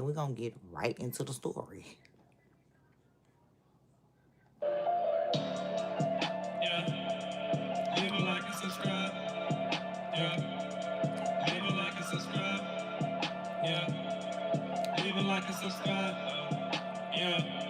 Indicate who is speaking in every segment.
Speaker 1: we're going to get right into the story.
Speaker 2: Yeah. Leave a like and subscribe. Yeah. Leave a like and subscribe. Yeah. Leave a like and subscribe. Yeah.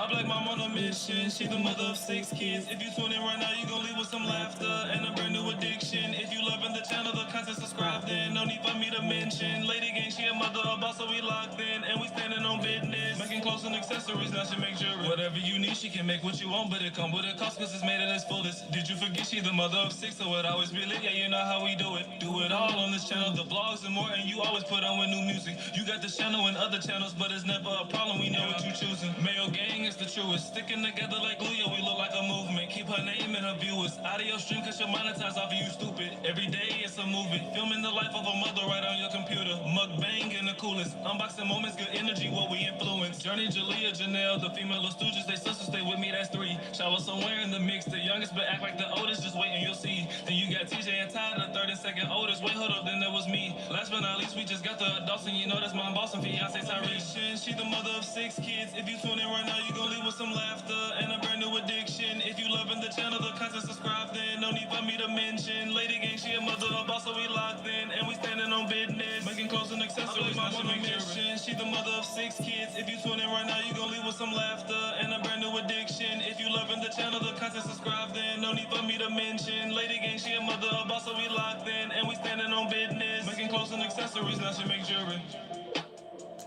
Speaker 2: I black mom on a mission. She the mother of 6 kids. If you tune in right now, you gon' leave with some laughter and a brand new addiction. If you loving the channel, the content, subscribe then. No need for me to mention. Lady gang, she a mother of boss, so we locked in and we standing on business. Making clothes and accessories, now she make jewelry. Whatever you need, she can make what you want, but it come with a cost 'cause it's made at its fullest. Did you forget she the mother of 6, so it always be lit? Yeah, you know how we do it. Do it all on this channel, the vlogs and more, and you always put on with new music. You got this channel and other channels, but it's never a problem. We know what you choosing. Mayo gang is the truest. Sticking together like glue, yeah, we look like a movement. Keep her name and her viewers out of your stream, 'cause she'll monetize off of you, stupid. Every day it's a movie. Filming the life of a mother right on your computer. Mukbang in the coolest. Unboxing moments, good energy, what we influence. Journey, Jalea, Janelle, the female little stooges, they sisters, stay with me, that's 3. Shower somewhere in the mix. The youngest, but act like the oldest, just wait and you'll see. Then you got TJ and Ty, the third and second oldest. Wait, hold up, then there was me. Last but not least, we just got the adults, and you know that's MomBoss and fiance Tyrese. She the mother of 6 kids. If you tune in right now, you gon' leave with some laughter and a brand new addiction. If you loving the channel, the content, subscribe then. No need for me to mention. Lady gang, she a mother of boss, so we locked in and we standing on business. Making clothes and accessories, mom on a mission. She the mother of 6 kids. If you tune in right now, you gon' leave with some laughter and a brand new addiction. If you loving the channel, the content, subscribe then. No need for me to mention. Lady gang, she a mother of boss, so we locked in and we standing on business. Making clothes and accessories, now she make jewelry.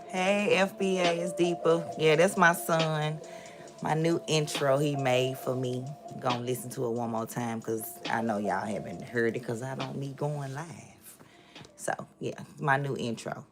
Speaker 1: Hey, FBA, it's Deepa. Yeah, that's my son. My new intro he made for me. Gonna listen to it one more time because I know y'all haven't heard it because I don't be going live. So, yeah, my new intro.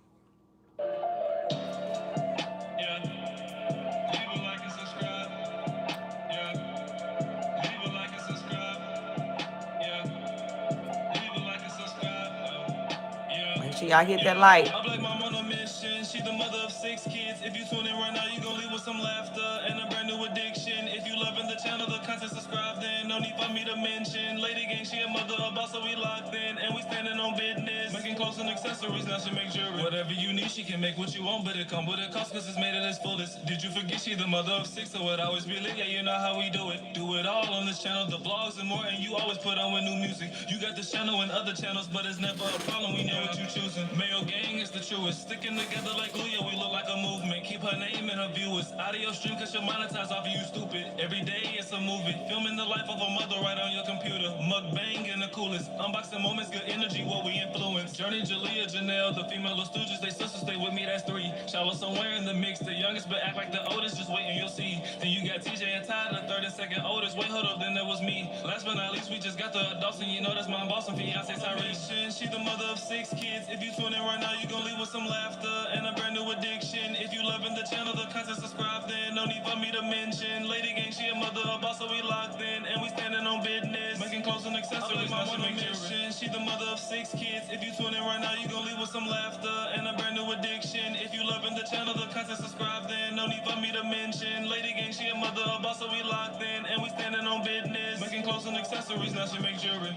Speaker 1: Make sure y'all hit that like.
Speaker 2: I black mom on a mission. She the mother of 6 kids. If you tune in right now, you gon' leave with some laughter and a brand new addiction. If you loving the channel, the content, subscribe then. No need for me to mention. Lady gang, she a mother of boss, so we locked in and we standing on business. Making clothes and accessories, now she make jewelry. Whatever you need, she can make what you want, but it come with a cost 'cause it's made at its fullest. Did you forget she the mother of 6, so it always be lit? Yeah, you know how we do it. Do it all on this channel, the vlogs and more, and you always put on with new music. You got this channel and other channels, but it's never a problem. We know what you choosing. Mayo gang is the truest. Sticking together like glue, yeah, we look like a movement. Keep her name and her viewers out of your stream, 'cause she'll monetize off of you, stupid. Every day it's a movie. Filming the life of a mother right on your computer. Mukbang in the coolest. Unboxing moments, good energy, what we influence. Journey, Jalea, Janelle, the female little stooges, they sisters, stay with me, that's 3. Shower somewhere in the mix. The youngest, but act like the oldest, just wait and you'll see. Then you got TJ and Ty, the third and second oldest. Wait, hold up, then there was me. Last but not least, we just got the adults, and you know that's MomBoss and fiance Tyrese. She the mother of 6 kids. If you tune in right now, you gon' leave with some laughter and a brand new addiction. If you loving the channel, the content, subscribe then. No need for me to mention. Lady gang, she a mother of boss, so we locked in and we standing on business. Making clothes and accessories, now she make jewelry. She the mother of 6 kids. If you tune in right now, you gon' leave with some laughter and a brand new addiction. If you loving the channel, the content, subscribe then. No need for me to mention. Lady gang, she a mother of boss, so we locked in and we standing on business. Making clothes and accessories, now she make jewelry.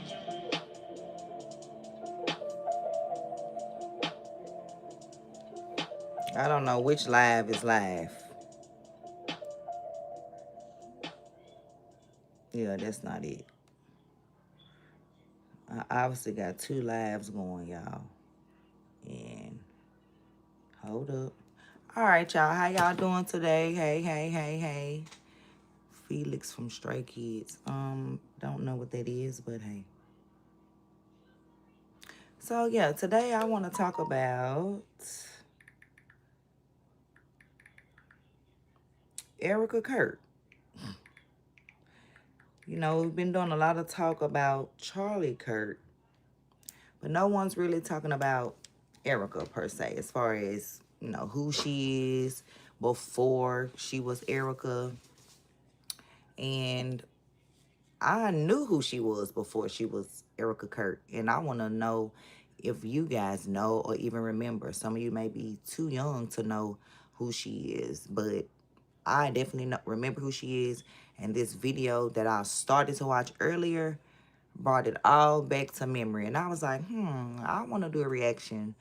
Speaker 1: I don't know which live is live. Yeah, that's not it. I obviously got 2 lives going, y'all. And hold up. All right, y'all. How y'all doing today? Hey. Felix from Stray Kids. Don't know what that is, but hey. So, yeah, today I want to talk about Erica Kirk. You know, we've been doing a lot of talk about Charlie Kirk, but no one's really talking about Erica per se, as far as, you know, who she is before she was Erica. And I knew who she was before she was Erica Kirk. And I want to know if you guys know or even remember. Some of you may be too young to know who she is, but I definitely remember who she is. And this video that I started to watch earlier brought it all back to memory. And I was like, I want to do a reaction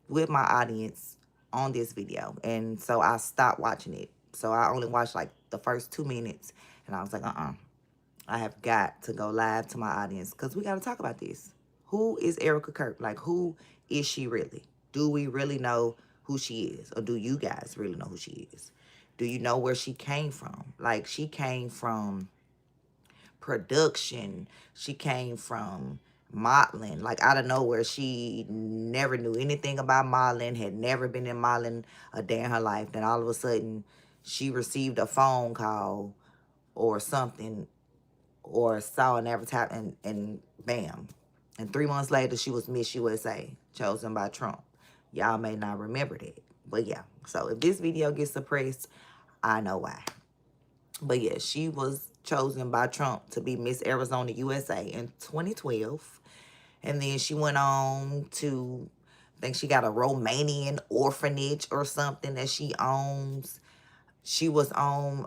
Speaker 1: with my audience on this video. And so I stopped watching it. So I only watched like the first 2 minutes. And I was like, I have got to go live to my audience because we got to talk about this. Who is Erica Kirk? Like, who is she really? Do we really know who she is? Or do you guys really know who she is? Do you know where she came from? Like, she came from production. She came from modeling. Like, out of nowhere, she never knew anything about modeling, had never been in modeling a day in her life. Then all of a sudden, she received a phone call or something, or saw an advertisement, and bam. And 3 months later, she was Miss USA, chosen by Trump. Y'all may not remember that. But yeah, so if this video gets suppressed, I know why. But yeah, she was chosen by Trump to be Miss Arizona USA in 2012. And then she went on to, I think she got a Romanian orphanage or something that she owns. She was on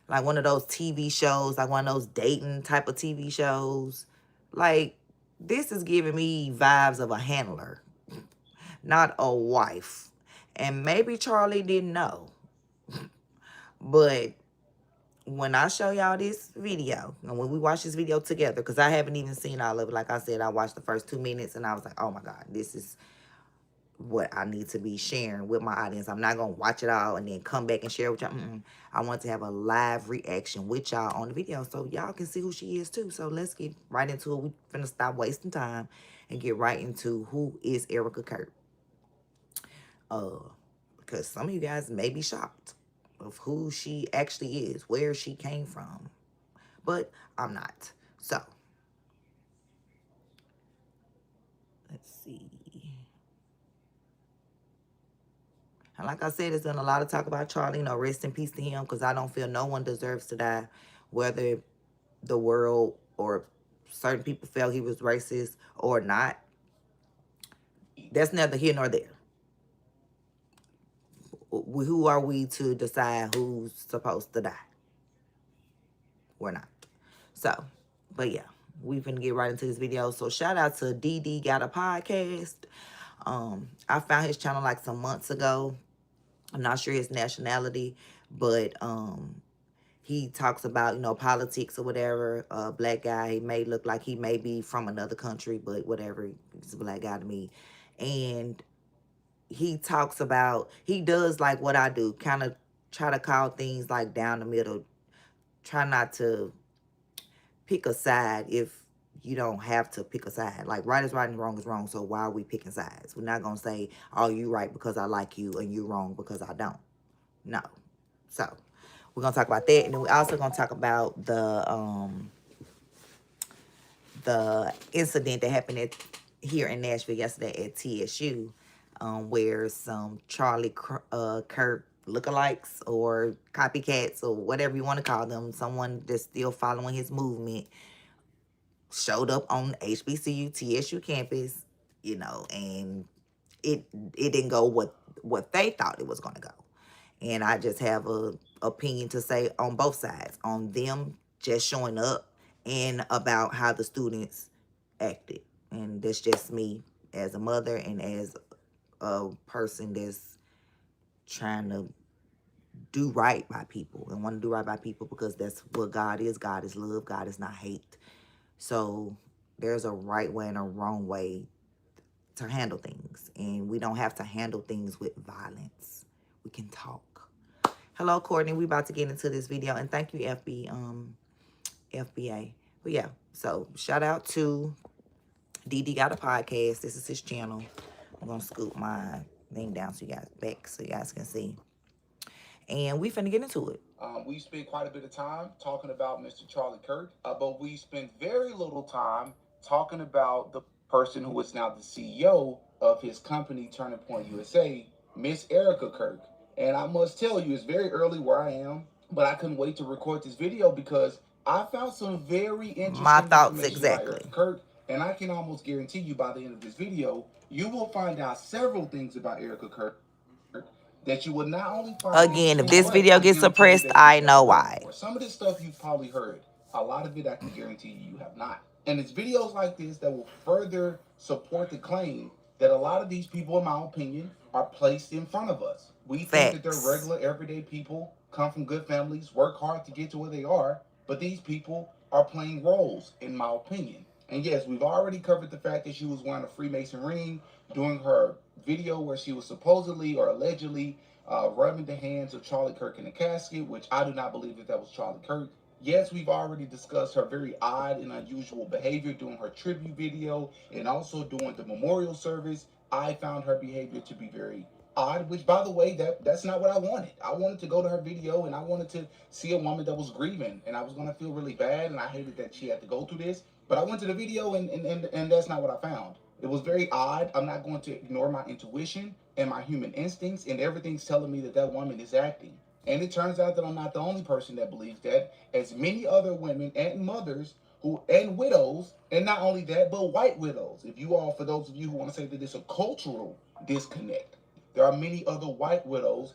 Speaker 1: like one of those TV shows, like one of those dating type of TV shows. Like, this is giving me vibes of a handler, not a wife. And maybe Charlie didn't know. But when I show y'all this video, and when we watch this video together, because I haven't even seen all of it. Like I said, I watched the first 2 minutes and I was like, oh my God, this is what I need to be sharing with my audience. I'm not going to watch it all and then come back and share with y'all. I want to have a live reaction with y'all on the video so y'all can see who she is too. So let's get right into it. We finna stop wasting time and get right into who is Erica Kirk. Because some of you guys may be shocked of who she actually is, where she came from. But I'm not. So, let's see. And like I said, it's been a lot of talk about Charlie. You know, rest in peace to him, because I don't feel no one deserves to die, whether the world or certain people felt he was racist or not. That's neither here nor there. Who are we to decide who's supposed to die? We're not. So, but yeah, we finna get right into this video. So shout out to DD Got a Podcast. I found his channel like some months ago. I'm not sure his nationality, but he talks about, you know, politics or whatever. Black guy, he may look like he may be from another country, but whatever, he's a black guy to me. And he talks about, he does like what I do, kind of try to call things like down the middle. Try not to pick a side if you don't have to pick a side. Like, right is right and wrong is wrong, so why are we picking sides? We're not going to say, oh, you right because I like you and you wrong because I don't. No. So, we're going to talk about that. And then we're also going to talk about the incident that happened here in Nashville yesterday at TSU, where some Charlie Kirk lookalikes or copycats or whatever you want to call them, someone that's still following his movement, showed up on HBCU TSU campus, you know, and it didn't go what they thought it was going to go. And I just have a opinion to say on both sides, on them just showing up and about how the students acted. And that's just me as a mother and as a person that's trying to do right by people and want to do right by people, because that's what God is. God is love. God is not hate. So there's a right way and a wrong way to handle things. And we don't have to handle things with violence. We can talk. Hello, Courtney. We about to get into this video. And thank you, FBA. But yeah, so shout out to DD Got a Podcast. This is his channel. I'm going to scoop my thing down so you guys back so you guys can see. And we finna get into it.
Speaker 2: We spent quite a bit of time talking about Mr. Charlie Kirk, but we spent very little time talking about the person who is now the CEO of his company, Turning Point USA, Miss Erica Kirk. And I must tell you, it's very early where I am, but I couldn't wait to record this video because I found some very interesting information
Speaker 1: exactly
Speaker 2: about Erica Kirk, and I can almost guarantee you by the end of this video, you will find out several things about Erica Kirk that you would not only find.
Speaker 1: Again, if this video gets suppressed, I know why.
Speaker 2: Some of this stuff you've probably heard. A lot of it I can guarantee you have not. And it's videos like this that will further support the claim that a lot of these people, in my opinion, are placed in front of us. We think that they're
Speaker 1: Facts.
Speaker 2: regular, everyday people, come from good families, work hard to get to where they are, but these people are playing roles, in my opinion. And yes, we've already covered the fact that she was wearing a Freemason ring during her video where she was supposedly or allegedly rubbing the hands of Charlie Kirk in the casket, which I do not believe that that was Charlie Kirk. Yes, we've already discussed her very odd and unusual behavior during her tribute video and also during the memorial service. I found her behavior to be very odd, which, by the way, that's not what I wanted. I wanted to go to her video and I wanted to see a woman that was grieving, and I was going to feel really bad, and I hated that she had to go through this. But I went to the video, and that's not what I found. It was very odd. I'm not going to ignore my intuition and my human instincts, and everything's telling me that that woman is acting. And it turns out that I'm not the only person that believes that, as many other women and mothers who and widows, and not only that, but white widows. If you all, for those of you who want to say that it's a cultural disconnect, there are many other white widows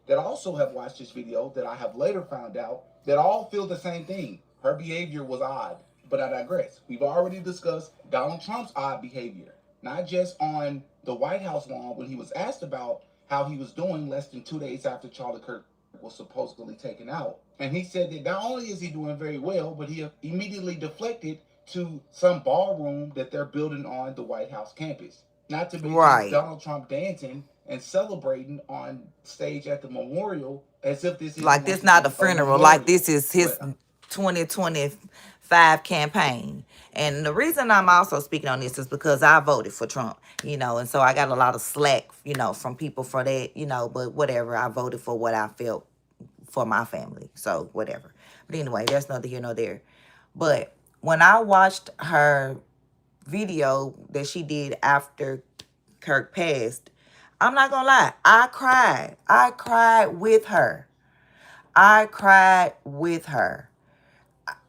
Speaker 2: that also have watched this video that I have later found out that all feel the same thing. Her behavior was odd, but I digress. We've already discussed Donald Trump's odd behavior, not just on the White House lawn when he was asked about how he was doing less than 2 days after Charlie Kirk was supposedly taken out. And he said that not only is he doing very well, but he immediately deflected to some ballroom that they're building on the White House campus. Not to mention
Speaker 1: Right.
Speaker 2: Donald Trump dancing and celebrating on stage at the memorial as if this is
Speaker 1: Like
Speaker 2: once
Speaker 1: this not a
Speaker 2: again a
Speaker 1: funeral. Like
Speaker 2: memorial.
Speaker 1: this is his
Speaker 2: But
Speaker 1: 2025 campaign. And the reason I'm also speaking on this is because I voted for Trump, and so I got a lot of slack, from people for that, but whatever. I voted for what I felt for my family. So whatever. But anyway, there's neither here nor there. But when I watched her video that she did after Kirk passed, I'm not gonna lie, I cried. I cried with her. I cried with her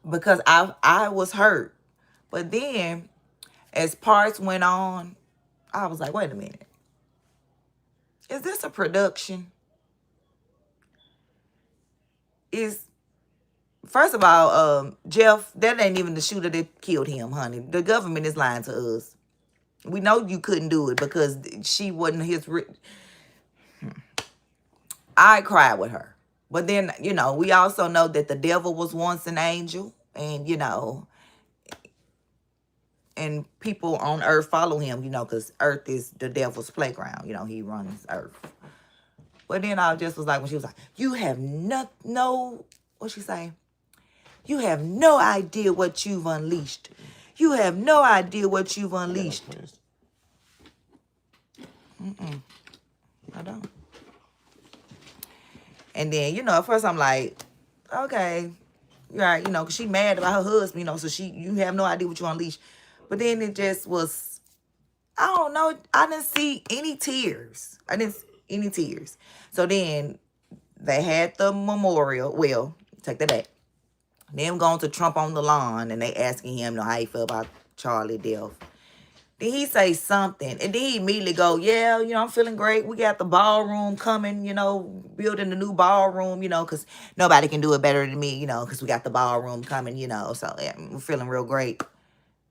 Speaker 1: because I was hurt. But then as parts went on, I was like, wait a minute. Is this a production? Is First of all, Jeff, that ain't even the shooter that killed him, honey. The government is lying to us. We know you couldn't do it because she wasn't his. I cried with her. But then, we also know that the devil was once an angel. And people on earth follow him, because earth is the devil's playground. He runs earth. But then I just was like, when she was like, you have no, what she say? You have no idea what you've unleashed. You have no idea what you've unleashed. I don't. And then, at first I'm like, okay, right, because she mad about her husband, so you have no idea what you unleashed. But then it just was, I don't know, I didn't see any tears. I didn't see any tears. So then they had the memorial. Well, take that back. Them going to Trump on the lawn and they asking him, how he feel about Charlie death. Then he say something, and then he immediately go, yeah, I'm feeling great. We got the ballroom coming, building the new ballroom, because nobody can do it better than me, because we got the ballroom coming, so yeah, I'm feeling real great.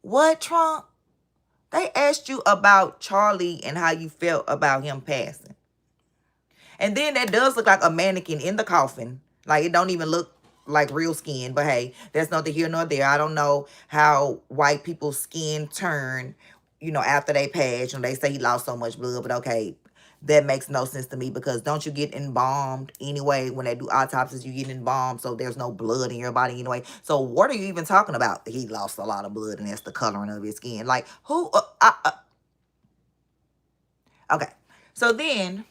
Speaker 1: What, Trump? They asked you about Charlie and how you felt about him passing. And then that does look like a mannequin in the coffin. Like, it don't even look like real skin. But hey, that's neither here nor there. I don't know how white people's skin turn, after they pass. They say he lost so much blood. But okay, that makes no sense to me because don't you get embalmed anyway? When they do autopsies, you get embalmed. So there's no blood in your body anyway. So what are you even talking about? He lost a lot of blood and that's the coloring of his skin. Like, who? Okay. So then,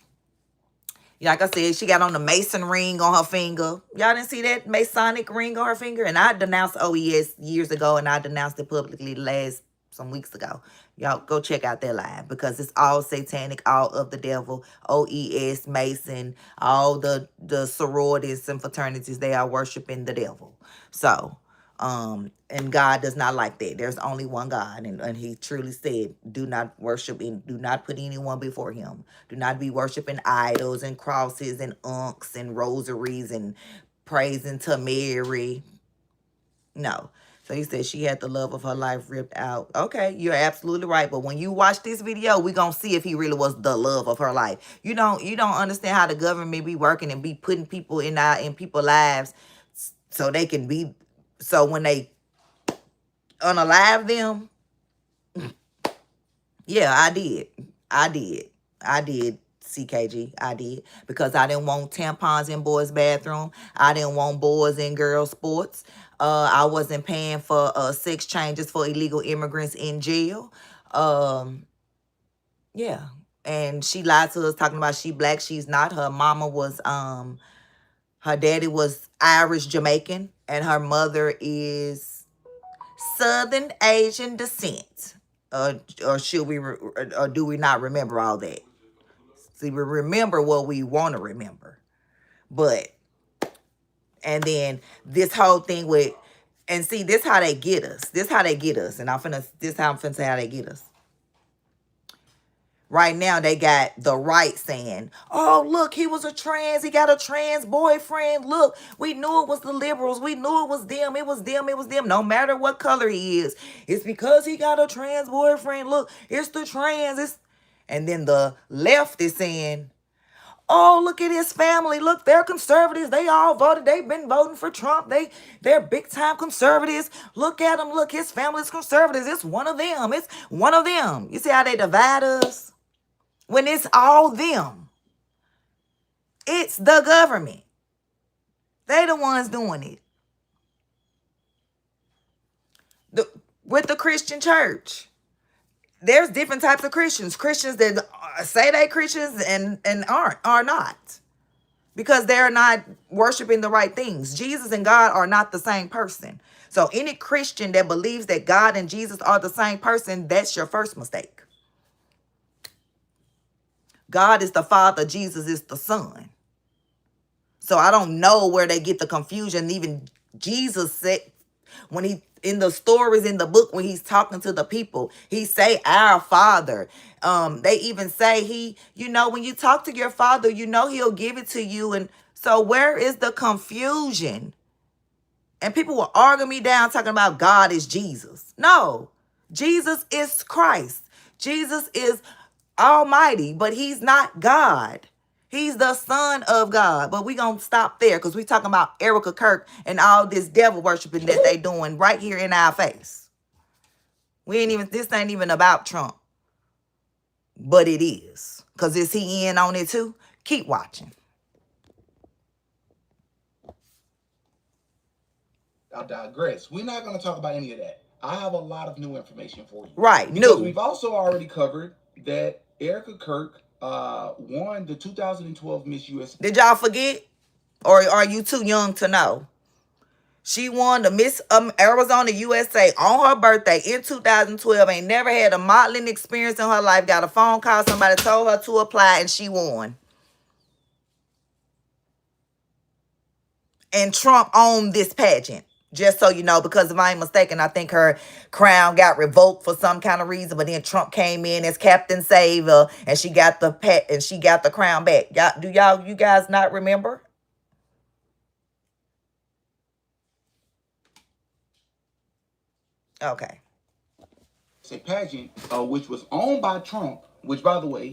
Speaker 1: like I said, she got on the Mason ring on her finger. Y'all didn't see that Masonic ring on her finger? And I denounced OES years ago, and I denounced it publicly some weeks ago. Y'all go check out that live because it's all satanic, all of the devil, OES, Mason, all the sororities and fraternities, they are worshiping the devil. So, and God does not like that. There's only one God, and he truly said, do not worship and do not put anyone before him. Do not be worshiping idols and crosses and unks and rosaries and praising to Mary. No. So you said she had the love of her life ripped out. Okay, you're absolutely right. But when you watch this video, we gonna see if he really was the love of her life. You don't understand how the government be working and be putting people in people's lives so they can be, so when they unalive them. Yeah, I did. I did. I did. CKG, I did, because I didn't want tampons in boys' bathroom. I didn't want boys in girls' sports. I wasn't paying for sex changes for illegal immigrants in jail. Um, yeah, and she lied to us talking about she black. She's not. Her mama was her daddy was Irish Jamaican, and her mother is Southern Asian descent. Or should we, or do we not remember all that? See, we remember what we want to remember. But, and then this whole thing with, and see, this how they get us. This how they get us. And this how I'm finna say how they get us. Right now, they got the right saying, oh, look, he was a trans. He got a trans boyfriend. Look, we knew it was the liberals. We knew it was them. It was them. It was them. No matter what color he is. It's because he got a trans boyfriend. Look, it's the trans. And then the left is saying, oh, look at his family. Look, they're conservatives. They all voted. They've been voting for Trump. They're big time conservatives. Look at them. Look, his family's conservatives. It's one of them. It's one of them. You see how they divide us? When it's all them. It's the government. They the ones doing it. With the Christian church. There's different types of Christians. Christians that say they Christians and are not. Because they're not worshiping the right things. Jesus and God are not the same person. So any Christian that believes that God and Jesus are the same person, that's your first mistake. God is the Father, Jesus is the Son. So I don't know where they get the confusion. Even Jesus said, when he, in the stories in the book, when he's talking to the people, he say, our Father. They even say when you talk to your Father, he'll give it to you. And so where is the confusion? And people will argue me down talking about God is Jesus. No, Jesus is Christ. Jesus is Almighty, but he's not God. He's the Son of God. But we gonna stop there because we talking about Erica Kirk and all this devil worshiping that they doing right here in our face. This ain't even about Trump. But it is. Because is he in on it too? Keep watching.
Speaker 2: I digress. We're not going to talk about any of that. I have a lot of new information for you.
Speaker 1: Right,
Speaker 2: because
Speaker 1: new.
Speaker 2: We've also already covered that Erica Kirk won the 2012 Miss USA.
Speaker 1: Did y'all forget? Or are you too young to know? She won the Miss Arizona USA on her birthday in 2012. Ain't never had a modeling experience in her life. Got a phone call. Somebody told her to apply and she won. And Trump owned this pageant. Just so you know, because if I ain't mistaken, I think her crown got revoked for some kind of reason. But then Trump came in as Captain Saver, and she got the crown back. You guys not remember? Okay.
Speaker 2: It's a pageant which was owned by Trump. Which, by the way,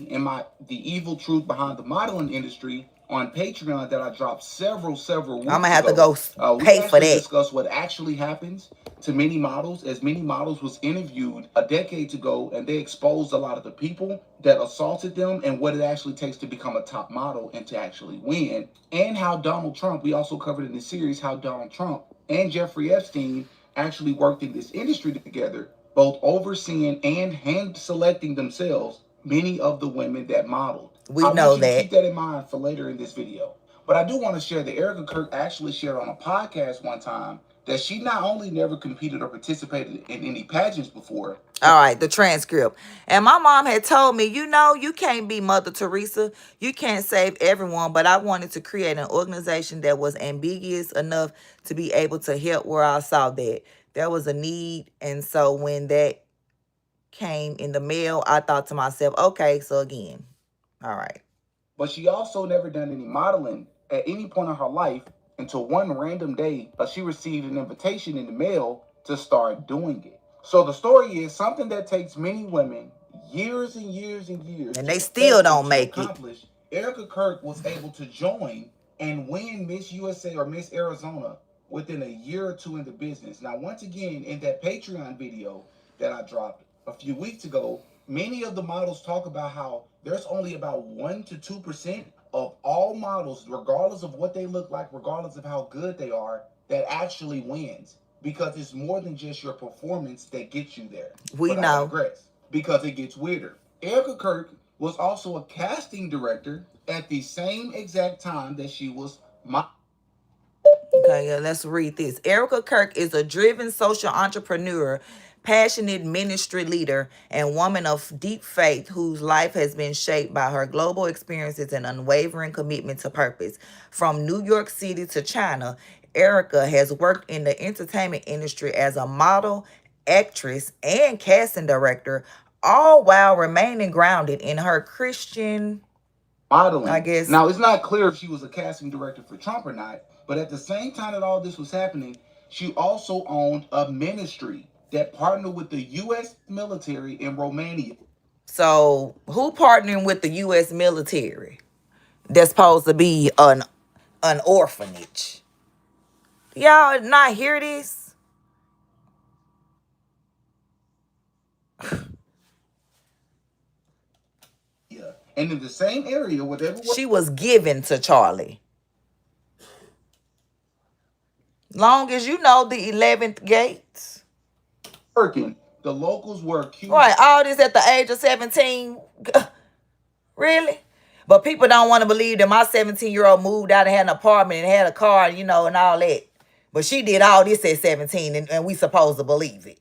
Speaker 2: the evil truth behind the modeling industry on Patreon that I dropped several weeks ago.
Speaker 1: I'm gonna have to go pay for that.
Speaker 2: We discuss what actually happens to many models, as many models was interviewed a decade ago, and they exposed a lot of the people that assaulted them and what it actually takes to become a top model and to actually win. And how Donald Trump, we also covered in this series, how Donald Trump and Jeffrey Epstein actually worked in this industry together, both overseeing and hand selecting themselves many of the women that modeled.
Speaker 1: We know that.
Speaker 2: Keep that in mind for later in this video. But I do want to share that Erica Kirk actually shared on a podcast one time that she not only never competed or participated in any pageants before.
Speaker 1: All right, the transcript. And my mom had told me, you can't be Mother Teresa. You can't save everyone. But I wanted to create an organization that was ambiguous enough to be able to help where I saw that there was a need. And so when that came in the mail, I thought to myself, okay, so again, all right.
Speaker 2: But she also never done any modeling at any point in her life until one random day she received an invitation in the mail to start doing it. So the story is something that takes many women years and years and years
Speaker 1: And
Speaker 2: to
Speaker 1: they still don't
Speaker 2: to
Speaker 1: make it.
Speaker 2: accomplish. Erica Kirk was able to join and win Miss USA or Miss Arizona within a year or two in the business. Now, once again, in that Patreon video that I dropped a few weeks ago, many of the models talk about how there's only about 1 to 2% of all models, regardless of what they look like, regardless of how good they are, that actually wins. Because it's more than just your performance that gets you there.
Speaker 1: We
Speaker 2: But I
Speaker 1: know.
Speaker 2: digress, because it gets weirder. Erica Kirk was also a casting director at the same exact time that she was
Speaker 1: Okay, let's read this. Erica Kirk is a driven social entrepreneur, passionate ministry leader, and woman of deep faith whose life has been shaped by her global experiences and unwavering commitment to purpose. From New York City to China, Erica has worked in the entertainment industry as a model, actress, and casting director, all while remaining grounded in her Christian,
Speaker 2: modeling.
Speaker 1: I guess.
Speaker 2: Now, it's not clear if she was a casting director for Trump or not, but at the same time that all this was happening, she also owned a ministry that partnered with the U.S. military in Romania.
Speaker 1: So, who partnering with the U.S. military? That's supposed to be an orphanage. Y'all not hear this?
Speaker 2: Yeah. And in the same area, whatever
Speaker 1: She was given to Charlie. Long as you know the 11th gates.
Speaker 2: working, the locals were accused.
Speaker 1: Right, all this at the age of 17. Really? But people don't want to believe that my 17-year-old moved out and had an apartment and had a car, and all that. But she did all this at 17, and we supposed to believe it.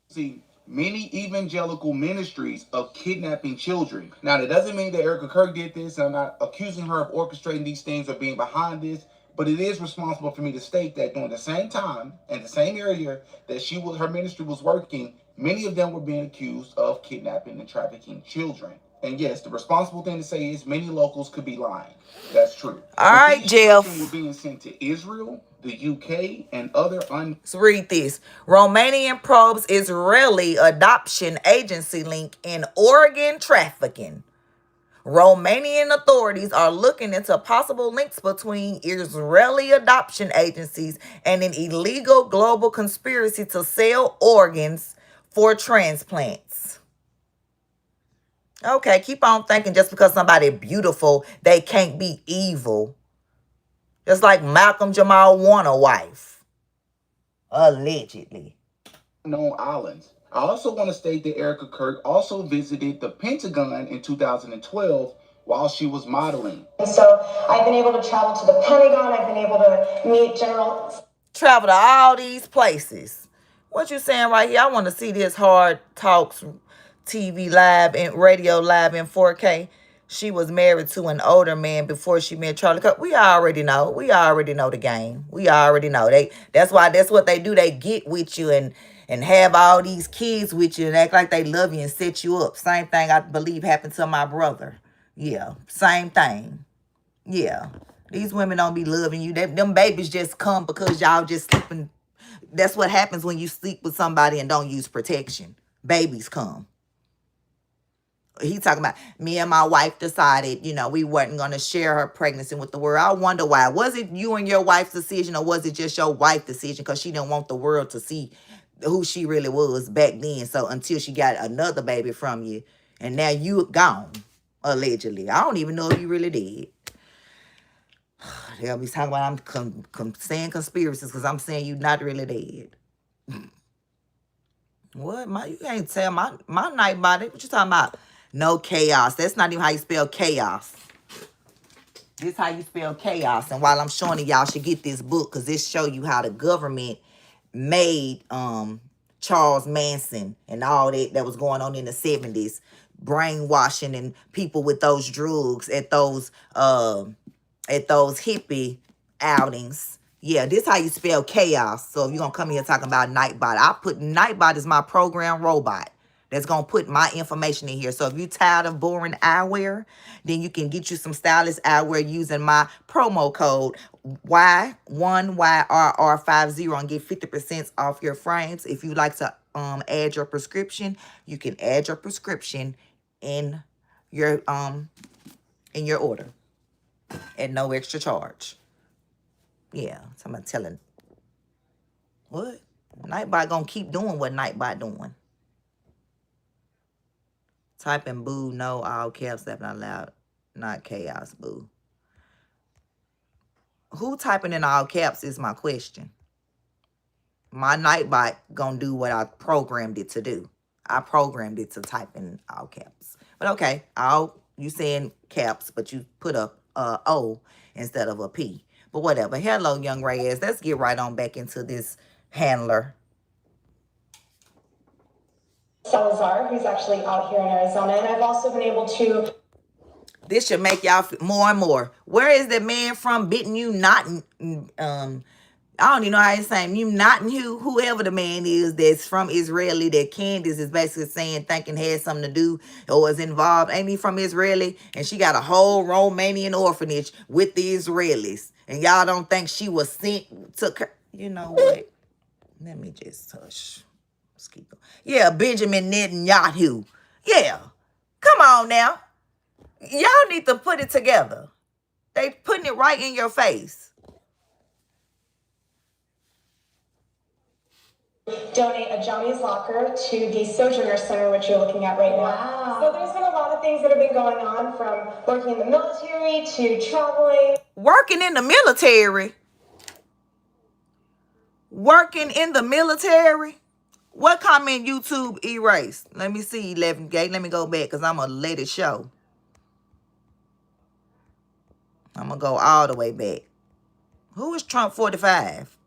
Speaker 2: See, many evangelical ministries of kidnapping children. Now, that doesn't mean that Erica Kirk did this. I'm not accusing her of orchestrating these things or being behind this, but it is responsible for me to state that during the same time and the same area that her ministry was working, many of them were being accused of kidnapping and trafficking children. And yes, the responsible thing to say is many locals could be lying. That's true.
Speaker 1: All right, Jeff.
Speaker 2: Children were being sent to Israel, the UK, and other
Speaker 1: Let's read this. Romanian probes Israeli adoption agency link in Oregon trafficking. Romanian authorities are looking into possible links between Israeli adoption agencies and an illegal global conspiracy to sell organs for transplants. Okay, keep on thinking just because somebody beautiful, they can't be evil. Just like Malcolm Jamal Warner wife. Allegedly.
Speaker 2: Known islands. I also want to state that Erica Kirk also visited the Pentagon in 2012 while she was modeling.
Speaker 3: So I've been able to travel to the Pentagon. I've been able to meet General...
Speaker 1: Travel to all these places. What you saying right here? I want to see this Hard Talks TV live and radio live in 4K. She was married to an older man before she met Charlie Kirk. We already know. We already know the game. We already know. That's what they do. They get with you and have all these kids with you and act like they love you and set you up. Same thing I believe happened to my brother. Yeah, same thing. Yeah. These women don't be loving you. Them babies just come because y'all just sleeping. That's what happens when you sleep with somebody and don't use protection. Babies come. He talking about me and my wife decided, we wasn't going to share her pregnancy with the world. I wonder why. Was it you and your wife's decision, or was it just your wife's decision because she didn't want the world to see who she really was back then? So until she got another baby from you, and now you gone, allegedly. I don't even know if you really did. They'll be talking about I'm saying conspiracies because I'm saying you not really dead. What? You can't tell my night body. What you talking about? No chaos. That's not even how you spell chaos. This how you spell chaos. And while I'm showing it, y'all should get this book because this show you how the government made Charles Manson and all that was going on in the 70s. Brainwashing and people with those drugs at those hippie outings. Yeah, this how you spell chaos. So if you're going to come here talking about Nightbot, I put Nightbot as my program robot. that's going to put my information in here. So if you're tired of boring eyewear, then you can get you some stylish eyewear using my promo code Y1YRR50 and get 50% off your frames. If you like to add your prescription, you can add your prescription in your order at no extra charge. Yeah, so I'm telling. What? Nightbot gonna keep doing what Nightbot doing. Typing boo, no, all caps, that not loud, not chaos, boo. Who typing in all caps is my question. My Nightbot gonna do what I programmed it to do. I programmed it to type in all caps. But okay, you saying caps, but you put a O instead of a P. But whatever. Hello, young Reyes. Let's get right on back into this handler.
Speaker 3: Salazar, who's actually out here in Arizona, and I've also been able to...
Speaker 1: This should make y'all more and more. Where is that man from? Bitten you not, I don't even know how his name. You not whoever the man is that's from Israeli that Candace is basically saying thinking had something to do or was involved. Ain't he from Israeli? And she got a whole Romanian orphanage with the Israelis. And y'all don't think she was sent to... You know what? Let me just hush. Let's keep going. Yeah, Benjamin Netanyahu. Yeah. Come on now. Y'all need to put it together. They putting it right in your face.
Speaker 3: Donate a Johnny's Locker to the Sojourner Center, which you're looking at right now. Wow. So there's been a lot of things that have been going on, from working in the military to traveling.
Speaker 1: Working in the military? Working in the military? What comment YouTube erased? Let me see, 11 gate. Let me go back because I'm going to let it show. I'm going to go all the way back. Who is Trump 45?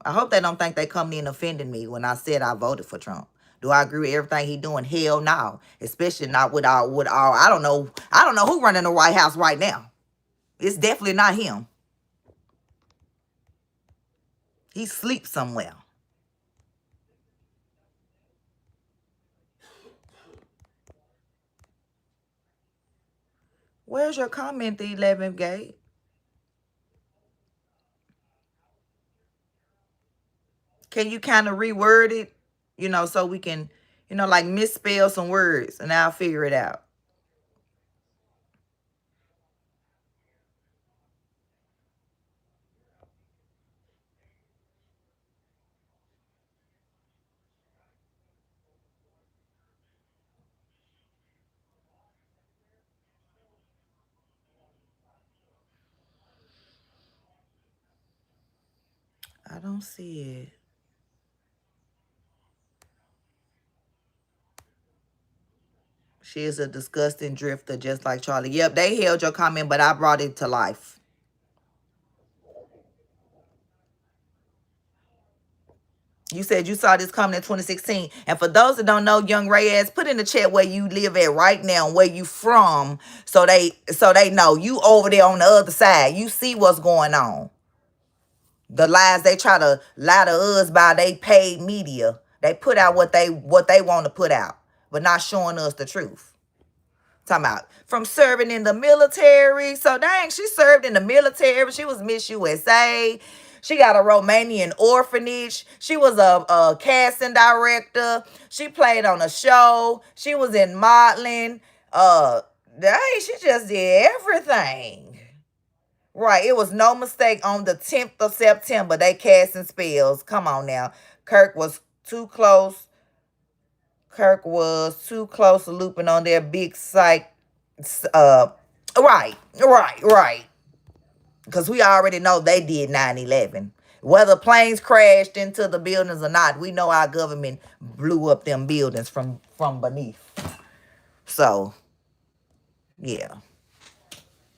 Speaker 1: I hope they don't think they come in offending me when I said I voted for Trump. Do I agree with everything he doing? Hell no. Especially not with all I don't know who running the White House right now. It's definitely not him. He sleeps somewhere. Where's your comment, the 11th gate? Can you kind of reword it? You know, so we can, like misspell some words and I'll figure it out. I don't see it. She is a disgusting drifter, just like Charlie. Yep, they held your comment, but I brought it to life. You said you saw this coming in 2016. And for those that don't know, young Reyes, put in the chat where you live at right now and where you from, so they know you over there on the other side. You see what's going on. The lies they try to lie to us by they paid media. They put out what they want to put out, but not showing us the truth. Talking about from serving in the military. So dang, she served in the military. She was Miss USA. She got a Romanian orphanage. She was a casting director. She played on a show. She was in modeling. Dang, she just did everything. Right, it was no mistake on the 10th of September. They casting spells. Come on now. Kirk was too close. Kirk was too close to looping on their big psych. Right. Because we already know they did 9/11. Whether planes crashed into the buildings or not, we know our government blew up them buildings from beneath. So, yeah.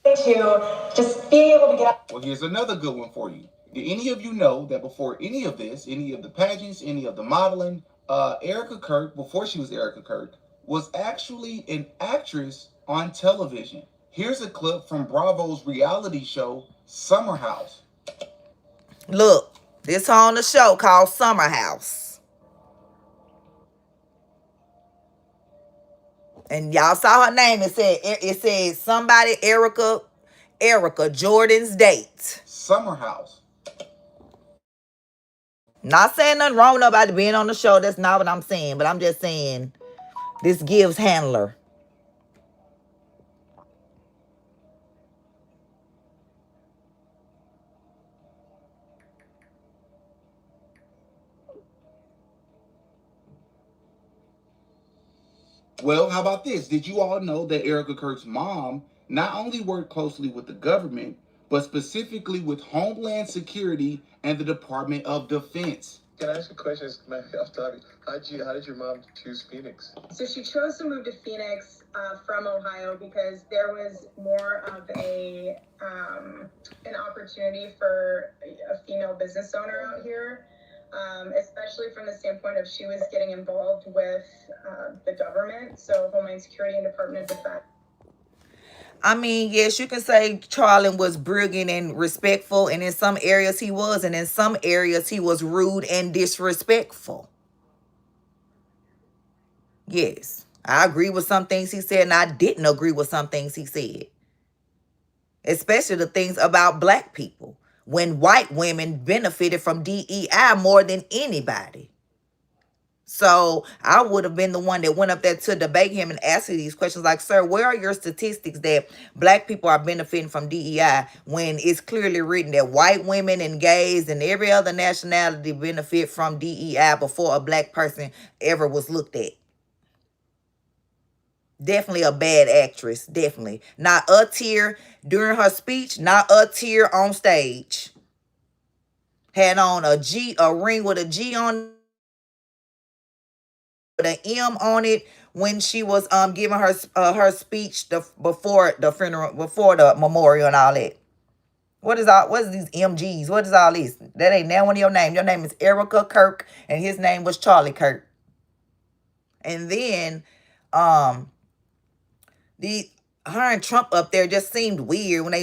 Speaker 3: To just being able to get out.
Speaker 2: Well, here's another good one for you. Did any of you know that before any of this, any of the pageants, any of the modeling, Erica Kirk, before she was Erica Kirk, was actually an actress on television? Here's a clip from Bravo's reality show, Summer House.
Speaker 1: Look, this on the show called Summer House. And y'all saw her name. It said somebody Erica Jordan's date.
Speaker 2: Summer House.
Speaker 1: Not saying nothing wrong with nobody being on the show. That's not what I'm saying. But I'm just saying this gives handler.
Speaker 2: Well, how about this? Did you all know that Erica Kirk's mom not only worked closely with the government, but specifically with Homeland Security and the Department of Defense? Can I ask a question? Off topic. How did your mom choose Phoenix?
Speaker 3: So she chose to move to Phoenix from Ohio because there was more of an opportunity for a female business owner out here, especially from the standpoint of she was getting involved with the government, so Homeland Security and Department of Defense.
Speaker 1: I mean, yes, you can say Charlie was brilliant and respectful, and in some areas he was, and in some areas he was rude and disrespectful. Yes, I agree with some things he said, and I didn't agree with some things he said. Especially the things about black people, when white women benefited from DEI more than anybody. So I would have been the one that went up there to debate him and ask these questions like, sir, where are your statistics that black people are benefiting from DEI when it's clearly written that white women and gays and every other nationality benefit from DEI before a black person ever was looked at? Definitely a bad actress. Definitely. Not a tear during her speech. Not a tear on stage. Had on a ring with a G on, with an M on it when she was giving her speech before the funeral, before the memorial and all that. What is these MGs? What is all this? That ain't now one of your names. Your name is Erica Kirk, and his name was Charlie Kirk. And then her and Trump up there just seemed weird when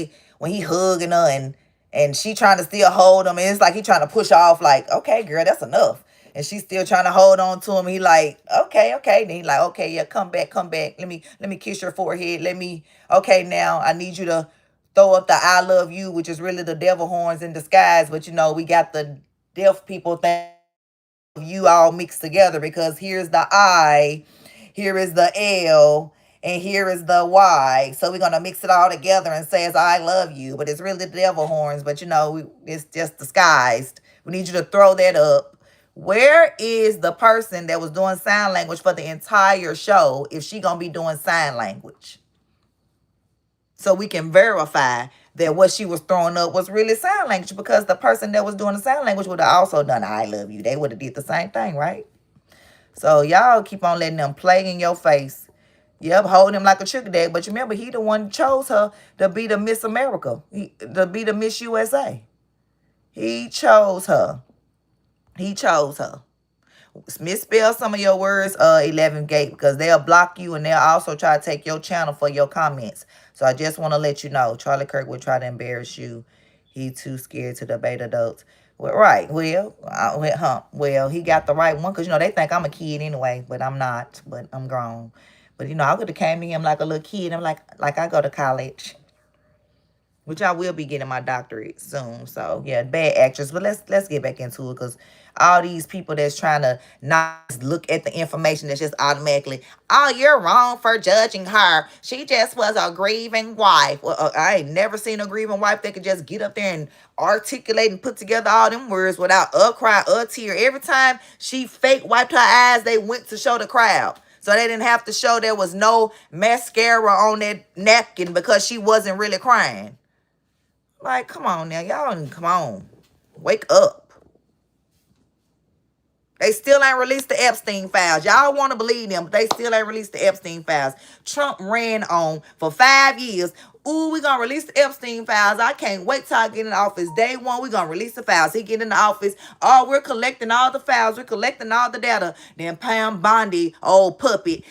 Speaker 1: he hugging her and she trying to still hold him, and it's like he trying to push her off like, okay, girl, that's enough. And she's still trying to hold on to him. He like, okay. Then he like, okay, yeah, come back. Let me kiss your forehead. Okay, now I need you to throw up the I love you, which is really the devil horns in disguise. But we got the deaf people thing, you all mixed together, because here's the I, here is the L, and here is the Y. So we're going to mix it all together and say it's I love you. But it's really the devil horns. But, it's just disguised. We need you to throw that up. Where is the person that was doing sign language for the entire show if she going to be doing sign language? So we can verify that what she was throwing up was really sign language, because the person that was doing the sign language would have also done I love you. They would have did the same thing, right? So y'all keep on letting them play in your face. Yep, hold him like a sugar daddy. But remember, he the one who chose her to be the Miss America, to be the Miss USA. He chose her. Misspell some of your words, 11 Gate, because they'll block you and they'll also try to take your channel for your comments. So I just want to let you know, Charlie Kirk will try to embarrass you. He too scared to debate adults. Well, right. Well, he got the right one, because, they think I'm a kid anyway, but I'm not. But I'm grown. But, I could have came to him like a little kid. I'm like I go to college, which I will be getting my doctorate soon. So, yeah, bad actress. But let's get back into it, because all these people that's trying to not look at the information that's just automatically, oh, you're wrong for judging her. She just was a grieving wife. Well, I ain't never seen a grieving wife that could just get up there and articulate and put together all them words without a cry, a tear. Every time she fake wiped her eyes, they went to show the crowd. So they didn't have to show there was no mascara on that napkin because she wasn't really crying. Like, come on now. Y'all, come on. Wake up. They still ain't released the Epstein files. Y'all want to believe them, but they still ain't released the Epstein files. Trump ran on for 5 years. Ooh, we're going to release the Epstein files. I can't wait till I get in the office. Day one, we're going to release the files. He get in the office. Oh, we're collecting all the files. We're collecting all the data. Then Pam Bondi, old puppet.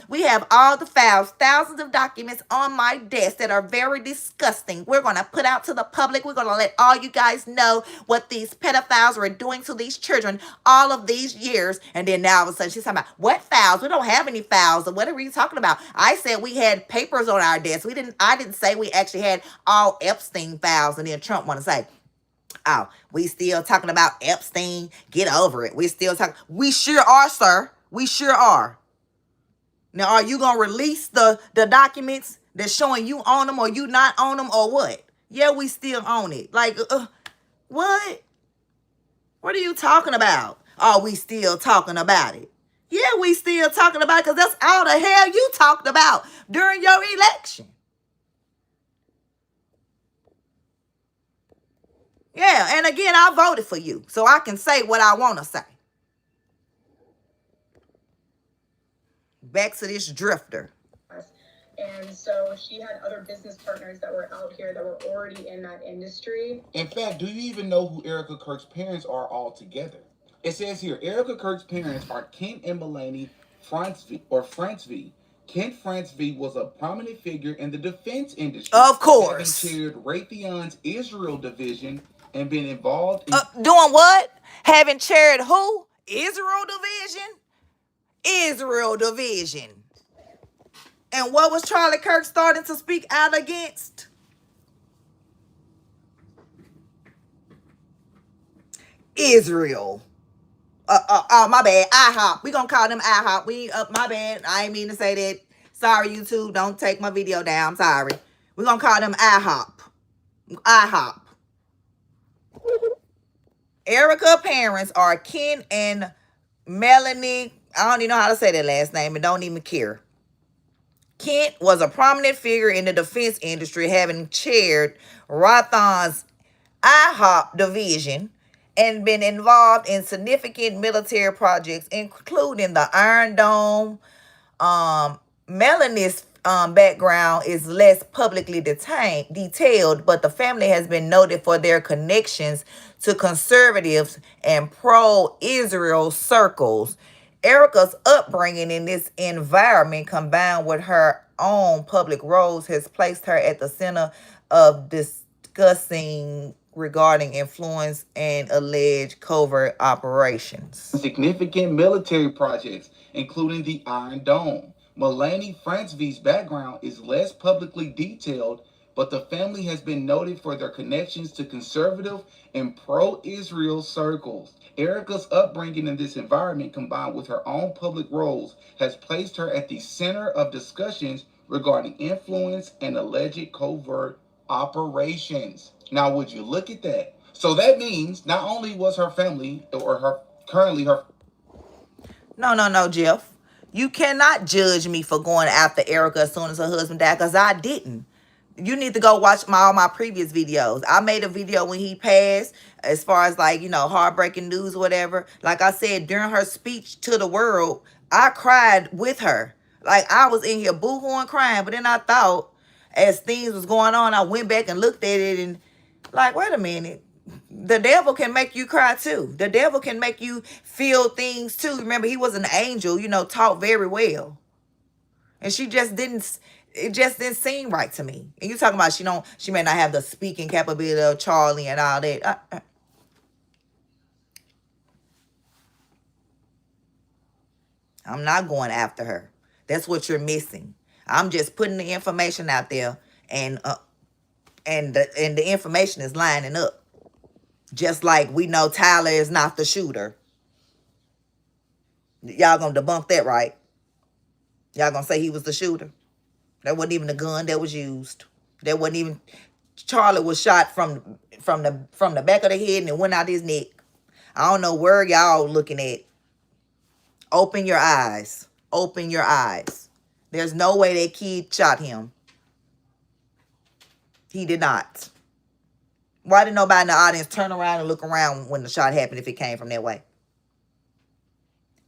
Speaker 1: We have all the files, thousands of documents on my desk that are very disgusting. We're going to put out to the public. We're going to let all you guys know what these pedophiles were doing to these children all of these years. And then now all of a sudden she's talking about, what files? We don't have any files. What are we talking about? I said we had papers on our desk. I didn't say we actually had all Epstein files. And then Trump want to say, oh, we still talking about Epstein. Get over it. We still talking. We sure are, sir. We sure are. Now, are you going to release the documents that's showing you own them or you not own them or what? Yeah, we still own it. Like, what? What are you talking about? Are we still talking about it? Yeah, we still talking about it because that's all the hell you talked about during your election. Yeah, and again, I voted for you, so I can say what I want to say. Back to this drifter.
Speaker 3: And so she had other business partners that were out here that were already in that industry.
Speaker 2: In fact, do you even know who Erica Kirk's parents are altogether? It says here, Erica Kirk's parents are Kent and Melanie Franceville. Kent Franceville was a prominent figure in the defense industry.
Speaker 1: Of course.
Speaker 2: Having chaired Raytheon's Israel division and been involved in...
Speaker 1: Doing what? Having chaired who? Israel division? Israel division. And what was Charlie Kirk starting to speak out against? Israel. Oh, my bad. IHOP. We gonna call them IHOP. My bad. I ain't mean to say that. Sorry, YouTube. Don't take my video down. I'm sorry. We gonna call them IHOP. IHOP. Erica parents are Ken and Melanie. I don't even know how to say that last name and don't even care. Kent was a prominent figure in the defense industry, having chaired Raytheon's IHOP division and been involved in significant military projects, including the Iron Dome. Melanie's background is less publicly detailed, but the family has been noted for their connections to conservatives and pro-Israel circles. Erica's upbringing in this environment, combined with her own public roles, has placed her at the center of discussing regarding influence and alleged covert operations.
Speaker 2: Significant military projects, including the Iron Dome. Melanie Franceville's background is less publicly detailed, but the family has been noted for their connections to conservative and pro-Israel circles. Erica's upbringing in this environment, combined with her own public roles, has placed her at the center of discussions regarding influence and alleged covert operations. Now, would you look at that? So that means not only was her family or her currently her...
Speaker 1: No, Jeff. You cannot judge me for going after Erica as soon as her husband died, because I didn't. You need to go watch all my previous videos. I made a video when he passed, as far as like, heartbreaking news or whatever. Like I said, during her speech to the world, I cried with her. Like, I was in here boo-hooing crying, but then I thought, as things was going on, I went back and looked at it and like, wait a minute. The devil can make you cry too. The devil can make you feel things too. Remember, he was an angel, taught very well. And it just didn't seem right to me. And you talking about she may not have the speaking capability of Charlie and all that. I'm not going after her. That's what you're missing. I'm just putting the information out there, and the information is lining up. Just like we know Tyler is not the shooter. Y'all gonna debunk that, right? Y'all gonna say he was the shooter? That wasn't even the gun that was used. That wasn't even... Charlie was shot from the back of the head and it went out his neck. I don't know where y'all looking at. Open your eyes. Open your eyes. There's no way that kid shot him. He did not. Why did nobody in the audience turn around and look around when the shot happened if it came from that way?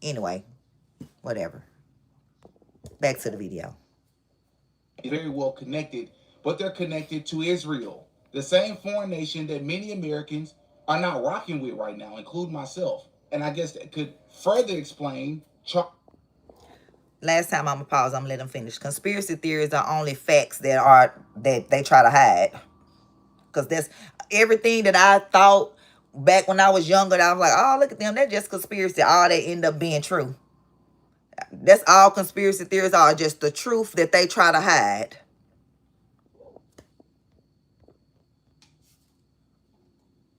Speaker 1: Anyway, whatever. Back to the video.
Speaker 2: Very well connected but they're connected to Israel, the same foreign nation that many Americans are not rocking with right now, including myself. And I guess that could further explain.
Speaker 1: Last time I'm gonna pause, I'm gonna let them finish. Conspiracy theories are only facts that they try to hide. Because that's everything that I thought back when I was younger. I was like, oh, look at them. They're just conspiracy. All they end up being true. That's all conspiracy theories are, just the truth that they try to hide.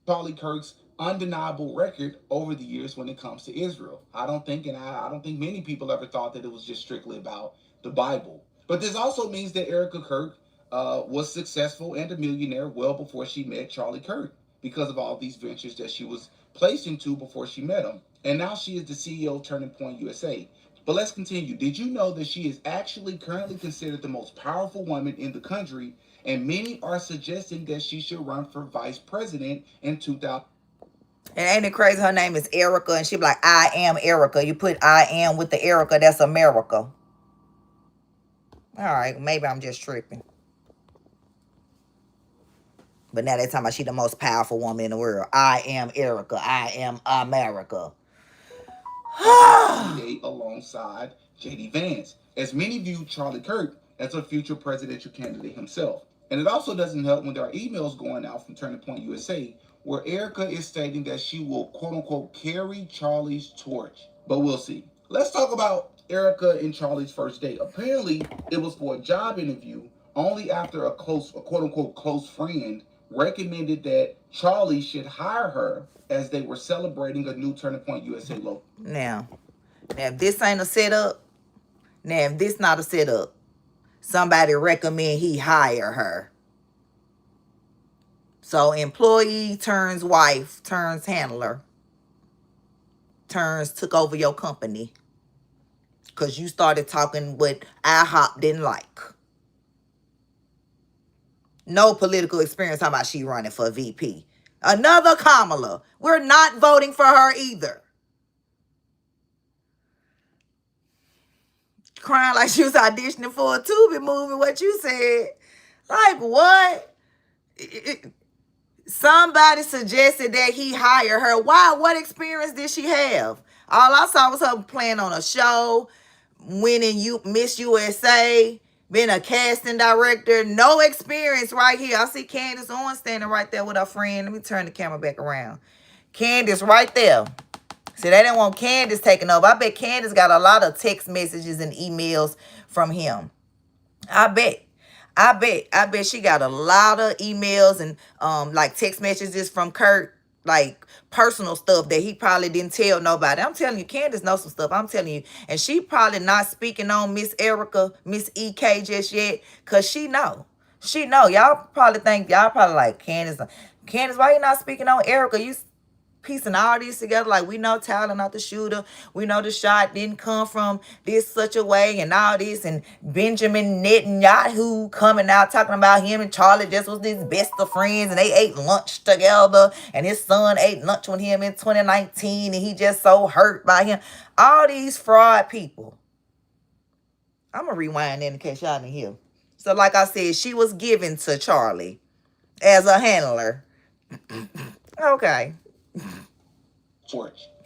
Speaker 2: Charlie Kirk's undeniable record over the years when it comes to Israel. I don't think many people ever thought that it was just strictly about the Bible. But this also means that Erica Kirk was successful and a millionaire well before she met Charlie Kirk because of all these ventures that she was placed into before she met him. And now she is the CEO of Turning Point USA. But let's continue. Did you know that she is actually currently considered the most powerful woman in the country, and many are suggesting that she should run for vice president in 2000.
Speaker 1: And ain't it crazy? Her name is Erica, and she be like, I am Erica. You put I am with the Erica, that's America. All right, maybe I'm just tripping. But now they're talking about she the most powerful woman in the world. I am Erica. I am America.
Speaker 2: Alongside J.D. Vance, as many view Charlie Kirk as a future presidential candidate himself. And it also doesn't help when there are emails going out from Turning Point USA where Erica is stating that she will, quote unquote, carry Charlie's torch. But we'll see. Let's talk about Erica and Charlie's first date. Apparently, it was for a job interview only after a quote unquote, close friend recommended that Charlie should hire her as they were celebrating a new Turning Point USA logo.
Speaker 1: Now, if this ain't a setup, now if this not a setup, somebody recommend he hire her. So employee turns wife, turns handler, turns took over your company. Because you started talking what IHOP didn't like. No political experience. How about she running for VP? Another Kamala. We're not voting for her either. Crying like she was auditioning for a Tubi movie, what you said. Like, what? Somebody suggested that he hire her. Why? What experience did she have? All I saw was her playing on a show, winning Miss USA, being a casting director. No experience right here. I see Candace Owens standing right there with her friend. Let me turn the camera back around. Candace right there. See, they didn't want Candace taking over. I bet Candace got a lot of text messages and emails from him. I bet she got a lot of emails and like text messages from Kurt, like personal stuff that he probably didn't tell nobody. I'm telling you, Candace knows some stuff. I'm telling you. And she probably not speaking on Miss Erica, Miss EK just yet, because she know. She know. Y'all probably like, Candace, why you not speaking on Erica? You piecing all these together like we know Tyler not the shooter, we know the shot didn't come from this such a way and all this, and Benjamin Netanyahu coming out talking about him and Charlie just was his best of friends and they ate lunch together and his son ate lunch with him in 2019 and he just so hurt by him. All these fraud people. I'm gonna rewind in case y'all didn't hear. So like I said, she was given to Charlie as a handler. Okay.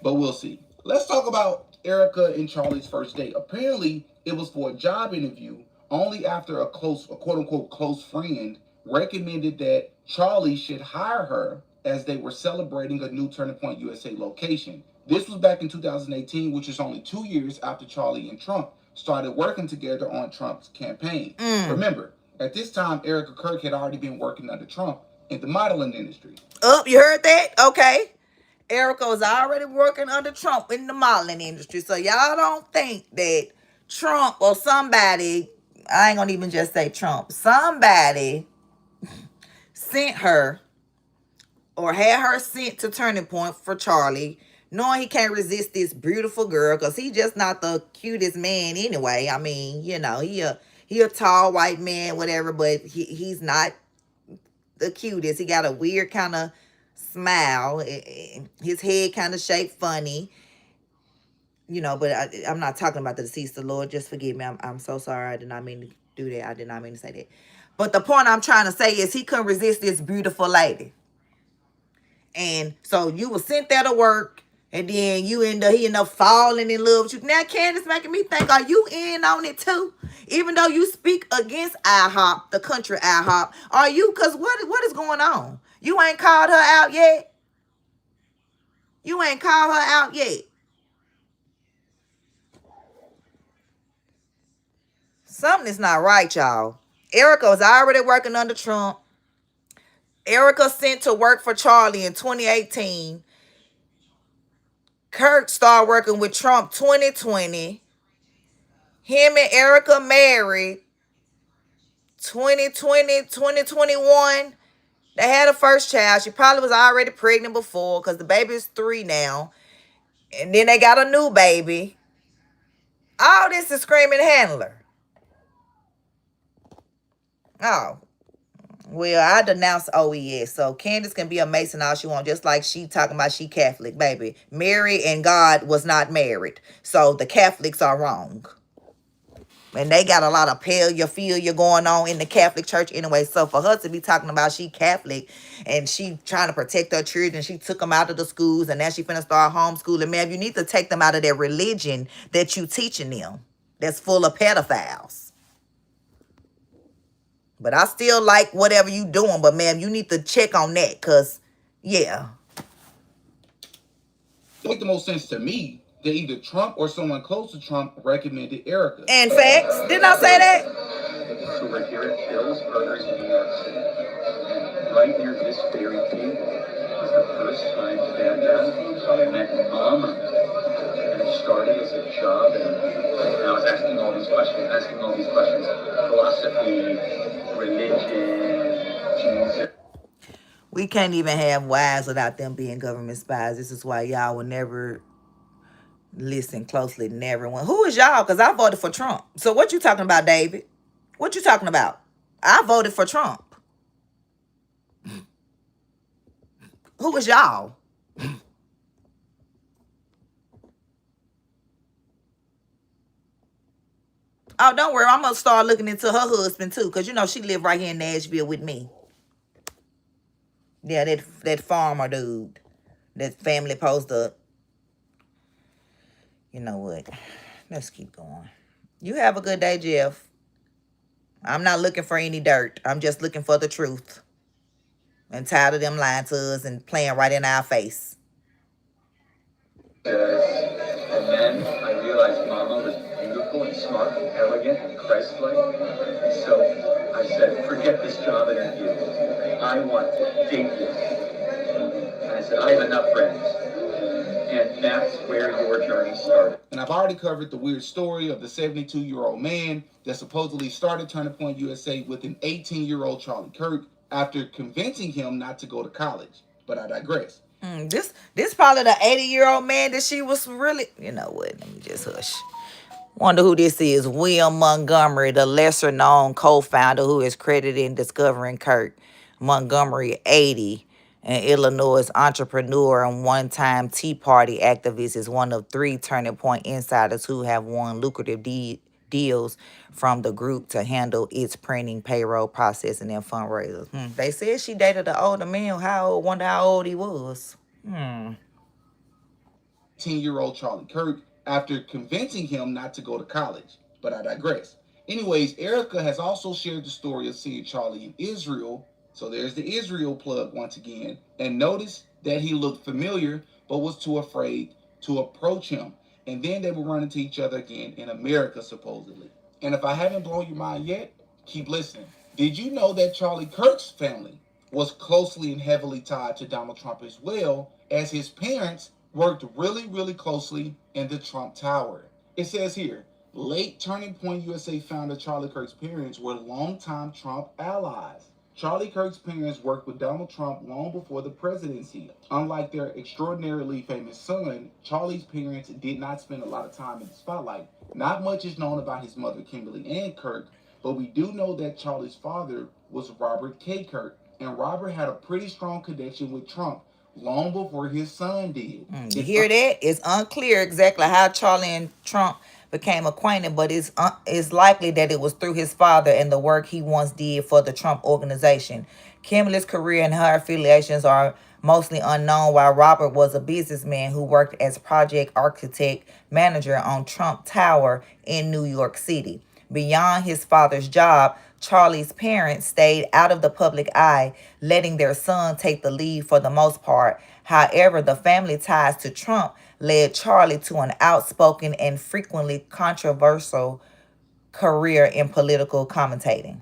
Speaker 2: But we'll see. Let's talk about Erica and Charlie's first date. Apparently, it was for a job interview only after a quote unquote close friend recommended that Charlie should hire her as they were celebrating a new Turning Point USA location. This was back in 2018, which is only 2 years after Charlie and Trump started working together on Trump's campaign. Remember, at this time, Erica Kirk had already been working under Trump in the modeling industry.
Speaker 1: Oh, you heard that? Okay. Erica was already working under Trump in the modeling industry. So y'all don't think that Trump or somebody, I ain't gonna even just say Trump, somebody sent her or had her sent to Turning Point for Charlie, knowing he can't resist this beautiful girl because he just not the cutest man anyway. I mean, you know, he a tall white man, whatever, but he's not the cutest. He got a weird kind of smile. His head kind of shaped funny. You know, but I'm not talking about the deceased. The Lord, just forgive me. I'm so sorry. I did not mean to do that. I did not mean to say that. But the point I'm trying to say is he couldn't resist this beautiful lady. And so you were sent there to work, and then he end up falling in love with you. Now Candace making me think, are you in on it too? Even though you speak against IHOP, the country IHOP, are you? Because what is going on? You ain't called her out yet? You ain't called her out yet. Something is not right, y'all. Erica was already working under Trump. Erica sent to work for Charlie in 2018. Kirk started working with Trump 2020. Him and Erica married 2020, 2021. They had a first child. She probably was already pregnant before because the baby is 3 now. And then they got a new baby. All this is screaming handler. Oh, well, I denounced OES. So Candace can be a Mason all she wants, just like she talking about she Catholic, baby. Mary and God was not married. So the Catholics are wrong. And they got a lot of pedophilia going on in the Catholic Church anyway. So for her to be talking about she Catholic and she trying to protect her children, she took them out of the schools and now she finna start homeschooling. Man, you need to take them out of their religion that you teaching them that's full of pedophiles. But I still like whatever you doing. But, ma'am, you need to check on that because, yeah.
Speaker 2: It make the most sense to me that either Trump or someone close to Trump recommended Erica.
Speaker 1: And facts. Didn't I say that?
Speaker 2: So we're here at Bill's Burgers in New York City. And right near this very table is the first time that I met Mom. And it started as a job. And I was asking all these questions. Philosophy, religion, Jesus.
Speaker 1: We can't even have wives without them being government spies. This is why y'all will never listen closely to everyone. Who is y'all? Because I voted for Trump. So what you talking about, David? What you talking about? I voted for Trump. Who is y'all? Oh, don't worry. I'm going to start looking into her husband, too. Because, you know, she live right here in Nashville with me. Yeah, that farmer dude. That family post up. You know what? Let's keep going. You have a good day, Jeff. I'm not looking for any dirt. I'm just looking for the truth. And tired of them lying to us and playing right in our face.
Speaker 2: And then I realized Mama was beautiful and smart and elegant and Christ-like. So I said, forget this job interview. I want to date you. And I said, I have enough friends. And that's where your journey started. And I've already covered the weird story of the 72-year-old man that supposedly started Turning Point USA with an 18-year-old Charlie Kirk after convincing him not to go to college. But I digress.
Speaker 1: This probably the 80-year-old man that she was really... You know what? Let me just hush. Wonder who this is. William Montgomery, the lesser-known co-founder who is credited in discovering Kirk. Montgomery, 80, an Illinois entrepreneur and one-time Tea Party activist, is one of 3 Turning Point insiders who have won lucrative deals from the group to handle its printing, payroll, processing, and fundraisers. They said she dated an older man. Wonder how old he was.
Speaker 2: 10-year-old Charlie Kirk after convincing him not to go to college. But I digress. Anyways, Erica has also shared the story of seeing Charlie in Israel. So there's the Israel plug once again. And notice that he looked familiar, but was too afraid to approach him. And then they would run into each other again in America, supposedly. And if I haven't blown your mind yet, keep listening. Did you know that Charlie Kirk's family was closely and heavily tied to Donald Trump as well, as his parents worked really, really closely in the Trump Tower? It says here, late Turning Point USA founder Charlie Kirk's parents were longtime Trump allies. Charlie Kirk's parents worked with Donald Trump long before the presidency. Unlike their extraordinarily famous son, Charlie's parents did not spend a lot of time in the spotlight. Not much is known about his mother, Kimberly Ann Kirk, but we do know that Charlie's father was Robert K. Kirk, and Robert had a pretty strong connection with Trump long before his son did.
Speaker 1: You hear that? It's unclear exactly how Charlie and Trump became acquainted, but it's likely that it was through his father and the work he once did for the Trump organization. Kimberly's career and her affiliations are mostly unknown, while Robert was a businessman who worked as project architect manager on Trump Tower in New York City. Beyond his father's job, Charlie's parents stayed out of the public eye, letting their son take the lead for the most part. However, the family ties to Trump led Charlie to an outspoken and frequently controversial career in political commentating.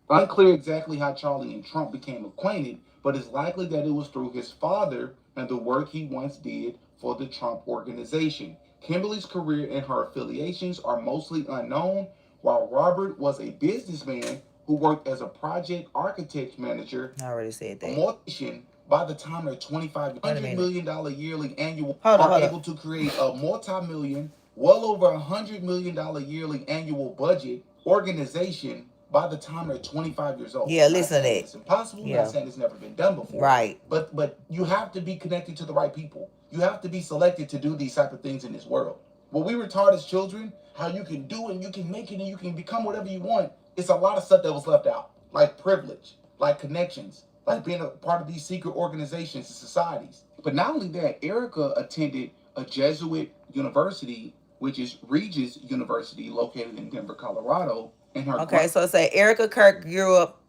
Speaker 2: Unclear exactly how Charlie and Trump became acquainted, but it's likely that it was through his father and the work he once did for the Trump organization. Kimberly's career and her affiliations are mostly unknown, while Robert was a businessman who worked as a project architect manager.
Speaker 1: I already said that.
Speaker 2: Multi by the time their $25 million yearly annual
Speaker 1: Hold
Speaker 2: are
Speaker 1: up.
Speaker 2: able to create a multi-million, well over $100 million yearly annual budget organization by the time they're 25 years old.
Speaker 1: Yeah, listen to that.
Speaker 2: It's impossible.
Speaker 1: Yeah.
Speaker 2: Not saying it's never been done before.
Speaker 1: Right.
Speaker 2: But you have to be connected to the right people. You have to be selected to do these type of things in this world. What we were taught as children, how you can do it and you can make it and you can become whatever you want, it's a lot of stuff that was left out. Like privilege, like connections, like being a part of these secret organizations and societies. But not only that, Erica attended a Jesuit university, which is Regis University, located in Denver, Colorado.
Speaker 1: Okay, so it say Erica Kirk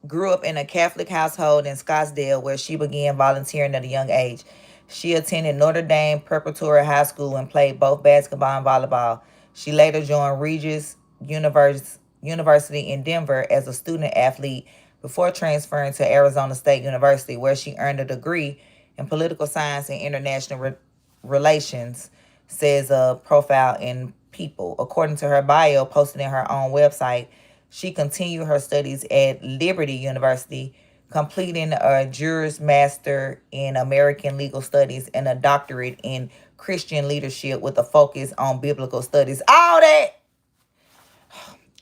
Speaker 1: grew up in a Catholic household in Scottsdale, where she began volunteering at a young age. She attended Notre Dame Preparatory High School and played both basketball and volleyball. She later joined Regis University in Denver as a student athlete before transferring to Arizona State University, where she earned a degree in political science and international relations, says a profile in People. According to her bio posted in her own website, she continued her studies at Liberty University, completing a Juris Master in American Legal Studies and a doctorate in Christian leadership with a focus on biblical studies. All that!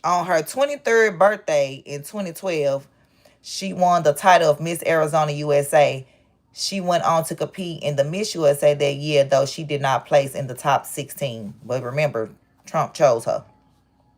Speaker 1: On her 23rd birthday in 2012, she won the title of Miss Arizona USA. She went on to compete in the Miss USA that year, though she did not place in the top 16. But remember, Trump chose her.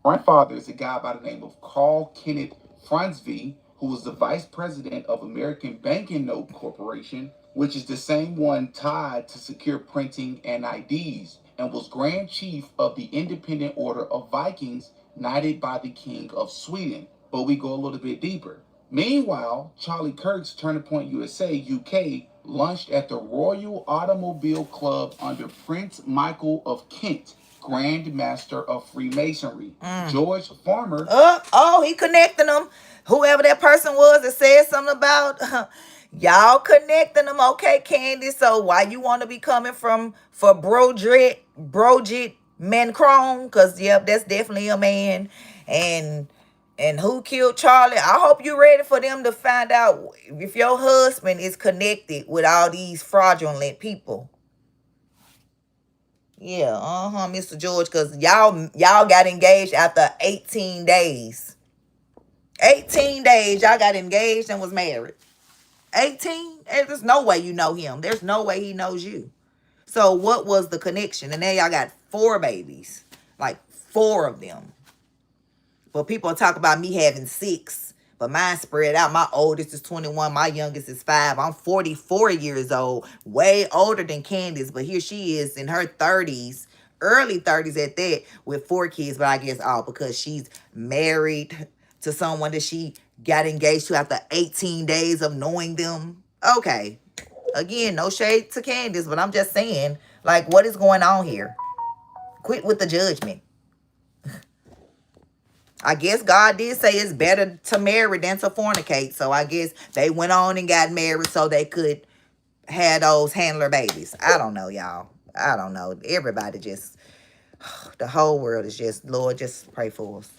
Speaker 2: My father is a guy by the name of Carl Kenneth Franzvi, who was the vice president of American Banking Note Corporation, which is the same one tied to secure printing and IDs, and was Grand Chief of the Independent Order of Vikings, knighted by the King of Sweden. But we go a little bit deeper. Meanwhile, Charlie Kirk's Turning Point USA, UK, launched at the Royal Automobile Club under Prince Michael of Kent, Grand Master of Freemasonry. George Farmer.
Speaker 1: He connecting them. Whoever that person was that said something about y'all connecting them. Okay, Candy. So why you want to be coming for Broderick Mancron? Because, yep, that's definitely a man. And who killed Charlie? I hope you're ready for them to find out if your husband is connected with all these fraudulent people. Yeah, Mr. George, because y'all got engaged after 18 days. 18 days, y'all got engaged and was married. 18? There's no way you know him. There's no way he knows you. So what was the connection? And then y'all got 4 babies. Like 4 of them. But people talk about me having 6. But mine spread out. My oldest is 21. My youngest is 5. I'm 44 years old. Way older than Candace. But here she is in her 30s. Early 30s at that. With 4 kids. But I guess all because she's married to someone that she got engaged to after 18 days of knowing them. Okay. Again, no shade to Candace. But I'm just saying. Like, what is going on here? Quit with the judgment. I guess God did say it's better to marry than to fornicate. So I guess they went on and got married so they could have those handler babies. I don't know, y'all. I don't know. Everybody just, the whole world is just, Lord, just pray for us.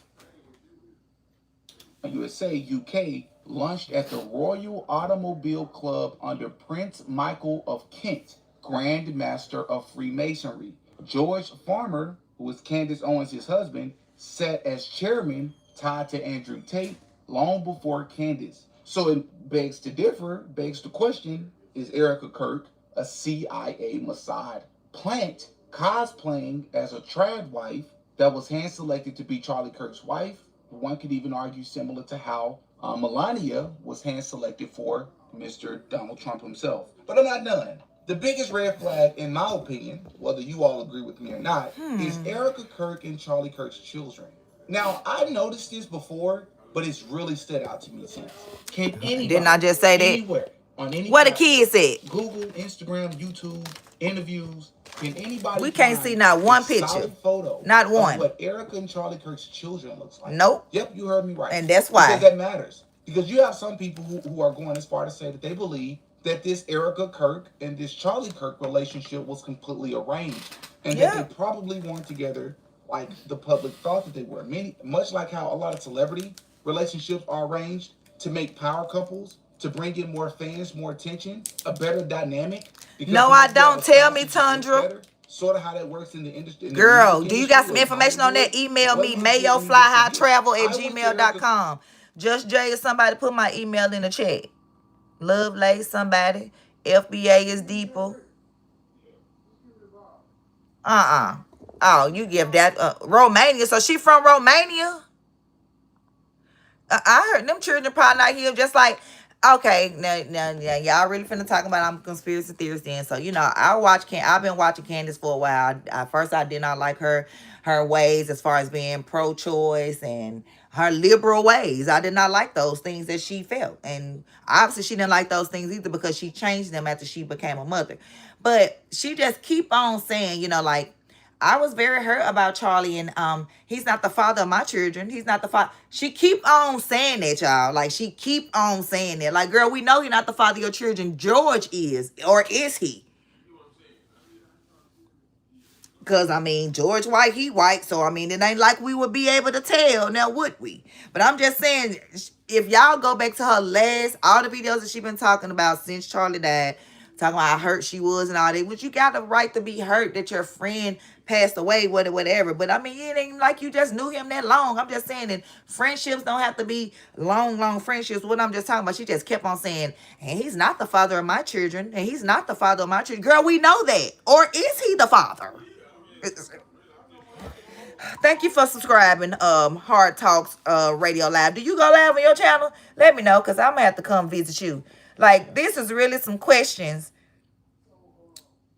Speaker 2: USA, UK, launched at the Royal Automobile Club under Prince Michael of Kent, Grand Master of Freemasonry. George Farmer, who was Candace Owens' husband, sat as chairman tied to Andrew Tate long before Candace. So it begs to differ, begs the question, is Erica Kirk a CIA Mossad plant cosplaying as a trad wife that was hand-selected to be Charlie Kirk's wife. One could even argue similar to how Melania was hand-selected for Mr. Donald Trump himself. But I'm not done. The biggest red flag, in my opinion, whether you all agree with me or not, is Erica Kirk and Charlie Kirk's children. Now, I've noticed this before, but it's really stood out to me since. Can anybody,
Speaker 1: didn't I just say that?
Speaker 2: Anywhere, on any
Speaker 1: what the kids said?
Speaker 2: Google, Instagram, YouTube, interviews, can anybody
Speaker 1: we can't see not one picture,
Speaker 2: photo,
Speaker 1: not one,
Speaker 2: of what Erica and Charlie Kirk's children looks like?
Speaker 1: Nope.
Speaker 2: Yep, you heard me right.
Speaker 1: And that's why.
Speaker 2: Because that matters. Because you have some people who are going as far to say that they believe that this Erica Kirk and this Charlie Kirk relationship was completely arranged, and that they probably weren't together like the public thought that they were. Much like how a lot of celebrity relationships are arranged to make power couples, to bring in more fans, more attention, a better dynamic.
Speaker 1: No, I don't. Tell me, Tundra.
Speaker 2: Sort of how that works in the industry.
Speaker 1: Girl, do you got some information on that? Email me, mayoflyhightravel@gmail.com. Just Jay or somebody put my email in the chat. Lovelace, somebody. FBA is deeper. Oh, you give that Romania. So she from Romania? I heard them children probably not here. Just like, okay, now y'all really finna talk about I'm a conspiracy theorist then. So, you know, I've been watching Candace for a while. At first, I did not like her ways as far as being pro-choice and her liberal ways. I did not like those things that she felt. And obviously, she didn't like those things either because she changed them after she became a mother. But she just keep on saying, you know, like, I was very hurt about Charlie, and he's not the father of my children. He's not the father. She keep on saying that, y'all. Like, she keep on saying that. Like, girl, we know he's not the father of your children. George is, or is he? Because, I mean, George white, he white. So, I mean, it ain't like we would be able to tell, now would we? But I'm just saying, if y'all go back to her all the videos that she been talking about since Charlie died, talking about how hurt she was and all that, but you got the right to be hurt that your friend passed away, whatever. But I mean, it ain't like you just knew him that long. I'm just saying that friendships don't have to be long friendships. What I'm just talking about, she just kept on saying, and he's not the father of my children, and he's not the father of my children. Girl, we know that. Or is he the father? Thank you for subscribing, Hard Talks Radio Live. Do you go live on your channel? Let me know, because I'm gonna have to come visit you. Like, this is really some questions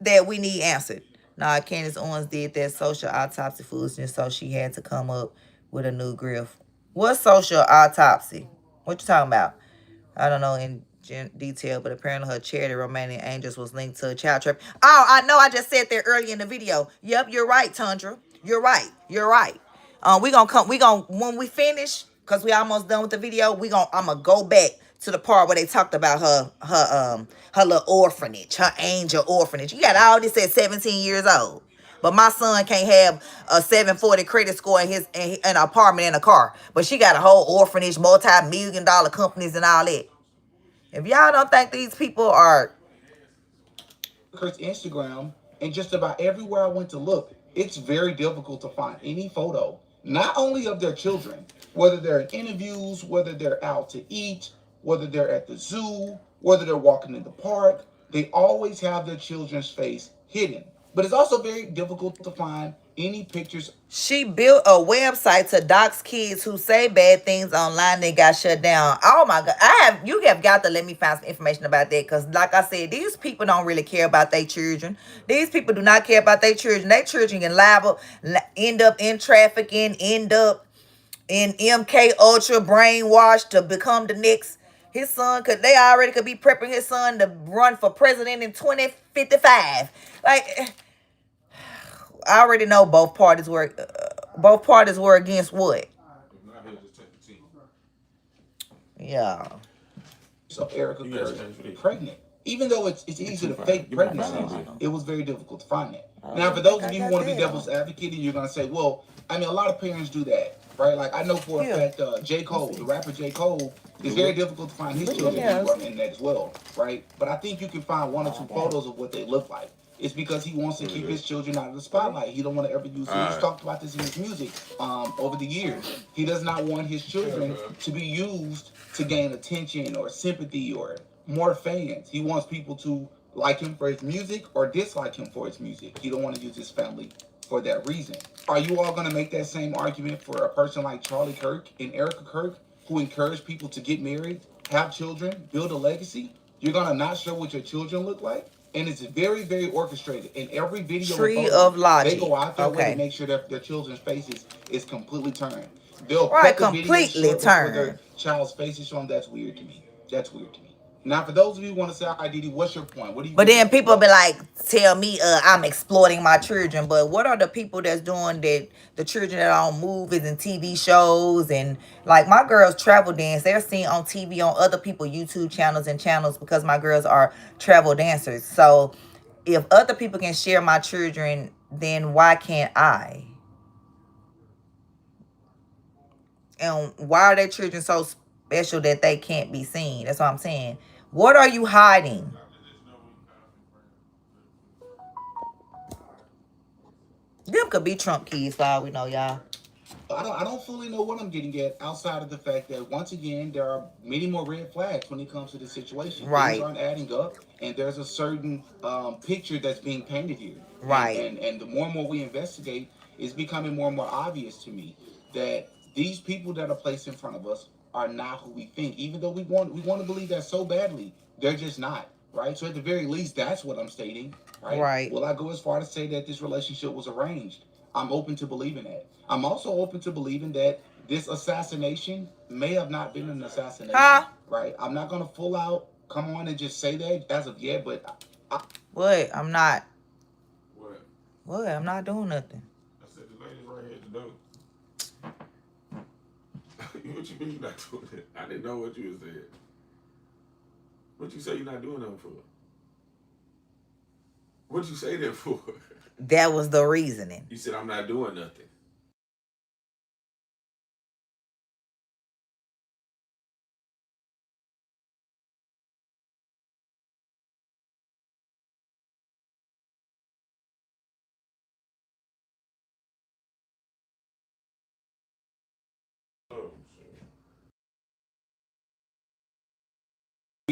Speaker 1: that we need answered. Nah, Candace Owens did that social autopsy foolishness, so she had to come up with a new grift. What social autopsy? What you talking about? I don't know in detail, but apparently her charity, Romanian Angels, was linked to a child trap. Oh, I know. I just said that earlier in the video. Yep, you're right, Tundra. You're right. You're right. We gonna when we finish, because we almost done with the video, I'm gonna go back to the part where they talked about her little orphanage, her angel orphanage. You got all this at 17 years old. But my son can't have a 740 credit score in an apartment and a car. But she got a whole orphanage, multi-million-dollar companies and all that. If y'all don't think these people are...
Speaker 2: Kirk's Instagram, and just about everywhere I went to look, it's very difficult to find any photo, not only of their children, whether they're in interviews, whether they're out to eat, whether they're at the zoo, whether they're walking in the park, they always have their children's face hidden. But it's also very difficult to find any pictures.
Speaker 1: She built a website to dox kids who say bad things online. They got shut down. Oh my God. You have got to let me find some information about that. Because like I said, these people don't really care about their children. These people do not care about their children. Their children can liable, end up in trafficking, end up in MK Ultra brainwashed to become the next. His son they already could be prepping his son to run for president in 2055. Like, I already know both parties were against what? Yeah.
Speaker 2: So Erica Kirk pregnant. Even though it's easy to fake pregnancy, it was very difficult to find it. Now, for those of you who want to be devil's advocate, you're going to say, well, I mean, a lot of parents do that, right? Like, I know for a fact, J. Cole, the rapper J. Cole, it's very difficult to find his children in that as well, right? But I think you can find one or two photos of what they look like. It's because he wants to keep his children out of the spotlight. He don't want to ever use it. He's talked about this in his music over the years. He does not want his children to be used to gain attention or sympathy or more fans. He wants people to like him for his music or dislike him for his music. He don't want to use his family for that reason. Are you all going to make that same argument for a person like Charlie Kirk and Erica Kirk, who encourage people to get married, have children, build a legacy? You're going to not show what your children look like? And it's very, very orchestrated. In every video and
Speaker 1: Tree
Speaker 2: photo,
Speaker 1: of logic.
Speaker 2: they go out their way to
Speaker 1: Okay.
Speaker 2: make sure that their children's faces is completely turned. They'll
Speaker 1: Right,
Speaker 2: cut the video
Speaker 1: completely
Speaker 2: short before their
Speaker 1: turned.
Speaker 2: child's face is shown. That's weird to me. That's weird to me. Now, for those of you who want to say, "Hi, Didi, what's your point? What do you?"
Speaker 1: But then people be like, tell me I'm exploiting my children. But what are the people that's doing that, the children that are on movies and TV shows? And like my girls travel dance. They're seen on TV on other people's YouTube channels and channels because my girls are travel dancers. So if other people can share my children, then why can't I? And why are their children so special that they can't be seen? That's what I'm saying. What are you hiding? Them could be Trump kids, for all we know, y'all.
Speaker 2: I don't fully know what I'm getting at outside of the fact that, once again, there are many more red flags when it comes to this situation.
Speaker 1: Right.
Speaker 2: Things aren't adding up, and there's a certain picture that's being painted here.
Speaker 1: Right.
Speaker 2: And the more and more we investigate, it's becoming more and more obvious to me that these people that are placed in front of us are not who we think. Even though we want to believe that so badly, they're just not. Right? So at the very least, that's what I'm stating. Right. Will I go as far to say that this relationship was arranged? I'm open to believing that. I'm also open to believing that this assassination may have not been an assassination. Right? I'm not going to full out come on and just say that as of yet, but
Speaker 1: what? I'm not.
Speaker 4: What?
Speaker 1: What? I'm not doing nothing.
Speaker 4: I said the lady's right here to do. What you mean you're not doing it? I didn't know what you was saying. What you say you're not doing nothing for? What'd you say that for?
Speaker 1: That was the reasoning.
Speaker 4: You said I'm not doing nothing.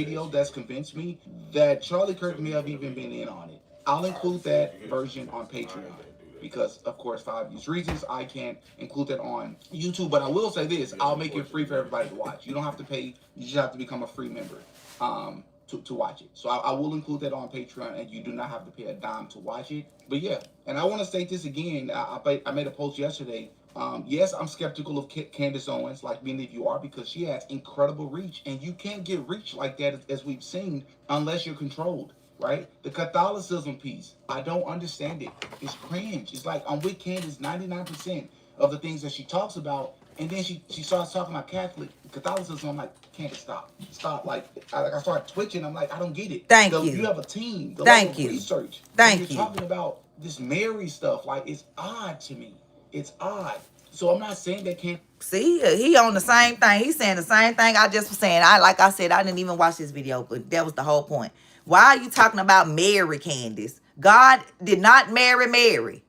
Speaker 2: video that's convinced me that Charlie Kirk may have even been in on it. I'll include that version on Patreon because, of course, for obvious reasons, I can't include that on YouTube. But I will say this, I'll make it free for everybody to watch. You don't have to pay. You just have to become a free member to watch it. So I will include that on Patreon, and you do not have to pay a dime to watch it. But yeah, and I want to state this again. I made a post yesterday. Yes, I'm skeptical of Candace Owens, like many of you are, because she has incredible reach, and you can't get reach like that, as we've seen, unless you're controlled, right? The Catholicism piece, I don't understand it. It's cringe. It's like, I'm with Candace 99% of the things that she talks about, and then she starts talking about Catholicism. I'm like, Candace, stop. Like I start twitching. I'm like, I don't get it.
Speaker 1: Thank you.
Speaker 2: You have a team.
Speaker 1: Thank you.
Speaker 2: Research.
Speaker 1: Thank you.
Speaker 2: You're talking about this Mary stuff. Like, it's odd to me. It's odd. So I'm not saying that can't.
Speaker 1: See, he on the same thing. He's saying the same thing I just was saying. Like I said, I didn't even watch this video, but that was the whole point. Why are you talking about Mary, Candace? God did not marry Mary.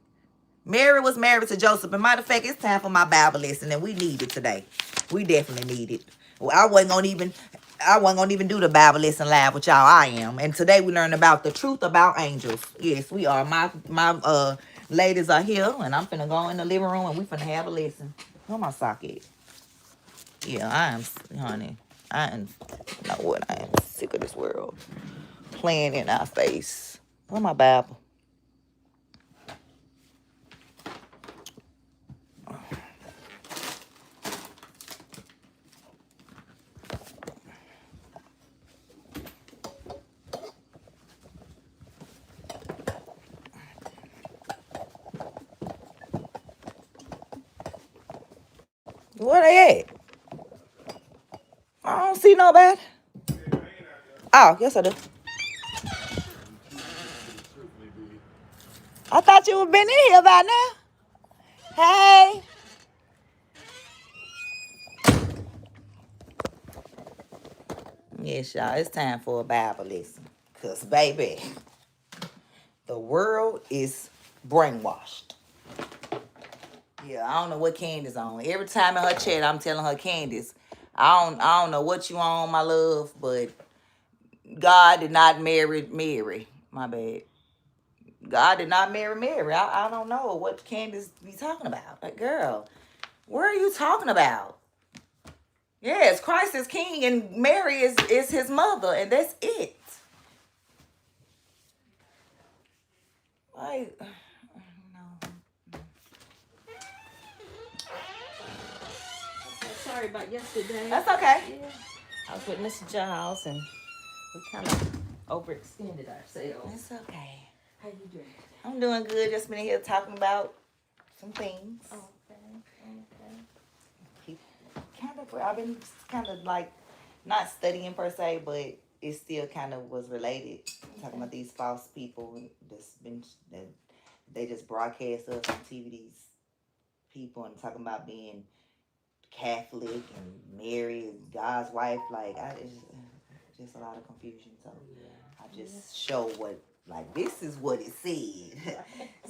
Speaker 1: Mary was married to Joseph. And matter of fact, it's time for my Bible lesson, and we need it today. We definitely need it. Well, I wasn't gonna even do the Bible lesson live with y'all. I am. And today we learned about the truth about angels. Yes, we are. My ladies are here, and I'm finna go in the living room, and we finna have a lesson. Where my sock at? Yeah, honey, I am, you know what, I am sick of this world playing in our face. Where my Bible? Where they at? I don't see nobody. Oh, yes I do. I thought you would been in here by now. Hey. Yes, y'all, it's time for a Bible lesson. Because, baby, the world is brainwashed. Yeah, I don't know what Candace on. Every time in her chat, I'm telling her, Candace, I don't know what you on, my love, but God did not marry Mary. My bad. God did not marry Mary. I don't know what Candace be talking about. Like, girl, what are you talking about? Yes, Christ is king and Mary is his mother, and that's it. Like, no.
Speaker 2: Sorry about yesterday.
Speaker 1: That's okay.
Speaker 2: Yeah. I was with Mr. Giles and we kind of overextended ourselves.
Speaker 1: It's okay.
Speaker 2: How you doing?
Speaker 1: I'm doing good. Just been here talking about some things.
Speaker 2: Okay.
Speaker 1: Kind of, I've been kind of like not studying per se, but it still kind of was related. Talking about these false people that's been that they just broadcast us on TV. These people and talking about being Catholic and Mary and God's wife. Like it's just a lot of confusion. So I just show what. Like, this is what it said.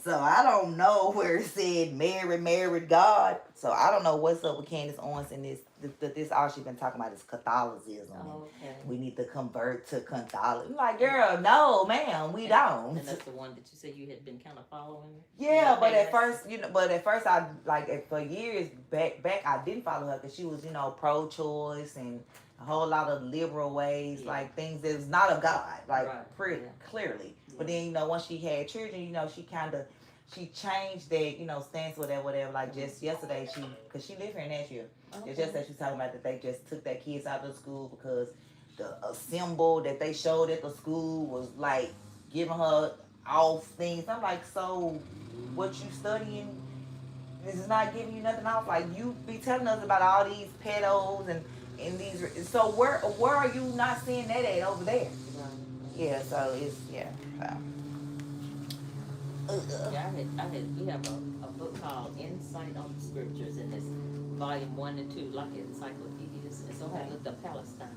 Speaker 1: So, I don't know where it said Mary married God. So, I don't know what's up with Candace Owens and this. This all she's been talking about is Catholicism.
Speaker 2: Oh, okay.
Speaker 1: We need to convert to Catholicism. Like, girl, no, ma'am, we don't.
Speaker 2: And that's the one that you said you had been kind of following?
Speaker 1: Yeah, but at first, I, like, for years back, I didn't follow her because she was, pro-choice and a whole lot of liberal ways, like things that was not of God, like pretty clearly. But then, once she had children, she changed that, stance, whatever. Like just yesterday, because she lived here in Nashville. Just yesterday, she was talking about that they just took their kids out of school because a symbol that they showed at the school was like giving her off things. I'm like, so what you studying is not giving you nothing off? Like, you be telling us about all these pedos and these. So where are you not seeing that at over there? Yeah, so it's
Speaker 2: we have a book called Insight on the Scriptures, and it's volume 1 and 2, like encyclopedias. And so I looked up Palestine.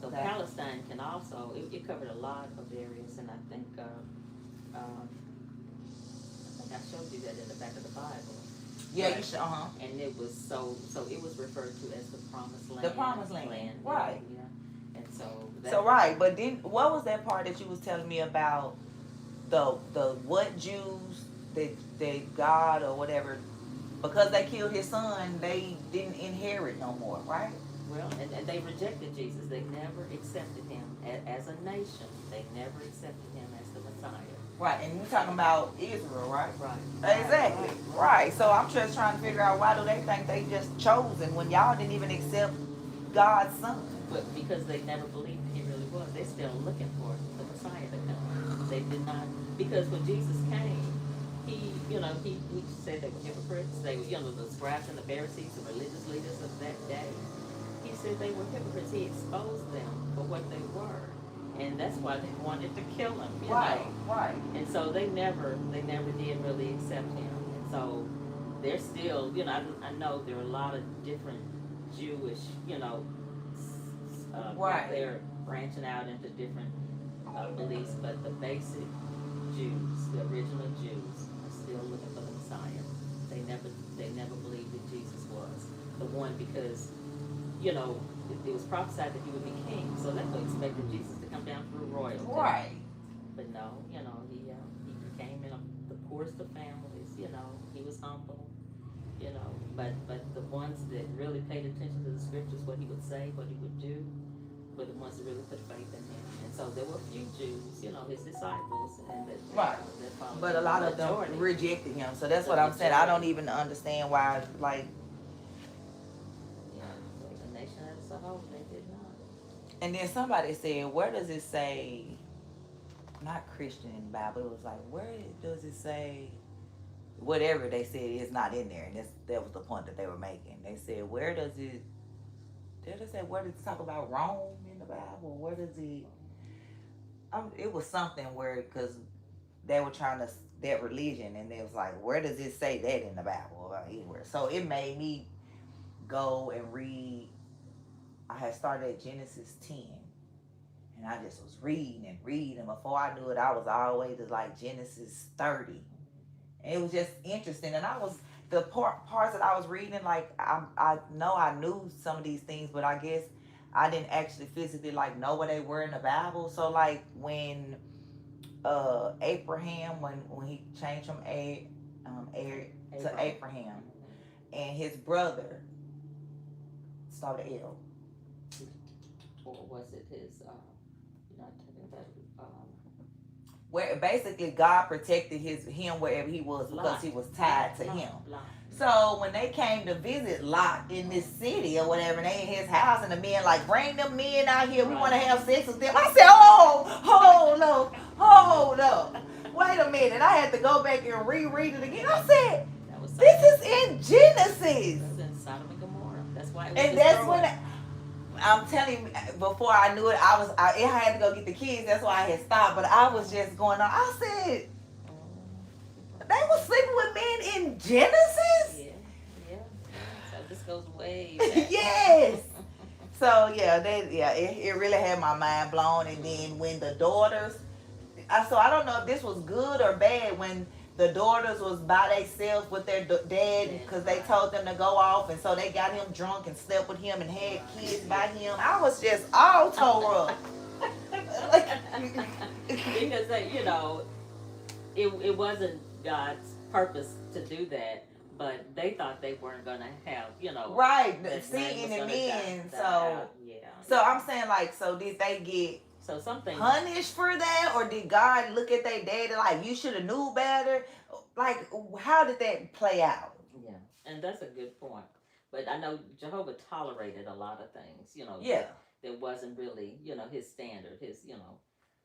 Speaker 2: So Palestine can also it covered a lot of areas, and I think I showed you that in the back of the Bible.
Speaker 1: Yeah, you should.
Speaker 2: And it was so it was referred to as the Promised Land.
Speaker 1: The Promised Land, right?
Speaker 2: Yeah, and
Speaker 1: so right. But then, what was that part that you was telling me about the what Jews that God or whatever, because they killed his son, they didn't inherit no more, right?
Speaker 2: Well, and they rejected Jesus. They never accepted him as a nation. They never accepted him as the Messiah.
Speaker 1: Right, and we're talking about Israel, right?
Speaker 2: Right.
Speaker 1: Exactly. Right. So I'm just trying to figure out, why do they think they just chosen when y'all didn't even accept God's son?
Speaker 2: But because they never believed he really was, they're still looking for the Messiah to come. They did not, because when Jesus came, he said they were hypocrites. They were, the scribes and the Pharisees, the religious leaders of that day. He said they were hypocrites. He exposed them for what they were. And that's why they wanted to kill him.
Speaker 1: Right.
Speaker 2: And so they never did really accept him. And so they're still, I know there are a lot of different Jewish, they're branching out into different beliefs, but the basic Jews, the original Jews, are still looking for the Messiah. They never believed that Jesus was the one, because, it was prophesied that he would be king, so they would expected Jesus to come down through royalty.
Speaker 1: Right.
Speaker 2: But no, he came in the poorest of families. He was humble. But the ones that really paid attention to the scriptures, what he would say, what he would do, were the ones that really put faith in him. And so there were a few Jews, his disciples, and that followed
Speaker 1: but
Speaker 2: him.
Speaker 1: a lot of them rejected him. So that's what I'm saying. I don't even understand why, like.
Speaker 2: The nation as a whole, they did not.
Speaker 1: And then somebody said, where does it say, not Christian in the Bible, it was like, where does it say, whatever they said is not in there. And that was the point that they were making. They said, where does it talk about Rome in the Bible? Where does it, it was something where, because they were trying to, that religion, and they was like, where does it say that in the Bible or anywhere? So it made me go and read. I had started at Genesis 10, and I just was reading, and before I knew it, I was all the way to like Genesis 30. And it was just interesting, and the parts that I was reading, like, I know I knew some of these things, but I guess I didn't actually physically, like, know where they were in the Bible. So, like, when Abraham when he changed from to Abraham, and his brother started L.
Speaker 2: Or was it his? You're not talking about
Speaker 1: Where basically God protected him wherever he was because
Speaker 2: Lot.
Speaker 1: he was tied to him.
Speaker 2: Lot.
Speaker 1: So when they came to visit Lot in this city or whatever, and they in his house, and the men like, bring them men out here, we want to have sex with them. I said, oh, hold up. Wait a minute. I had to go back and reread it again. I said, this is in Genesis.
Speaker 2: It was in Sodom and Gomorrah. That's why it was
Speaker 1: And
Speaker 2: destroyed.
Speaker 1: that's when I'm telling you, before I knew it, I had to go get the kids. That's why I had stopped. But I was just going on. I said, they were sleeping with men in Genesis?
Speaker 2: Yeah. So this goes way back.
Speaker 1: Yes. So yeah, it really had my mind blown. And then when the daughters, so I don't know if this was good or bad when the daughters was by themselves with their dad because they told them to go off, and so they got him drunk and slept with him and had kids by him. I was just all tore up.
Speaker 2: Because it wasn't God's purpose to do that, but they thought they weren't gonna have,
Speaker 1: right,
Speaker 2: that
Speaker 1: seeing
Speaker 2: name
Speaker 1: the
Speaker 2: was
Speaker 1: men.
Speaker 2: gonna die out.
Speaker 1: So I'm saying, like, so did they get
Speaker 2: something
Speaker 1: punished for that, or did God look at their daddy like, you should have knew better? Like, how did that play out?
Speaker 2: Yeah, and that's a good point. But I know Jehovah tolerated a lot of things,
Speaker 1: Yeah.
Speaker 2: that wasn't really, his standard,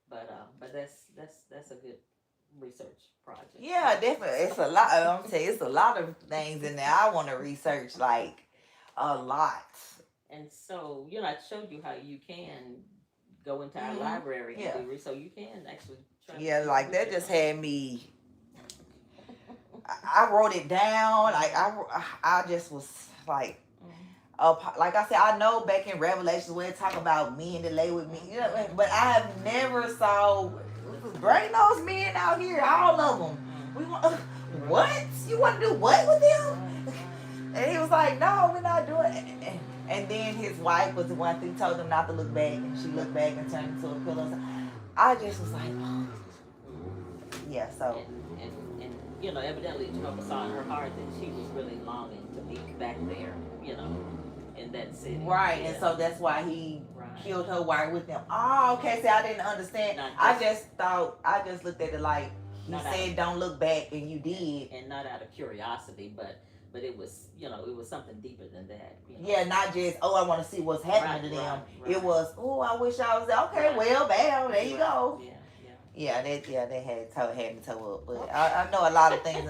Speaker 2: but that's a good research project.
Speaker 1: Yeah, definitely. It's a lot. I'm saying it's a lot of things in there I want to research, like a lot.
Speaker 2: And so, I showed you how you can go into our library and do research, so you can actually try
Speaker 1: to like that just had me. I wrote it down. Like I just was like, like I said, I know back in Revelations where it talk about men that lay with me, but I have never saw bring those men out here, all of them. We want what? You want to do what with them? And he was like, no, we're not doing it. And then his wife was the one who told him not to look back, and she looked back and turned into a pillow. So I just was like, oh. Yeah, so.
Speaker 2: And evidently Jehovah saw in her heart that she was really longing to be back there, in that city.
Speaker 1: Right, and so that's why he killed her while with them. Oh, okay, see, I didn't understand. I just looked at it like, he said don't look back, and you did.
Speaker 2: And not out of curiosity, but it was, it was something deeper than that.
Speaker 1: Yeah, not just, I want to see what's happening to them. Right. It was, I wish I was there. Okay, well, bam, there you go. Yeah, they had me toe up, but I know a lot of things,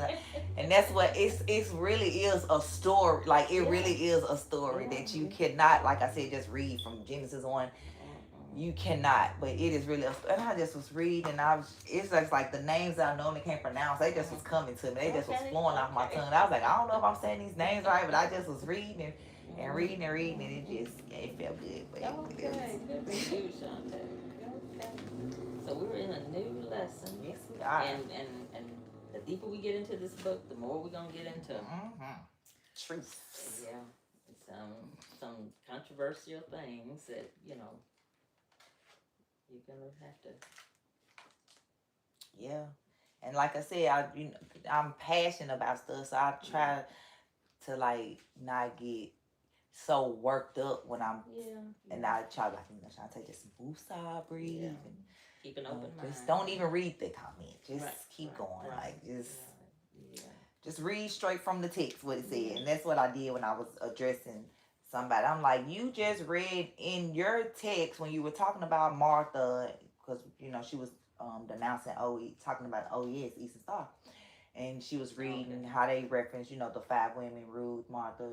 Speaker 1: and that's what it really is a story. Like it really is a story that you cannot, like I said, just read from Genesis on. You cannot, but it is really and I just was reading, and it's just like the names I normally can't pronounce, they just was coming to me. They just was flowing off my tongue. I was like, I don't know if I'm saying these names right, but I just was reading and reading, and it felt good. But
Speaker 2: okay, good for you, Shante. Okay. So we're in a new lesson.
Speaker 1: Yes, we are.
Speaker 2: And the deeper we get into this book, the more we're gonna get into
Speaker 1: truth.
Speaker 2: Yeah, some controversial things that you're gonna have to.
Speaker 1: Yeah, and like I said, I'm passionate about stuff, so I try to like not get so worked up when I'm. And I try trying to take just Woosah, breathe, and
Speaker 2: keep an open mind.
Speaker 1: Just don't even read the comment. Just keep going. Like just read straight from the text what it said, and that's what I did when I was addressing somebody. I'm like, you just read in your text when you were talking about Martha, because she was denouncing talking about OES, Eastern Star. And she was reading how they reference, the 5 women, Ruth, Martha,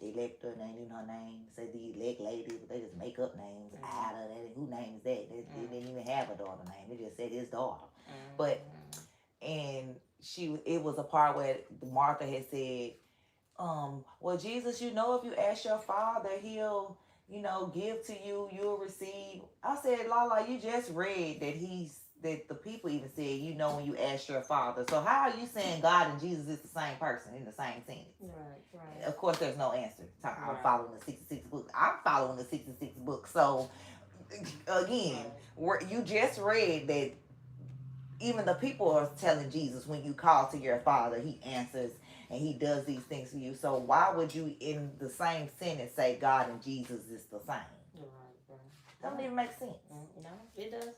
Speaker 1: Electa, and they didn't know her name. Say the elect lady, but they just make up names. Ada, who name is that? They didn't even have a daughter name. They just said his daughter. But, and it was a part where Martha had said, well, Jesus, if you ask your father, he'll, give to you, you'll receive. I said, Lala, you just read that the people even said, when you ask your father. So how are you saying God and Jesus is the same person in the same sentence? Right. Of course, there's no answer. I'm following the 66 book. I'm following the 66 book. So, again, you just read that even the people are telling Jesus, when you call to your Father, He answers and He does these things for you. So why would you, in the same sentence, say God and Jesus is the same?
Speaker 2: Right.
Speaker 1: Don't even make sense.
Speaker 2: No, it doesn't.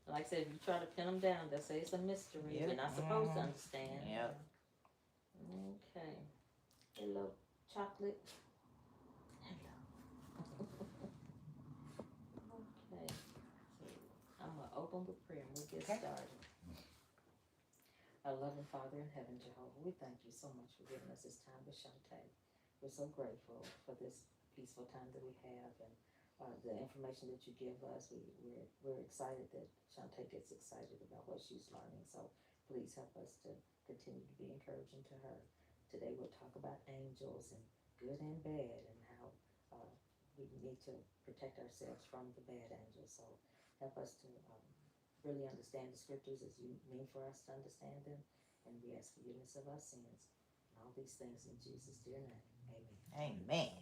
Speaker 2: Like I said, if you try to pin them down, they'll say it's a mystery.
Speaker 1: Yep.
Speaker 2: We're not supposed to understand.
Speaker 1: Yep.
Speaker 2: Okay. Hello, chocolate. Hello. Okay. So I'm going to open with prayer and we'll get started. Our loving Father in heaven, Jehovah, we thank you so much for giving us this time with Shantae. We're so grateful for this peaceful time that we have and the information that you give us. We're excited that Shantae gets excited about what she's learning. So please help us to continue to be encouraging to her. Today we'll talk about angels and good and bad and how we need to protect ourselves from the bad angels. So help us to really understand the scriptures as you mean for us to understand them. And we ask forgiveness of our sins. And all these things in Jesus' dear name. Amen.
Speaker 1: Amen.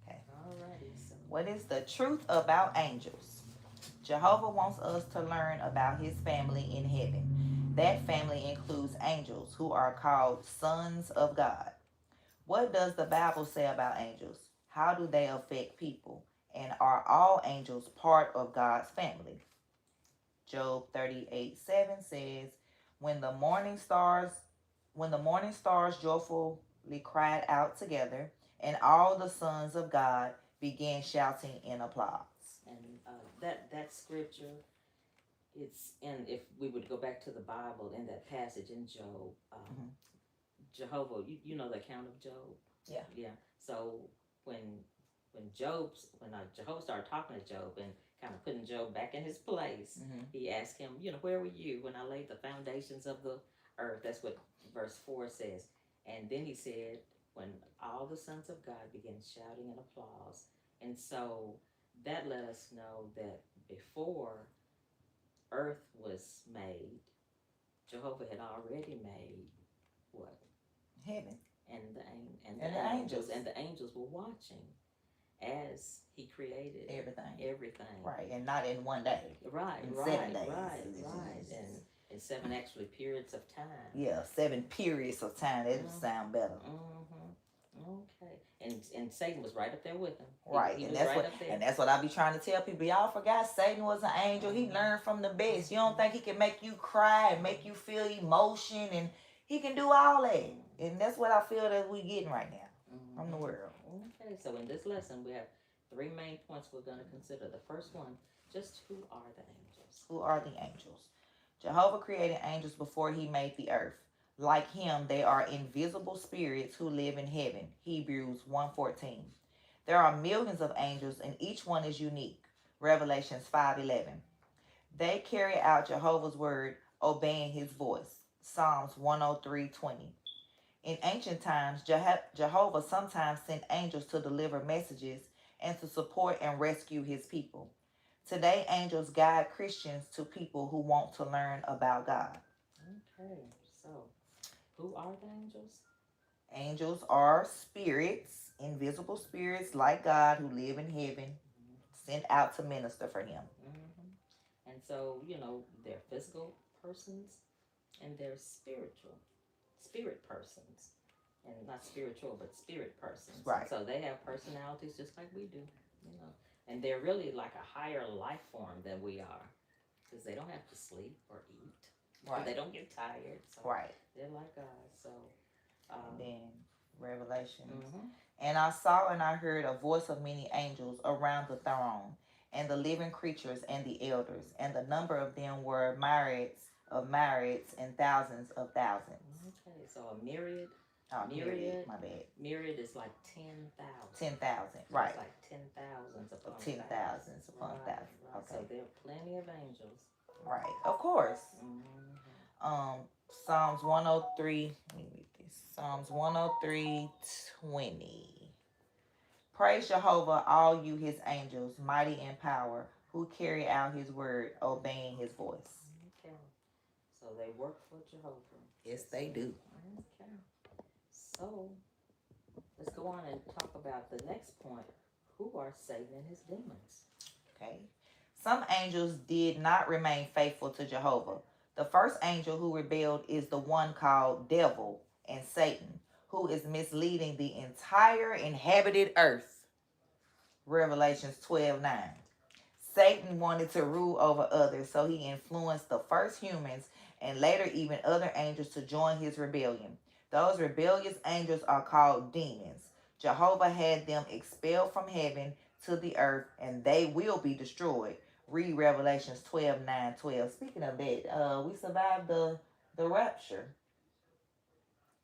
Speaker 2: Okay. Alrighty. So
Speaker 1: what is the truth about angels? Jehovah wants us to learn about His family in heaven. That family includes angels, who are called sons of God. What does the Bible say about angels? How do they affect people? And are all angels part of God's family? Job 38:7 says, when the morning stars joyfully cried out together, and all the sons of God began shouting in applause.
Speaker 2: And that scripture, it's in, if we would go back to the Bible in that passage in Job, Jehovah, you know the account of Job? Yeah. So when Jehovah started talking to Job and kind of putting Job back in his place, he asked him, where were you when I laid the foundations of the earth? That's what verse 4 says. And then he said, when all the sons of God began shouting in applause. And so that let us know that before earth was made, Jehovah had already made what?
Speaker 1: Heaven.
Speaker 2: And the
Speaker 1: angels.
Speaker 2: And the angels were watching as He created everything.
Speaker 1: Right, and not in one day.
Speaker 2: Right,
Speaker 1: in
Speaker 2: 7 days.
Speaker 1: Right.
Speaker 2: And in 7 actually periods of time.
Speaker 1: Yeah, 7 periods of time. That would sound better.
Speaker 2: Okay. And Satan was right up there with him.
Speaker 1: Right.
Speaker 2: He
Speaker 1: and
Speaker 2: was
Speaker 1: that's
Speaker 2: right
Speaker 1: what
Speaker 2: up there.
Speaker 1: and that's what I be trying to tell people. Y'all forgot Satan was an angel. He learned from the best. You don't think he can make you cry and make you feel emotion, and he can do all that. And that's what I feel that we getting right now from the world.
Speaker 2: Okay, so in this lesson we have 3 main points we're going to consider. The first one, just who are the angels?
Speaker 1: Who are the angels? Jehovah created angels before He made the earth. Like Him, they are invisible spirits who live in heaven. Hebrews 1:14. There are millions of angels, and each one is unique. Revelations 5:11. They carry out Jehovah's word, obeying His voice. Psalms 103:20. In ancient times, Jehovah sometimes sent angels to deliver messages and to support and rescue His people. Today, angels guide Christians to people who want to learn about God.
Speaker 2: Okay, so who are the angels?
Speaker 1: Angels are spirits, invisible spirits like God, who live in heaven, sent out to minister for Him.
Speaker 2: And so, they're physical persons and they're spirit persons. And not spiritual, but spirit persons.
Speaker 1: Right.
Speaker 2: So they have personalities just like we do, And they're really like a higher life form than we are, because they don't have to sleep or eat. Right. They don't get tired. So
Speaker 1: right.
Speaker 2: They're like God. So
Speaker 1: and then Revelations. And I saw and I heard a voice of many angels around the throne, and the living creatures and the elders, and the number of them were myriads of myriads and thousands of thousands.
Speaker 2: Okay, so a myriad.
Speaker 1: Myriad, my bad.
Speaker 2: Myriad is like 10,000.
Speaker 1: 10,000,
Speaker 2: so
Speaker 1: right.
Speaker 2: It's like 10,000s upon
Speaker 1: 10,000s upon
Speaker 2: right,
Speaker 1: thousands.
Speaker 2: Right.
Speaker 1: Okay.
Speaker 2: So there are plenty of angels.
Speaker 1: Right, of course. Psalms 103, let me read this. Psalms 103:20. Praise Jehovah, all you His angels, mighty in power, who carry out His word, obeying His voice.
Speaker 2: Okay. So they work for Jehovah.
Speaker 1: Yes, they do.
Speaker 2: Okay. So let's go on and talk about the next point. Who are Satan and his demons?
Speaker 1: Okay. Some angels did not remain faithful to Jehovah. The first angel who rebelled is the one called Devil and Satan, who is misleading the entire inhabited earth. Revelations 12:9. Satan wanted to rule over others, so he influenced the first humans and later even other angels to join his rebellion. Those rebellious angels are called demons. Jehovah had them expelled from heaven to the earth, and they will be destroyed. Read Revelations 12:9-12. Speaking of that, we survived the rapture.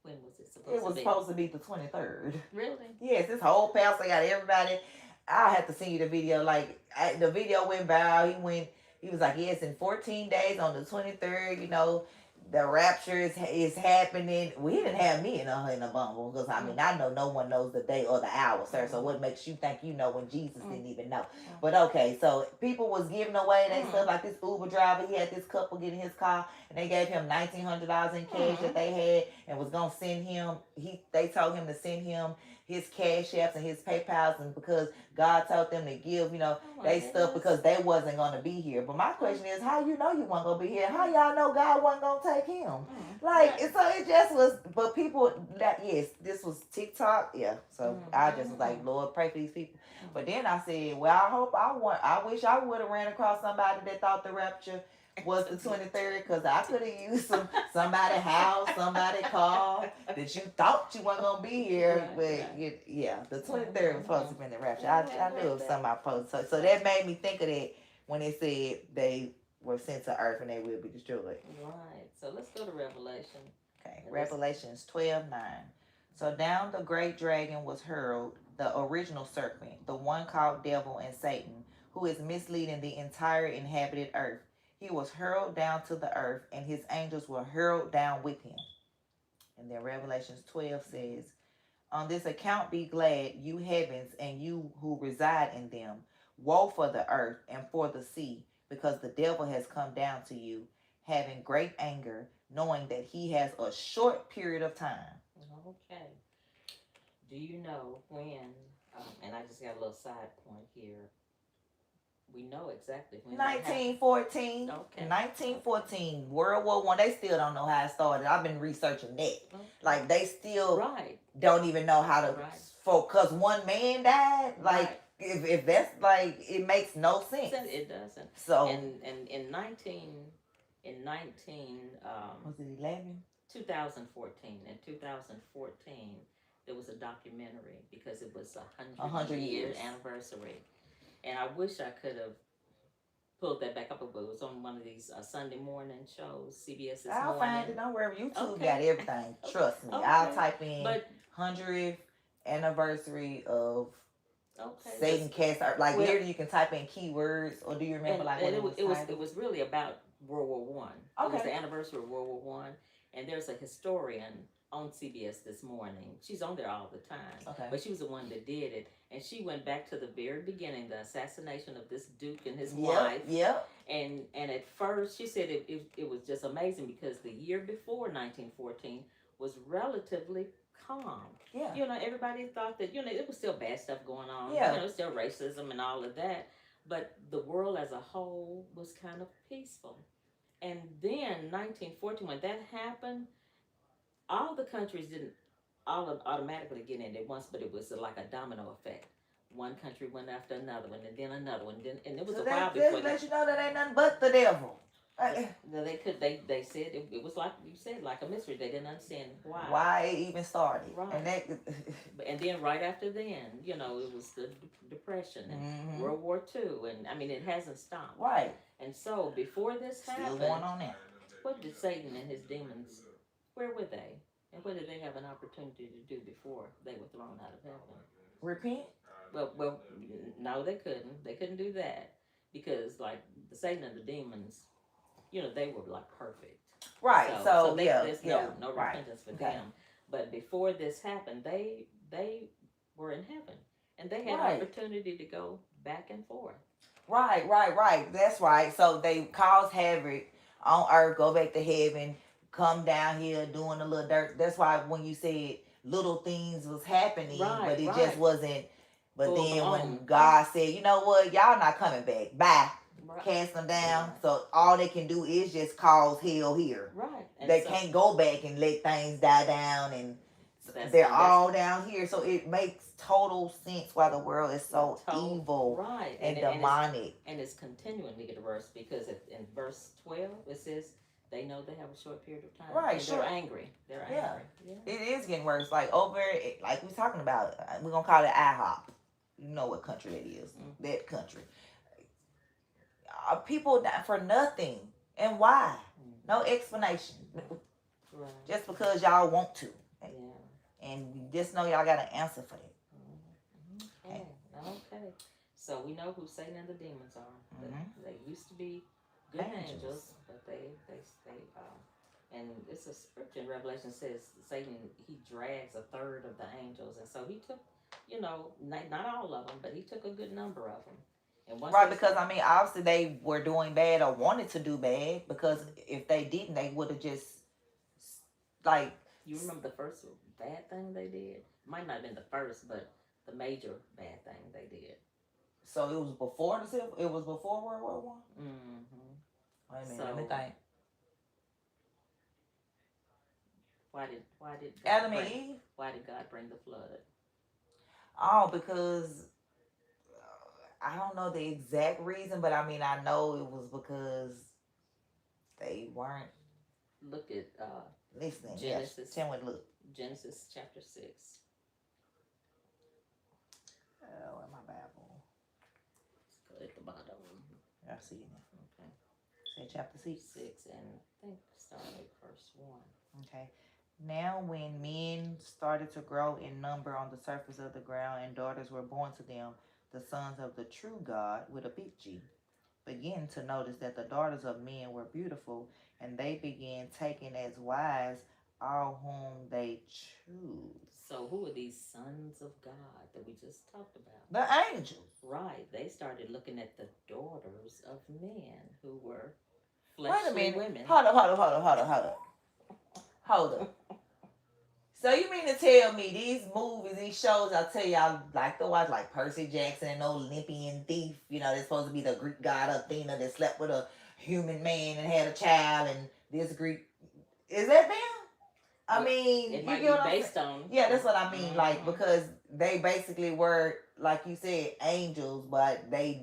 Speaker 2: When was it supposed to be?
Speaker 1: It was supposed to be the 23rd.
Speaker 2: Really?
Speaker 1: Yes, this whole pastor got everybody. I'll have to send you the video. Like, the video went viral. He was like, yes, in 14 days on the 23rd, the rapture is happening. Well, he didn't have me in a bumble because, I mean, I know no one knows the day or the hour, sir. So what makes you think you know when Jesus didn't even know? But okay, so people was giving away their stuff, like this Uber driver. He had this couple get in his car, and they gave him $1,900 in cash that they had and was going to send him. They told him to send him his cash apps and his PayPals, and because God told them to give, they stuff because they wasn't going to be here. But my question is, how you know you weren't going to be here? How y'all know God wasn't going to take him? Like, so it just was, but people, yes, this was TikTok, yeah. So I just was like, Lord, pray for these people. But then I said, well, I wish I would have ran across somebody that thought the rapture was the 23rd, because I could have used somebody's house, somebody's car that you thought you weren't going to be here. But yeah, the 23rd was supposed to be in the rapture. I knew it was something I posted. So that made me think of that when it said they were sent to earth and they will be destroyed.
Speaker 2: Right. So let's go to Revelation.
Speaker 1: Okay, Revelations 12:9. So down the great dragon was hurled, the original serpent, the one called Devil and Satan, who is misleading the entire inhabited earth. He was hurled down to the earth, and his angels were hurled down with him. And then Revelations 12 says, on this account be glad, you heavens, and you who reside in them. Woe for the earth and for the sea, because the devil has come down to you, having great anger, knowing that he has a short period of time.
Speaker 2: Okay. Do you know when, and I just got a little side point here, we know exactly when
Speaker 1: 1914. Okay. 1914, World War I. They still don't know how it started. I've been researching that. Okay. Like, they still don't even know how to, because one man died. Like, if that's, like, it makes no sense.
Speaker 2: It doesn't.
Speaker 1: So,
Speaker 2: in 19
Speaker 1: was it 11?
Speaker 2: 2014. In 2014, there was a documentary because it was 100 year anniversary. And I wish I could have pulled that back up, but it was on one of these Sunday morning shows, CBS this
Speaker 1: I'll
Speaker 2: morning.
Speaker 1: find it. Don't worry. YouTube got everything. Trust me. I'll type in 100th anniversary of Satan cast. Like, literally, you can type in keywords, or do you remember
Speaker 2: it was really about World War One. It was the anniversary of World War One, and there's a historian on CBS this morning. She's on there all the time. But she was the one that did it. And she went back to the very beginning, the assassination of this Duke and his wife. And at first, she said it was just amazing because the year before 1914 was relatively calm. Everybody thought that, it was still bad stuff going on. Still racism and all of that. But the world as a whole was kind of peaceful. And then 1914, when that happened, all the countries didn't all automatically get in at once, but it was like a domino effect. One country went after another one, and then another one, and it was a while before.
Speaker 1: Let you know that ain't nothing but the devil.
Speaker 2: They said it was like you said, like a mystery. They didn't understand
Speaker 1: why it even started.
Speaker 2: And then right after then, it was the Depression and World War II, and I mean it hasn't stopped. And so before this happened,
Speaker 1: still going on there.
Speaker 2: What did Satan and his demons? Where were they? And what did they have an opportunity to do before they were thrown out of heaven?
Speaker 1: Repent?
Speaker 2: Well, no, they couldn't. They couldn't do that because, like, the Satan and the demons, they were like perfect. So there's no repentance for them. But before this happened, they were in heaven and they had opportunity to go back and forth.
Speaker 1: Right. That's right. So they caused havoc on earth, go back to heaven. Come down here doing a little dirt. That's why when you said little things was happening, but it just wasn't. But then when God said, you know what, y'all not coming back. Bye. cast them down.
Speaker 2: Right.
Speaker 1: So all they can do is just cause hell here.
Speaker 2: Right. And
Speaker 1: they
Speaker 2: so,
Speaker 1: can't go back and let things die down, and
Speaker 2: that's,
Speaker 1: they're
Speaker 2: and that's,
Speaker 1: all down here. So it makes total sense why the world is so evil
Speaker 2: right,
Speaker 1: and demonic.
Speaker 2: And it's continuing to get worse because in verse 12 it says they know they have a short period of time.
Speaker 1: Right,
Speaker 2: and
Speaker 1: sure.
Speaker 2: They're angry. They're angry. Yeah.
Speaker 1: It is getting worse. Like over, like we're talking about, we're gonna call it IHOP. You know what country that is?
Speaker 2: Mm-hmm.
Speaker 1: That country. People die for nothing, and why?
Speaker 2: Mm-hmm.
Speaker 1: No explanation.
Speaker 2: Right.
Speaker 1: Just because y'all want to.
Speaker 2: Yeah.
Speaker 1: And just know y'all got an answer for that.
Speaker 2: Mm-hmm. Okay. So we know who Satan and the demons are.
Speaker 1: Mm-hmm.
Speaker 2: They used to be good angels, but they and it's a scripture in Revelation says Satan, he drags a third of the angels, and so he took, not all of them, but he took a good number of them. And
Speaker 1: right, because I mean, obviously they were doing bad or wanted to do bad, because if they didn't, they would have just like.
Speaker 2: You remember the first bad thing they did? Might not have been the first, but the major bad thing they did.
Speaker 1: So it was before it was before World War One.
Speaker 2: Mm-hmm.
Speaker 1: Wait a minute, let me think.
Speaker 2: Why did
Speaker 1: Adam and Eve?
Speaker 2: Why did God bring the flood?
Speaker 1: Oh, because I don't know the exact reason, but I mean I know it was because they weren't.
Speaker 2: Look at
Speaker 1: listening.
Speaker 2: Genesis.
Speaker 1: Yes. Tell me to look.
Speaker 2: Genesis chapter 6.
Speaker 1: Oh, in my Bible.
Speaker 2: Let's go at the bottom.
Speaker 1: I see it now.
Speaker 2: Okay.
Speaker 1: Say chapter 6.
Speaker 2: 6, and I think starting at verse 1.
Speaker 1: Okay. Now when men started to grow in number on the surface of the ground, and daughters were born to them, the sons of the true God, with a big G, began to notice that the daughters of men were beautiful, and they began taking as wives all whom they choose.
Speaker 2: So who are these sons of God that we just talked about?
Speaker 1: The angels.
Speaker 2: Right. They started looking at the daughters of men who were fleshly women.
Speaker 1: Hold up. So you mean to tell me these movies, these shows, I tell y'all like to watch, like Percy Jackson and Olympian Thief, they're supposed to be the Greek god Athena that slept with a human man and had a child, and this Greek, is that them? I mean,
Speaker 2: it might be based on.
Speaker 1: Yeah, that's what I mean. Like, because they basically were, like you said, angels, but they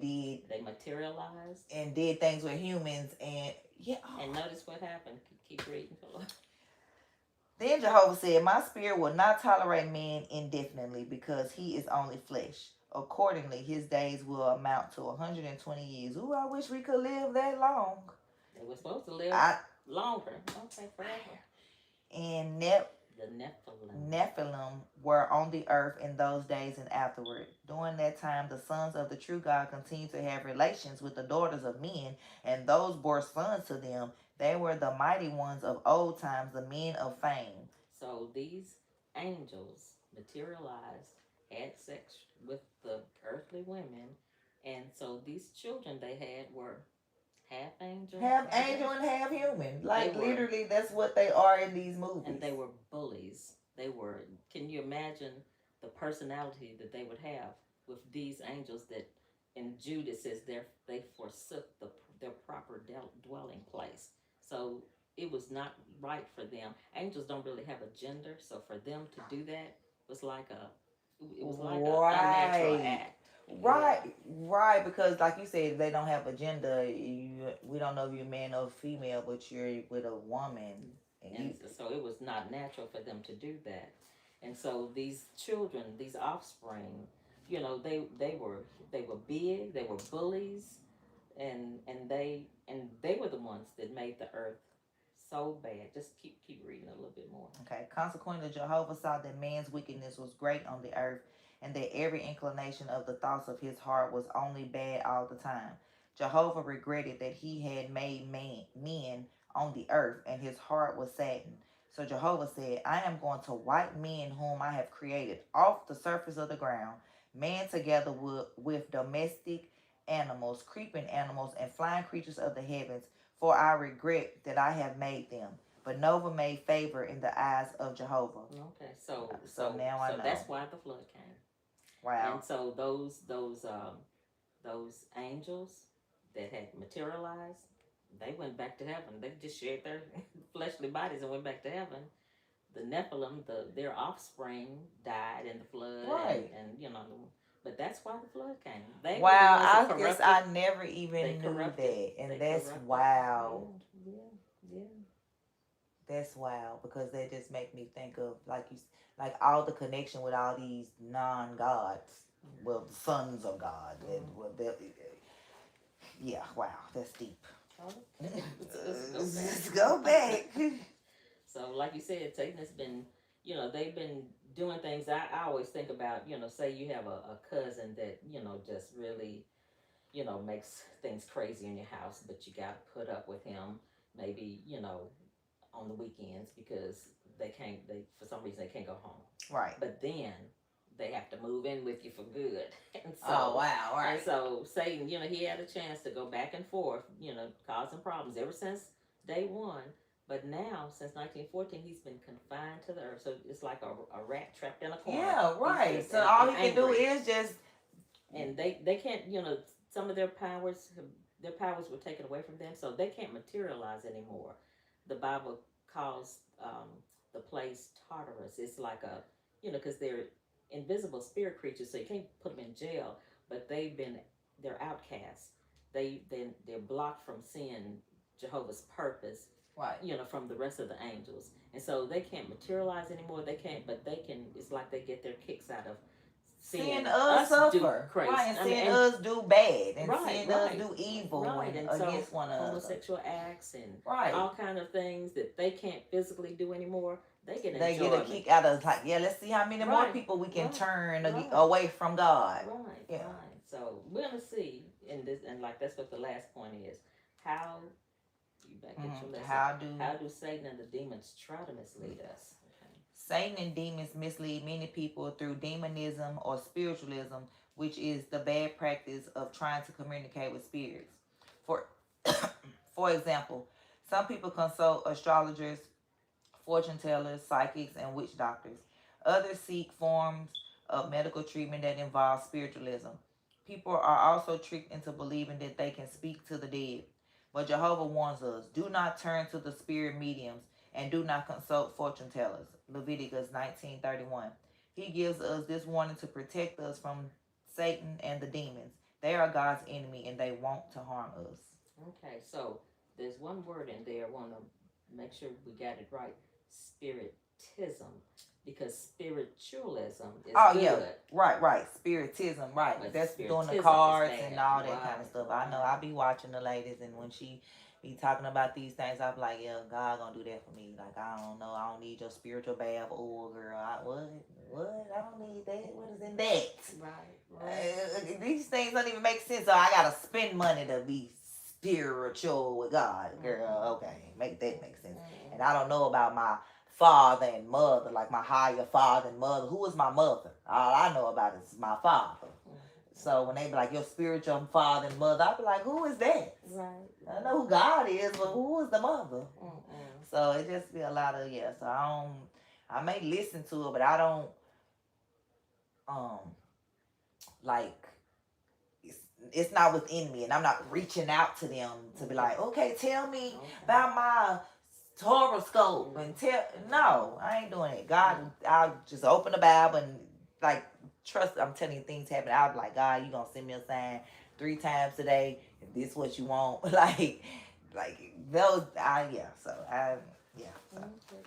Speaker 2: materialized
Speaker 1: and did things with humans, and
Speaker 2: And notice what happened. Keep reading, Philip.
Speaker 1: Then Jehovah said, my spirit will not tolerate man indefinitely, because he is only flesh. Accordingly, his days will amount to 120 years. Ooh, I wish we could live that long.
Speaker 2: They were supposed to live longer. Okay, forever.
Speaker 1: And
Speaker 2: the
Speaker 1: Nephilim were on the earth in those days and afterward. During that time, the sons of the true God continued to have relations with the daughters of men, and those bore sons to them. They were the mighty ones of old times, the men of fame.
Speaker 2: So these angels materialized, had sex with the earthly women, and so these children they had were half angel and half human.
Speaker 1: Like literally, that's what they are in these movies.
Speaker 2: And they were bullies. They were. Can you imagine the personality that they would have with these angels? That in Jude it says they forsook their proper dwelling place. So it was not right for them. Angels don't really have a gender, so for them to do that was like an unnatural act.
Speaker 1: Right, because like you said, they don't have a gender. We don't know if you're a man or female, but you're with a woman.
Speaker 2: So it was not natural for them to do that. And so these children, these offspring, they were big, they were bullies, and they were the ones that made the earth so bad. Just keep reading a little bit more.
Speaker 1: Okay. Consequently, Jehovah saw that man's wickedness was great on the earth, and that every inclination of the thoughts of his heart was only bad all the time. Jehovah regretted that he had made men on the earth, and his heart was saddened. So Jehovah said, I am going to wipe men whom I have created off the surface of the ground, man together with domestic animals, creeping animals, and flying creatures of the heavens, for I regret that I have made them. But Nova made favor in the eyes of Jehovah.
Speaker 2: Okay, so
Speaker 1: now I know.
Speaker 2: That's why the flood came.
Speaker 1: Wow.
Speaker 2: And so those angels, that had materialized, they went back to heaven. They just shared their fleshly bodies and went back to heaven. The Nephilim, their offspring died in the flood,
Speaker 1: Right.
Speaker 2: and but that's why the flood came. They were the
Speaker 1: Wow,
Speaker 2: ones that
Speaker 1: I guess
Speaker 2: corrupted.
Speaker 1: I never
Speaker 2: They
Speaker 1: even knew
Speaker 2: corrupted.
Speaker 1: that. And
Speaker 2: They
Speaker 1: that's
Speaker 2: corrupted.
Speaker 1: wow.
Speaker 2: Yeah.
Speaker 1: That's wild because that just make me think of like all the connection with all these non-gods, well, the sons of God. And, well, yeah, wow, that's deep.
Speaker 2: Okay.
Speaker 1: Let's go back.
Speaker 2: So, like you said, Satan has been, they've been doing things. I always think about, say you have a cousin that, just really, makes things crazy in your house, but you got to put up with him maybe, on the weekends because they for some reason they can't go home.
Speaker 1: Right.
Speaker 2: But then they have to move in with you for good. And so,
Speaker 1: oh wow, right.
Speaker 2: And so Satan, he had a chance to go back and forth, causing problems ever since day one. But now, since 1914, he's been confined to the earth. So it's like a rat trapped in a corner.
Speaker 1: Yeah, right. So all he can do is just.
Speaker 2: And they can't, some of their powers were taken away from them, so they can't materialize anymore. The Bible calls the place Tartarus. It's like because they're invisible spirit creatures, so you can't put them in jail. But they're outcasts. They're blocked from seeing Jehovah's purpose.
Speaker 1: Right.
Speaker 2: From the rest of the angels, and so they can't materialize anymore. They can't, but they can. It's like they get their kicks out of seeing
Speaker 1: us suffer,
Speaker 2: do crazy.
Speaker 1: Right, and seeing us do bad, and
Speaker 2: right,
Speaker 1: seeing
Speaker 2: right,
Speaker 1: us do evil,
Speaker 2: right, and
Speaker 1: against
Speaker 2: so
Speaker 1: one another,
Speaker 2: homosexual acts and
Speaker 1: right,
Speaker 2: all kind of things that they can't physically do anymore. They get
Speaker 1: a kick out of like, yeah, let's see how many more people we can turn away from God.
Speaker 2: Right,
Speaker 1: yeah.
Speaker 2: Right. So we're gonna see in this, and like that's what the last point is. How you back at your lesson? How do Satan and the demons try to mislead us?
Speaker 1: Satan and demons mislead many people through demonism or spiritualism, which is the bad practice of trying to communicate with spirits. For example, some people consult astrologers, fortune tellers, psychics, and witch doctors. Others seek forms of medical treatment that involve spiritualism. People are also tricked into believing that they can speak to the dead. But Jehovah warns us, do not turn to the spirit mediums and do not consult fortune tellers. Leviticus 19:31. He gives us this warning to protect us from Satan and the demons. They are God's enemy and they want to harm us.
Speaker 2: Okay, so there's one word in there I want to make sure we got it right. Spiritism. Because spiritualism is good.
Speaker 1: Yeah, right. Spiritism, right. But that's doing the cards and all that kind of stuff. I know. I be watching the ladies, and when she be talking about these things, I be like, yeah, God gonna do that for me. Like, I don't know. I don't need your spiritual bath oil, girl. What? I don't need that. What is in that? Right. These things don't even make sense. So I gotta spend money to be spiritual with God, girl. Okay, make that make sense. And I don't know about my father and mother, like my higher father and mother. Who is my mother? All I know about is my father. So when they be like, your spiritual father and mother, I be like, who is that? Right. I know who God is, but who is the mother? So it just be a lot of, so I may listen to it, but I don't, like, it's not within me, and I'm not reaching out to them to be like, okay, tell me about my horoscope and no, I ain't doing it. God, I'll just open the Bible and like trust. I'm telling you, things happen. I'll be like, God, you gonna send me a sign 3 times today. If this what you want, like those. So.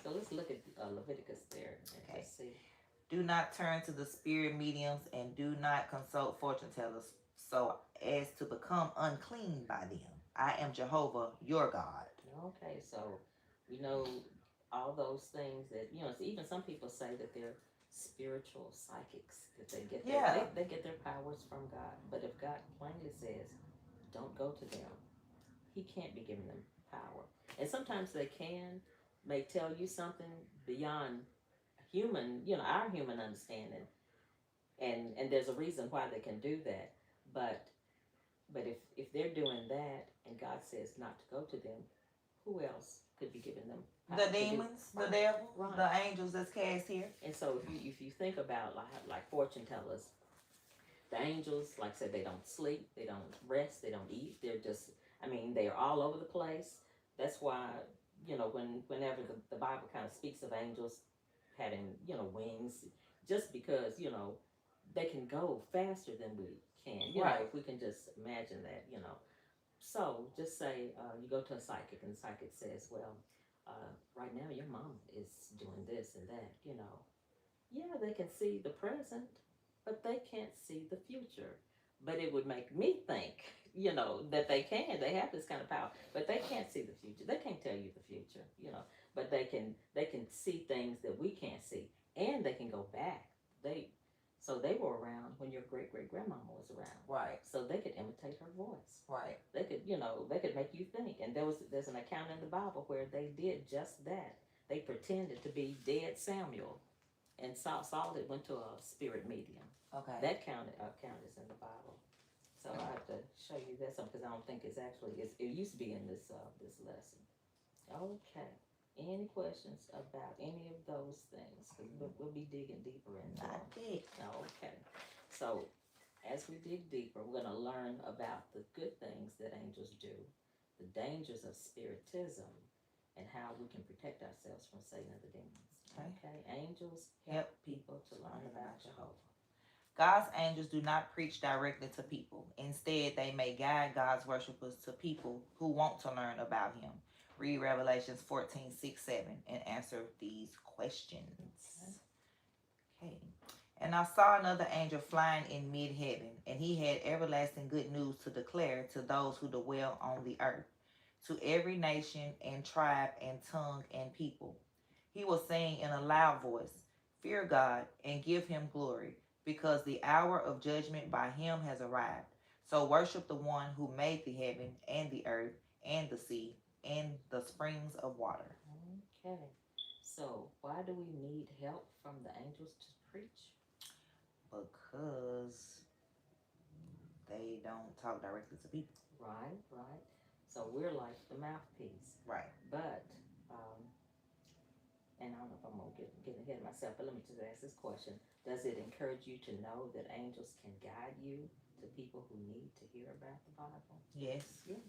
Speaker 2: So let's look at Leviticus there. Okay. Let's see.
Speaker 1: Do not turn to the spirit mediums and do not consult fortune tellers, so as to become unclean by them. I am Jehovah, your God.
Speaker 2: Okay, so. All those things that so even some people say that they're spiritual psychics, that they get they get their powers from God. But if God plainly says, don't go to them, he can't be giving them power. And sometimes they may tell you something beyond human, our human understanding. And there's a reason why they can do that. But if they're doing that and God says not to go to them, who else could be giving them power?
Speaker 1: The demons, the devil, the angels that's cast here.
Speaker 2: And so if you think about like fortune tellers, The angels, like I said, they don't sleep, they don't rest, they don't eat. They're just, I mean, they are all over the place. That's why, whenever the Bible kind of speaks of angels having, wings, just because, they can go faster than we can.
Speaker 1: Right.
Speaker 2: If we can just imagine that. So just say you go to a psychic and the psychic says, well, right now your mom is doing this and that. Yeah, they can see the present, but they can't see the future. But it would make me think, that they can. They have this kind of power, but they can't see the future. They can't tell you the future, but they can see things that we can't see, and they can go back. They were around when your great great grandmama was around,
Speaker 1: Right.
Speaker 2: so they could imitate her voice.
Speaker 1: Right.
Speaker 2: They could make you think. And there's an account in the Bible where they did just that. They pretended to be dead Samuel, and Saul went to a spirit medium.
Speaker 1: Okay.
Speaker 2: That account is in the Bible. So I have to show you that some because I don't think it used to be in this lesson. Okay. Any questions about any of those things? Because we'll be digging deeper into
Speaker 1: Not
Speaker 2: them.
Speaker 1: it.
Speaker 2: Okay. So as we dig deeper, we're going to learn about the good things that angels do, the dangers of spiritism, and how we can protect ourselves from Satan and the demons. Okay. Angels help people to learn about Jehovah.
Speaker 1: God's angels do not preach directly to people. Instead, they may guide God's worshipers to people who want to learn about him. Read Revelations 14:6-7 and answer these questions. Okay. And I saw another angel flying in mid-heaven, and he had everlasting good news to declare to those who dwell on the earth, to every nation and tribe and tongue and people. He was saying in a loud voice, "Fear God and give him glory, because the hour of judgment by him has arrived. So worship the one who made the heaven and the earth and the sea and the springs of water."
Speaker 2: Okay. So why do we need help from the angels to preach?
Speaker 1: Because they don't talk directly to people.
Speaker 2: Right. So we're like the mouthpiece.
Speaker 1: Right.
Speaker 2: But, and I don't know if I'm going to get ahead of myself, but let me just ask this question. Does it encourage you to know that angels can guide you to people who need to hear about the Bible?
Speaker 1: Yes.
Speaker 2: Yeah.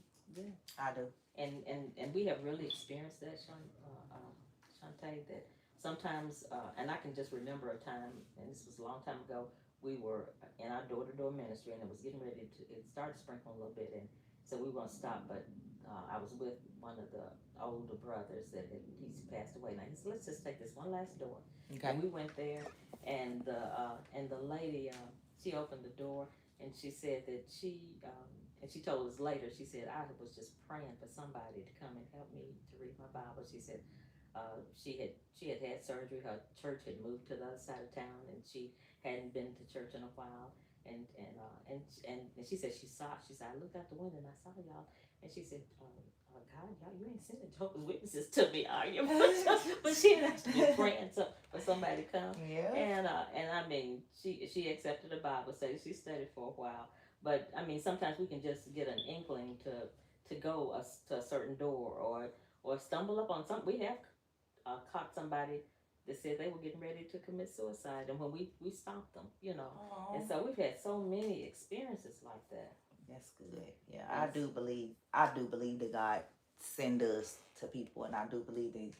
Speaker 1: I do.
Speaker 2: And we have really experienced that, Shantae, that sometimes, and I can just remember a time, and this was a long time ago, we were in our door-to-door ministry, and it was getting ready it started sprinkling a little bit, and so we were going to stop, but I was with one of the older brothers he's passed away now. He said, let's just take this one last door.
Speaker 1: Okay.
Speaker 2: And we went there, and the lady, she opened the door, and she said that and she told us later, she said, I was just praying for somebody to come and help me to read my Bible. She said she had surgery. Her church had moved to the other side of town, and she hadn't been to church in a while. And she said she said, I looked out the window and I saw y'all. And she said, God, y'all, you ain't sending Jehovah's Witnesses to me, are you? But she had actually been praying for somebody to come.
Speaker 1: Yeah.
Speaker 2: And I mean, she accepted the Bible study. She studied for a while. But I mean, sometimes we can just get an inkling to go to a certain door or stumble up on something. We have caught somebody that said they were getting ready to commit suicide, and when we stopped them,
Speaker 1: Aww.
Speaker 2: And so we've had so many experiences like that.
Speaker 1: That's good. Yeah, I do believe that God send us to people, and I do believe that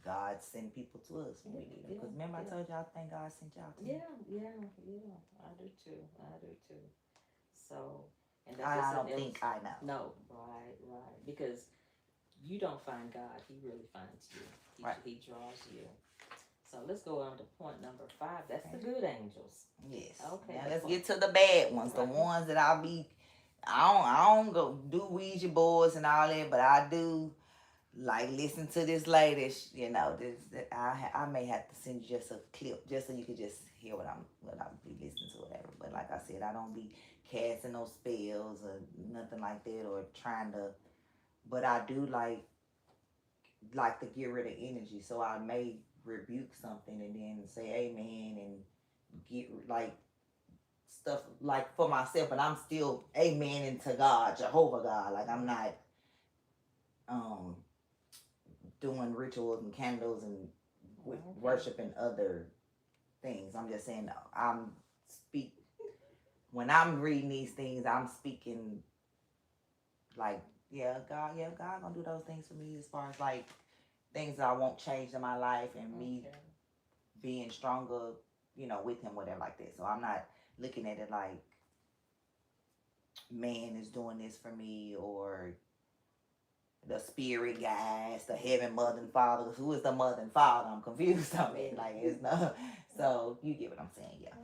Speaker 1: God send people to us when we need them. Because remember, I told y'all, I think God sent y'all to me.
Speaker 2: Yeah. I do too. So, and that's
Speaker 1: I don't think I know.
Speaker 2: No, right. Because you don't find God; He really finds you. He draws you. So let's go on to point number 5. That's the good angels.
Speaker 1: Yes.
Speaker 2: Okay.
Speaker 1: Now let's get to the bad ones. The ones that I don't go do Ouija boards and all that, but I do like listen to this lady. I may have to send you just a clip just so you could just hear what I'm be listening to, whatever. But like I said, I don't be casting no spells or nothing like that or trying to. But I do like to get rid of energy, so I may rebuke something and then say amen and get like stuff like for myself, but I'm still amening to God, Jehovah God. Like I'm not doing rituals and candles and worshiping other things. I'm just saying I'm when I'm reading these things, I'm speaking like, yeah, God gonna do those things for me as far as like things that I won't change in my life and me being stronger, with him, whatever like that. So I'm not looking at it like man is doing this for me or the spirit guys, the heaven mother and father. Who is the mother and father? I'm confused on it. Like it's no. So you get what I'm saying, yeah.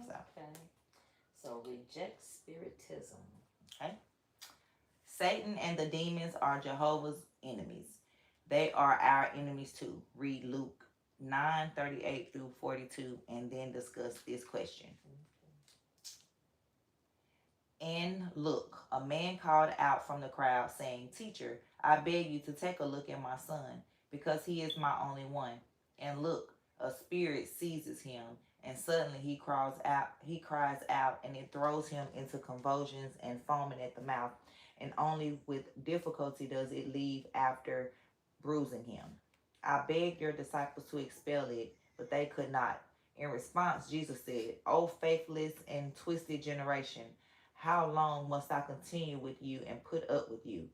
Speaker 2: So reject spiritism.
Speaker 1: Okay. Satan and the demons are Jehovah's enemies. They are our enemies too. Read Luke 9:38 through 42 and then discuss this question. And look, a man called out from the crowd saying, Teacher, I beg you to take a look at my son, because he is my only one. And look, a spirit seizes him, and suddenly he cries out, and it throws him into convulsions and foaming at the mouth, and only with difficulty does it leave after bruising him. I begged your disciples to expel it, but they could not. In response, Jesus said, O faithless and twisted generation, how long must I continue with you and put up with you?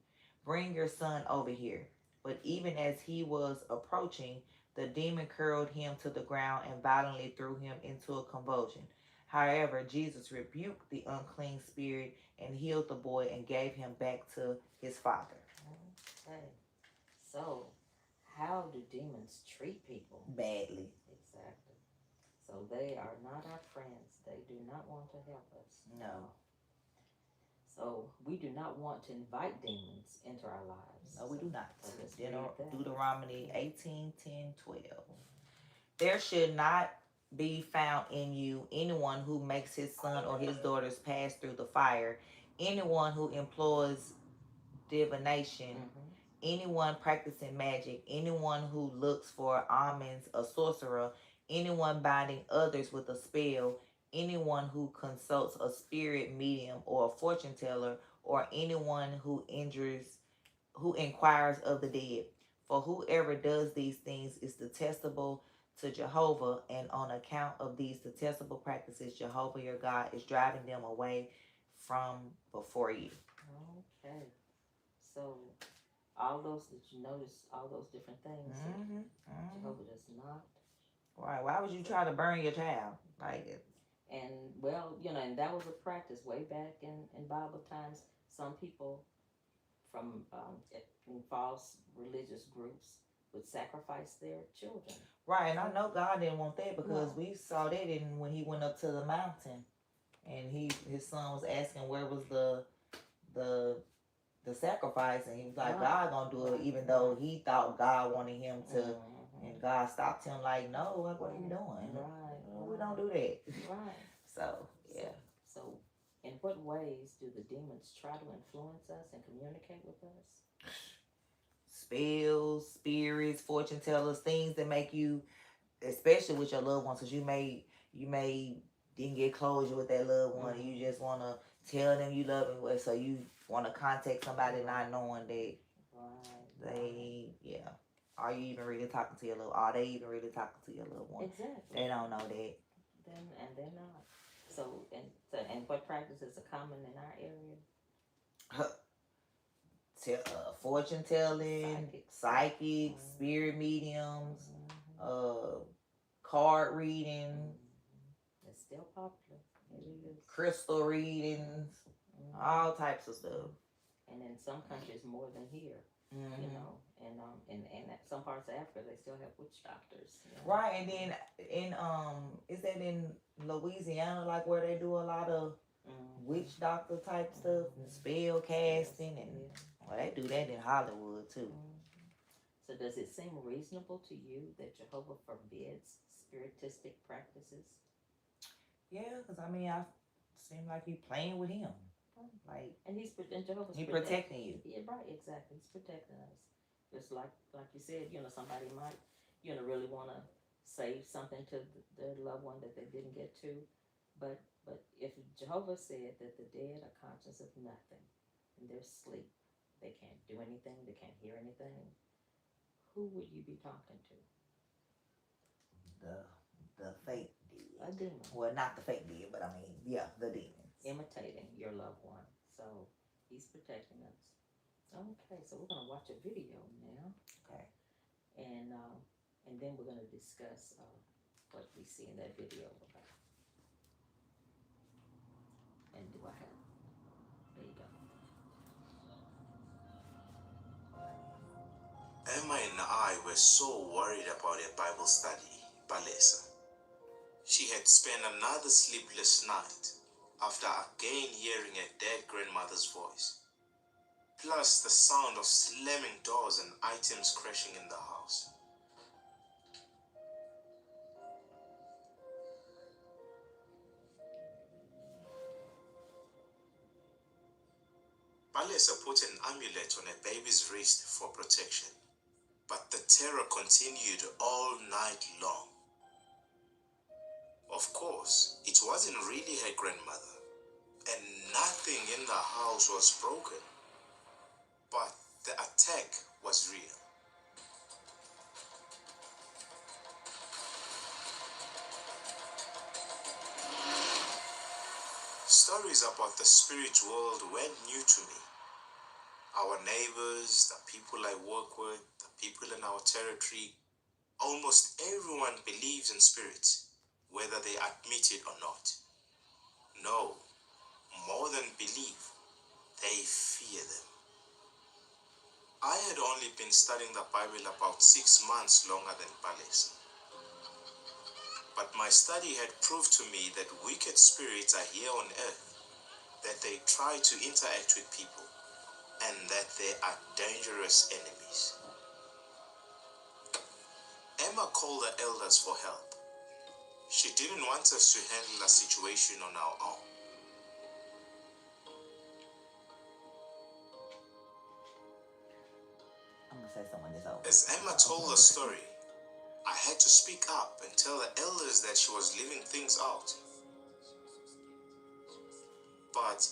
Speaker 1: Bring your son over here. But even as he was approaching, the demon curled him to the ground and violently threw him into a convulsion. However, Jesus rebuked the unclean spirit and healed the boy and gave him back to his father.
Speaker 2: Okay. So, how do demons treat people?
Speaker 1: Badly.
Speaker 2: Exactly. So they are not our friends. They do not want to help us.
Speaker 1: No.
Speaker 2: So we do not want to invite demons into our lives.
Speaker 1: No, we do not.
Speaker 2: So
Speaker 1: Deuteronomy 18:10-12. There should not be found in you anyone who makes his son or his daughters pass through the fire, anyone who employs divination, anyone practicing magic, anyone who looks for omens, a sorcerer, anyone binding others with a spell, anyone who consults a spirit medium or a fortune teller, or anyone who inquires of the dead. For whoever does these things is detestable to Jehovah, and on account of these detestable practices, Jehovah your God is driving them away from before you.
Speaker 2: Okay. So all those that you notice, all those different things, Jehovah does not.
Speaker 1: Right. Why would you try to burn your child? Like it.
Speaker 2: And well, and that was a practice way back in Bible times. Some people from in false religious groups would sacrifice their children.
Speaker 1: Right, and I know God didn't want that, because we saw that when he went up to the mountain, and his son was asking where was the sacrifice, and he was like, God gonna do it, even though he thought God wanted him to, and God stopped him like, no, what are you doing?
Speaker 2: Right.
Speaker 1: We don't do that.
Speaker 2: Right.
Speaker 1: So yeah.
Speaker 2: So in what ways do the demons try to influence us and communicate with us?
Speaker 1: Spells, spirits, fortune tellers, things that make you, especially with your loved ones, because you may didn't get closure with that loved one, and you just want to tell them you love them, so you want to contact somebody not knowing that are you even really talking to your loved? Are they even really talking to your loved one?
Speaker 2: Exactly.
Speaker 1: They don't know that.
Speaker 2: And they're not. So and what practices are common in our area?
Speaker 1: Fortune telling, psychics, spirit mediums, card reading.
Speaker 2: It's still popular. It is.
Speaker 1: Crystal readings, all types of stuff.
Speaker 2: And in some countries more than here. And some parts of Africa they still have witch doctors.
Speaker 1: Right, and then in is that in Louisiana, like where they do a lot of witch doctor type stuff and spell casting, and well, they do that in Hollywood too.
Speaker 2: So does it seem reasonable to you that Jehovah forbids spiritistic practices?
Speaker 1: Yeah, because I mean, I seem like you playing with him. Like,
Speaker 2: and Jehovah's
Speaker 1: protecting you.
Speaker 2: Yeah, right, exactly. He's protecting us. Just like you said, somebody might, really want to save something to their loved one that they didn't get to. But if Jehovah said that the dead are conscious of nothing, in their sleep, they can't do anything, they can't hear anything, who would you be talking to?
Speaker 1: The fake dead.
Speaker 2: A demon.
Speaker 1: Well, not the fake dead, but I mean, yeah, the demons.
Speaker 2: imitating your loved one. So he's protecting us. Okay, so we're gonna watch a video now,
Speaker 1: Okay.
Speaker 2: and then we're gonna discuss what we see in that video about. And do I have? There you go.
Speaker 5: Emma and I were so worried about her Bible study, Balesa. She had spent another sleepless night after again hearing her dead grandmother's voice, plus the sound of slamming doors and items crashing in the house. Balesa put an amulet on her baby's wrist for protection, but the terror continued all night long. Of course, it wasn't really her grandmother, and nothing in the house was broken, but the attack was real. Stories about the spirit world weren't new to me. Our neighbors, the people I work with, the people in our territory, almost everyone believes in spirits, whether they admit it or not. No, more than believe, they fear them. I had only been studying the Bible about 6 months longer than Balesa. But my study had proved to me that wicked spirits are here on earth, that they try to interact with people, and that they are dangerous enemies. Emma called the elders for help. She didn't want us to handle the situation on our own.
Speaker 1: I'm gonna say someone is over.
Speaker 5: As Emma told the story, I had to speak up and tell the elders that she was leaving things out. But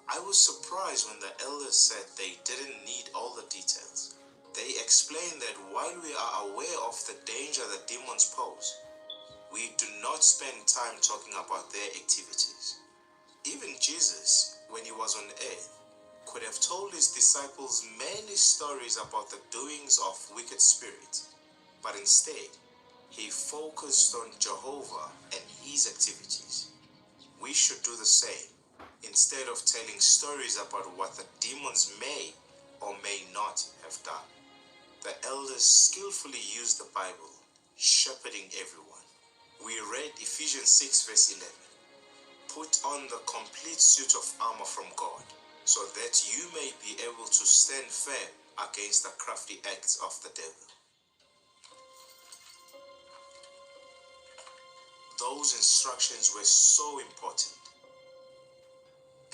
Speaker 5: I was surprised when the elders said they didn't need all the details. They explained that while we are aware of the danger that demons pose, we do not spend time talking about their activities. Even Jesus, when he was on earth, could have told his disciples many stories about the doings of wicked spirits, but instead, he focused on Jehovah and his activities. We should do the same, instead of telling stories about what the demons may or may not have done. The elders skillfully used the Bible, shepherding everyone. We read Ephesians 6 verse 11. Put on the complete suit of armor from God, so that you may be able to stand firm against the crafty acts of the devil. Those instructions were so important.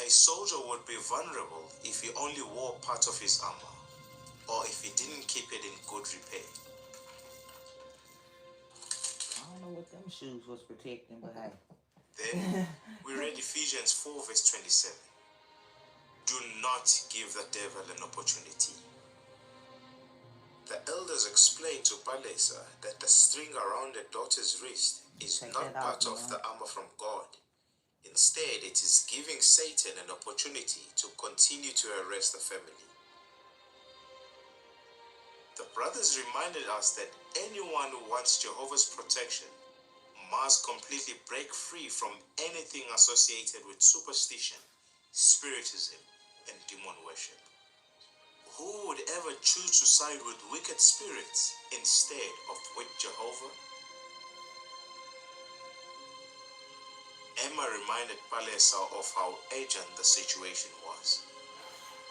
Speaker 5: A soldier would be vulnerable if he only wore part of his armor, or if he didn't keep it in good repair.
Speaker 1: I don't know what them shoes was protecting, but hey.
Speaker 5: Then we read Ephesians 4 verse 27. Do not give the devil an opportunity. The elders explained to Balesa that the string around her daughter's wrist is
Speaker 1: Take
Speaker 5: not
Speaker 1: that off,
Speaker 5: part of
Speaker 1: Mom.
Speaker 5: the armor from God. Instead, it is giving Satan an opportunity to continue to harass the family. The brothers reminded us that anyone who wants Jehovah's protection must completely break free from anything associated with superstition, spiritism, and demon worship. Who would ever choose to side with wicked spirits instead of with Jehovah? Emma reminded Balesa of how urgent the situation was.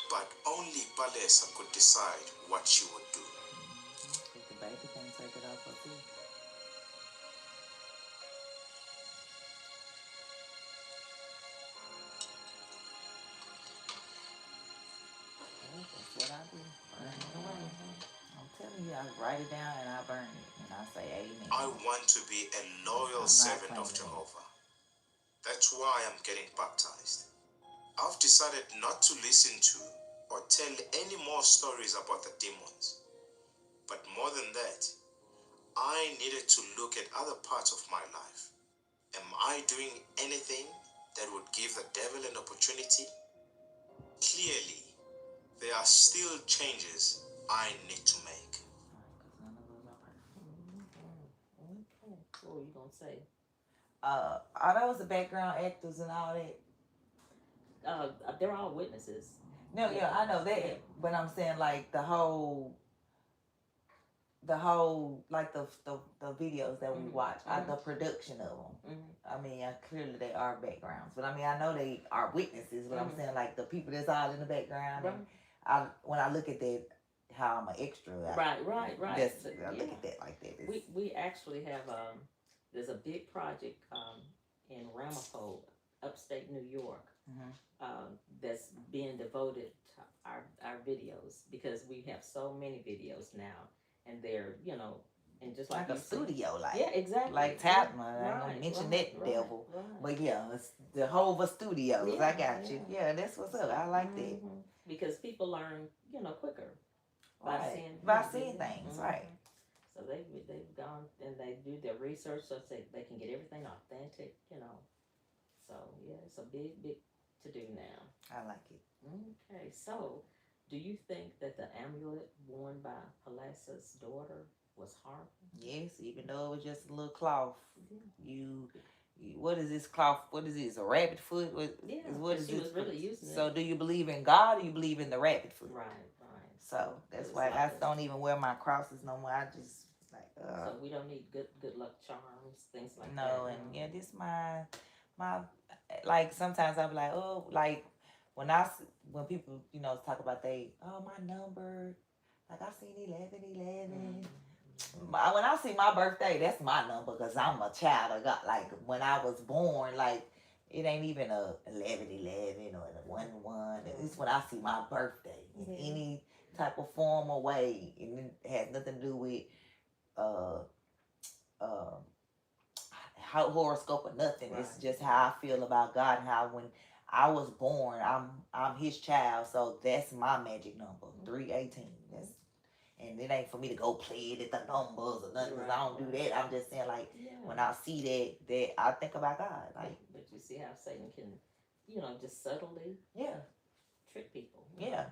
Speaker 5: But only Balesa could decide what she would do.
Speaker 1: If the baby can't take it off her feet. Well, that's what I do. Burn it away. I'm telling you, I write it down and I burn it. And I say amen.
Speaker 5: I want to be a loyal servant of Jehovah. That's why I'm getting baptized. I've decided not to listen to or tell any more stories about the demons. But more than that, I needed to look at other parts of my life. Am I doing anything that would give the devil an opportunity? Clearly, there are still changes I need to make.
Speaker 2: Okay. What were you gonna say?
Speaker 1: Are those the background actors and all that?
Speaker 2: They're all witnesses.
Speaker 1: No, yeah, I know that,
Speaker 2: Yeah.
Speaker 1: but I'm saying like the whole like the videos that we watch, the production of them. I mean, clearly they are backgrounds, but I mean I know they are witnesses. But I'm saying like the people that's all in the background.
Speaker 2: Right.
Speaker 1: And when I look at that, how I'm an extra.
Speaker 2: Right.
Speaker 1: That's, I look at that like that.
Speaker 2: We actually have there's a big project in Ramapo, upstate New York, that's being devoted to our videos, because we have so many videos now, and they're and just like
Speaker 1: a studio, like
Speaker 2: yeah, exactly,
Speaker 1: like Tapman. I ain't gonna mention that devil, but yeah, it's the whole studios.
Speaker 2: Yeah,
Speaker 1: I got you. Yeah, that's what's up. I like that
Speaker 2: because people learn quicker by seeing
Speaker 1: things, right?
Speaker 2: So they've gone and they do their research so they can get everything authentic, So yeah, it's a big to do now.
Speaker 1: I like it.
Speaker 2: Okay, so do you think that the amulet worn by Palace's daughter was harmful?
Speaker 1: Yes, even though it was just a little cloth. You what is this cloth? What is this? A rabbit foot?
Speaker 2: Yeah,
Speaker 1: what is
Speaker 2: she was really using it.
Speaker 1: So do you believe in God or you believe in the rabbit foot?
Speaker 2: Right.
Speaker 1: So that's why I don't even wear my crosses no more. I just like
Speaker 2: so we don't need good luck charms, things like that.
Speaker 1: No, and yeah, this my like sometimes I'm like, oh, like when people talk about my number, like I seen 11. When I see my birthday, that's my number because I'm a child of God. Like when I was born, like it ain't even a 11 or a 1. It's when I see my birthday in any type of form or way, and it has nothing to do with how horoscope or nothing. Right. It's just how I feel about God and how when I was born, I'm His child, so that's my magic number, 318. And it ain't for me to go play it at the numbers or nothing. Right. I don't do that. I'm just saying, like, when I see that I think about God. Like,
Speaker 2: but you see how Satan can, just subtly trick people.
Speaker 1: Yeah.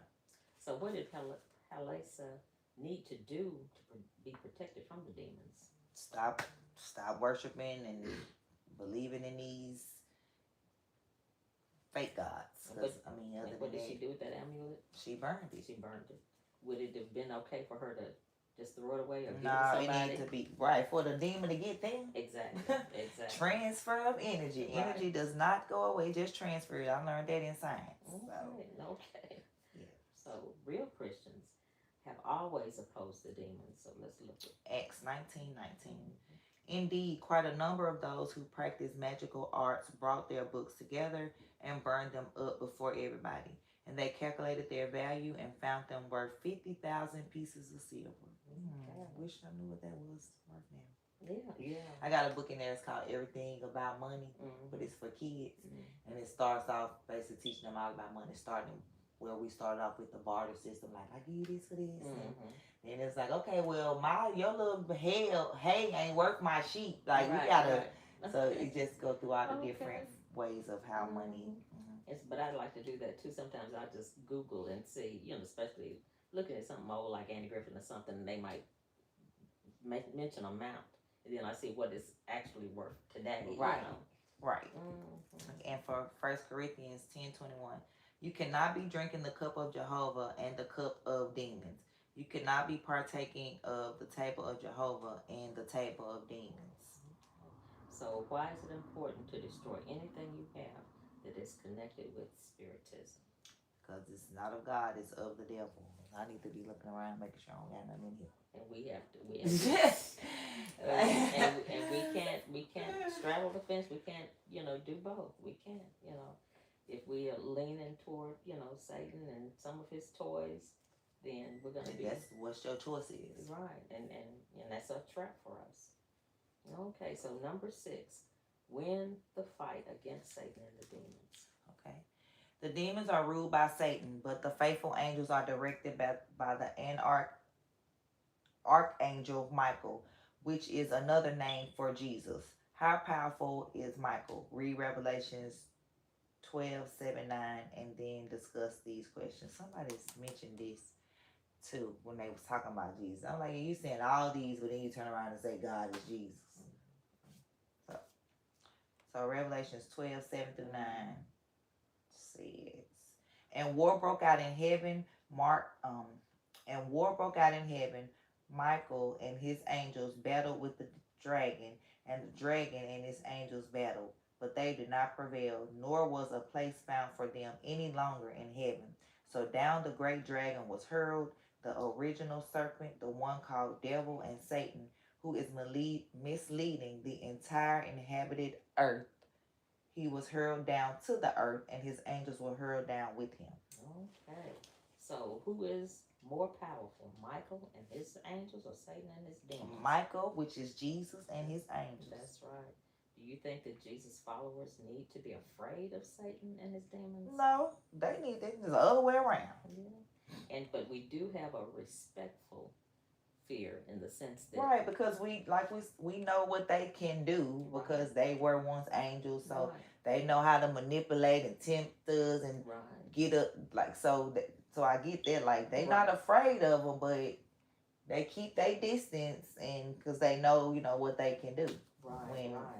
Speaker 2: So what did Halesa need to do to be protected from the demons?
Speaker 1: Stop worshiping and believing in these fake gods.
Speaker 2: What did she do with that amulet?
Speaker 1: She burned it.
Speaker 2: Would it have been okay for her to just throw it away or give it to somebody?
Speaker 1: It needs to be right for the demon to get there.
Speaker 2: Exactly.
Speaker 1: Transfer of energy. Right. Energy does not go away; just transfer it. I learned that in science.
Speaker 2: Okay. Yeah. So real Christians have always opposed the demons. So let's look at
Speaker 1: Acts 19:19. Indeed, quite a number of those who practiced magical arts brought their books together and burned them up before everybody. And they calculated their value and found them worth 50,000 pieces of silver. I wish I knew what that was worth now.
Speaker 2: Yeah.
Speaker 1: I got a book in there. It's called Everything About Money, but it's for kids. And it starts off basically teaching them all about money, starting where we started off with the barter system. Like, I give you this for this. And it's like, okay, well, your little hay ain't worth my sheep. Like, we gotta. Right. So it just go through all the different ways of how money.
Speaker 2: But I like to do that too. Sometimes I just Google and see, especially looking at something old like Andy Griffin or something, and they might mention amount, and then I see what it's actually worth today.
Speaker 1: Right. Right. And for 1 Corinthians 10:21, you cannot be drinking the cup of Jehovah and the cup of demons. You cannot be partaking of the table of Jehovah and the table of demons.
Speaker 2: So why is it important to destroy anything you have that is connected with spiritism?
Speaker 1: Because it's not of God, it's of the devil. I need to be looking around, making sure I don't got nothing in here.
Speaker 2: And we have to and we can't straddle the fence. We can't, do both. We can't, if we are leaning toward, Satan and some of his toys, then we're gonna be.
Speaker 1: That's what your choice is.
Speaker 2: Right, and that's a trap for us. Okay, so number 6. Win the fight against Satan and the demons.
Speaker 1: Okay. The demons are ruled by Satan, but the faithful angels are directed by the Archangel Michael, which is another name for Jesus. How powerful is Michael? Read Revelations 12, 7, 9, and then discuss these questions. Somebody's mentioned this too when they was talking about Jesus. I'm like, you saying all these, but then you turn around and say God is Jesus. So, Revelations 12, 7 through 9 says, and war broke out in heaven. And war broke out in heaven. Michael and his angels battled with the dragon, and the dragon and his angels battled, but they did not prevail, nor was a place found for them any longer in heaven. So down the great dragon was hurled, the original serpent, the one called Devil and Satan, who is misleading the entire inhabited earth. He was hurled down to the earth, and his angels were hurled down with him.
Speaker 2: Okay. So who is more powerful, Michael and his angels, or Satan and his demons?
Speaker 1: Michael, which is Jesus, and his angels.
Speaker 2: That's right. Do you think that Jesus' followers need to be afraid of Satan and his demons?
Speaker 1: No, they need it the other way around.
Speaker 2: Yeah. But we do have a respectful fear in the sense that
Speaker 1: right, because we know what they can do because they were once angels, so they know how to manipulate and tempt us and get up so I get that, like, they not afraid of them, but they keep their distance, and because they know, what they can do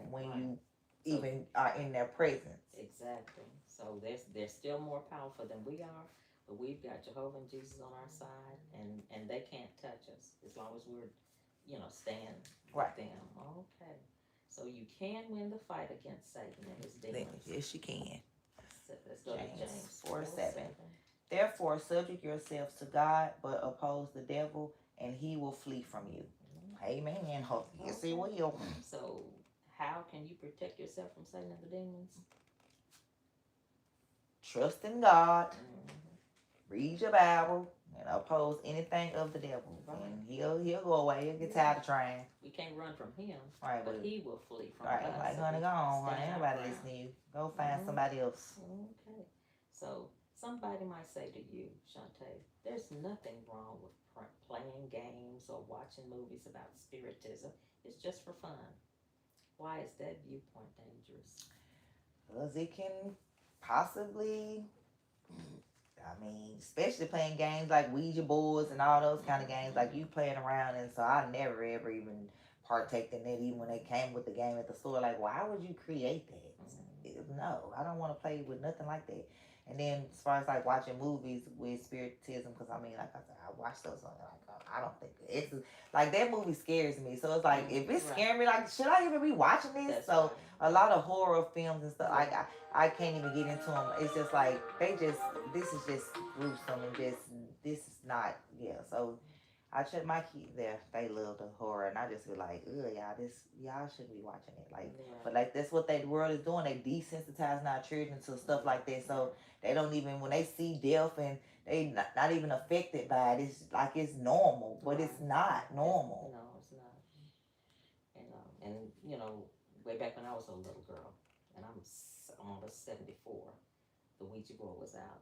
Speaker 1: when you even are in their presence.
Speaker 2: Exactly. So they're still more powerful than we are, but we've got Jehovah and Jesus on our side, and they can't touch us as long as we're, stand with them. Okay. So you can win the fight against Satan and his demons.
Speaker 1: Yes, you can.
Speaker 2: Let's go to James
Speaker 1: 4:7. Therefore, subject yourselves to God, but oppose the devil, and he will flee from you. Amen. Yes, he will.
Speaker 2: So, how can you protect yourself from Satan and the demons?
Speaker 1: Trust in God. Read your Bible and oppose anything of the devil, and he'll go away. He'll get tired of trying.
Speaker 2: We can't run from him,
Speaker 1: right?
Speaker 2: But he will flee from
Speaker 1: us. Like, honey, go on, honey. Everybody listen to you. Go find somebody else.
Speaker 2: Okay. So somebody might say to you, Shantae, there's nothing wrong with playing games or watching movies about spiritism. It's just for fun. Why is that viewpoint dangerous?
Speaker 1: Because it can possibly, especially playing games like Ouija boards and all those kind of games, like you playing around, and so I never ever even partake in it, even when they came with the game at the store. Like, why would you create that? No, I don't want to play with nothing like that. And then as far as like watching movies with spiritism, because like I said, I watch those. I don't think it's like that movie scares me. So it's like if it's scaring me, like, should I even be watching this? So a lot of horror films and stuff, like I can't even get into them. It's just like this is just gruesome and this is not, so I check my kids there. They love the horror, and I just be like, ugh, y'all shouldn't be watching it. Like, but like that's what the world is doing. They desensitizing our children to stuff like that, so they don't even, when they see death and they not even affected by it. It's like it's normal, but it's not normal.
Speaker 2: No, it's not. And way back when I was a little girl, and I'm almost 74, the Ouija board was out.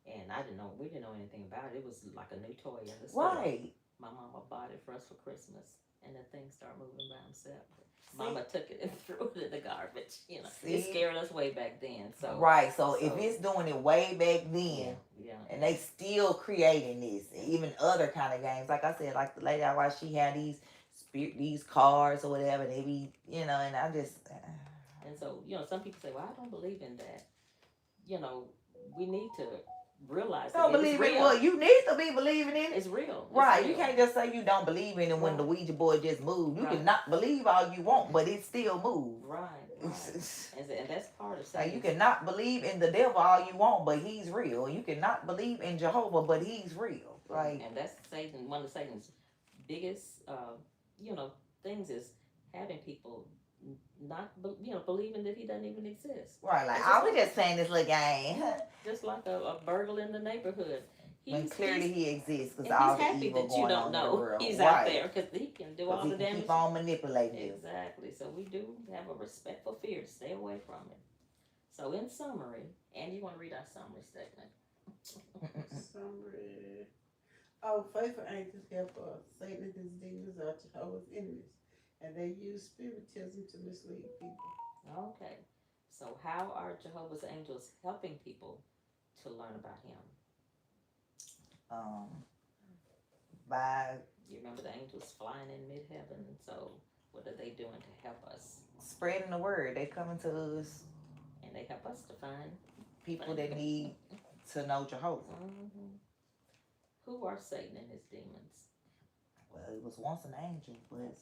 Speaker 2: And we didn't know anything about it. It was like a new toy in the store. Right. My mama bought it for us for Christmas, and the thing started moving by himself. Mama took it and threw it in the garbage. It scared us way back then. So
Speaker 1: so if it's doing it way back then, and they still creating this, even other kind of games. Like I said, like the lady I watched, she had these cards or whatever. They be, and I just.
Speaker 2: And so some people say, well, I don't believe in that. We need to realize
Speaker 1: don't believe in what you need to be believing in.
Speaker 2: It's real.
Speaker 1: Right. You can't just say you don't believe in it when the Ouija board just moved. You can not believe all you want, but it still moved.
Speaker 2: Right. And that's part of
Speaker 1: saying. Like, you cannot believe in the devil all you want, but he's real. You cannot believe in Jehovah, but he's real. Like,
Speaker 2: and that's Satan. One of Satan's biggest, things is having people not believing that he doesn't even exist.
Speaker 1: Right, like, I was just playing this little game.
Speaker 2: Just like a burglar in the neighborhood.
Speaker 1: When clearly he exists, because
Speaker 2: all
Speaker 1: the evil going on in the world.
Speaker 2: He's out there because he can do all the damage.
Speaker 1: He keep on manipulating you.
Speaker 2: Exactly. So we do have a respectful fear. Stay away from it. So in summary, and you want to read our summary statement?
Speaker 6: Summary. Our faithful angels help us. Satan and his demons are Jehovah's enemies, and they use spiritism to mislead people.
Speaker 2: Okay. So how are Jehovah's Angels helping people to learn about him?
Speaker 1: By
Speaker 2: You remember the angels flying in mid-heaven, so what are they doing to help us?
Speaker 1: spreading the word. They coming to us,
Speaker 2: And they help us to find
Speaker 1: people that need to know Jehovah.
Speaker 2: Who are Satan and his demons?
Speaker 1: Well, it was once an angel, but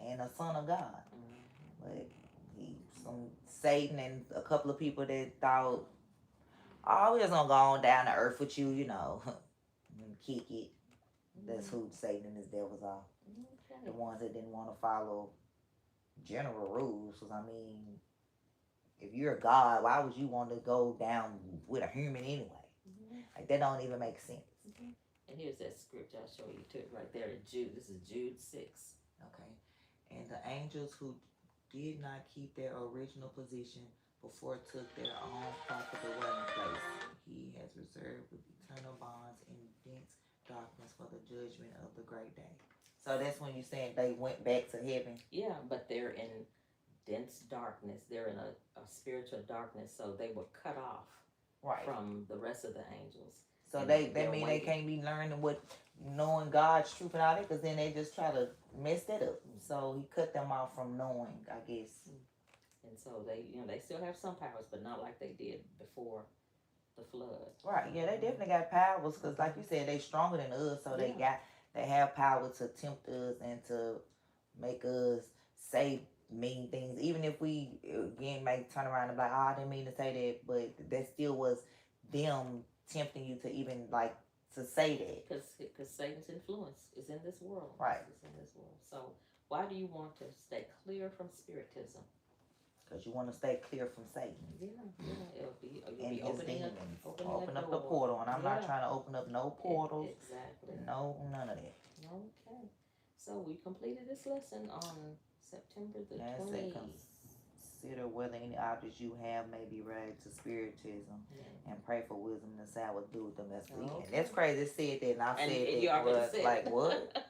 Speaker 1: and a son of God. But Satan and a couple of people that thought, oh, we're just gonna go on down to earth with you, you know, and kick it. That's who Satan and his devils are. The ones that didn't want to follow general rules. Because, I mean, if you're a God, why would you want to go down with a human anyway? Like, that don't even make sense.
Speaker 2: And here's that scripture I'll show you too, right there in Jude. This is Jude 6.
Speaker 1: Okay. And the angels who did not keep their original position before took their own proper dwelling place, he has reserved with eternal bonds in dense darkness for the judgment of the great day. So that's when you're saying they went back to heaven.
Speaker 2: Yeah, but they're in dense darkness. They're in a spiritual darkness, so they were cut off from the rest of the angels.
Speaker 1: So they mean they can't be learning what knowing God's truth and all that, because then they just try to mess that up. So he cut them off from knowing, I guess.
Speaker 2: And so they still have some powers, but not like they did before the flood.
Speaker 1: Right? Yeah, they definitely got powers, because like you said, they stronger than us, so they have power to tempt us and to make us say mean things. Even if we again may turn around and be like, oh, I didn't mean to say that, but that still was them tempting you to even like to say that.
Speaker 2: Because Satan's influence is in this world.
Speaker 1: Right.
Speaker 2: It's in this world. So why do you want to stay clear from spiritism?
Speaker 1: Because you want to stay clear from Satan.
Speaker 2: You'll be opening
Speaker 1: up the portal, and I'm not trying to open up no portals.
Speaker 2: Exactly.
Speaker 1: No, none of that.
Speaker 2: Okay. So we completed this lesson on September the 20th.
Speaker 1: Consider whether any objects you have may be related to spiritism, and pray for wisdom to decide what to do with them. And that's crazy. It said that, and I said that. Was like what?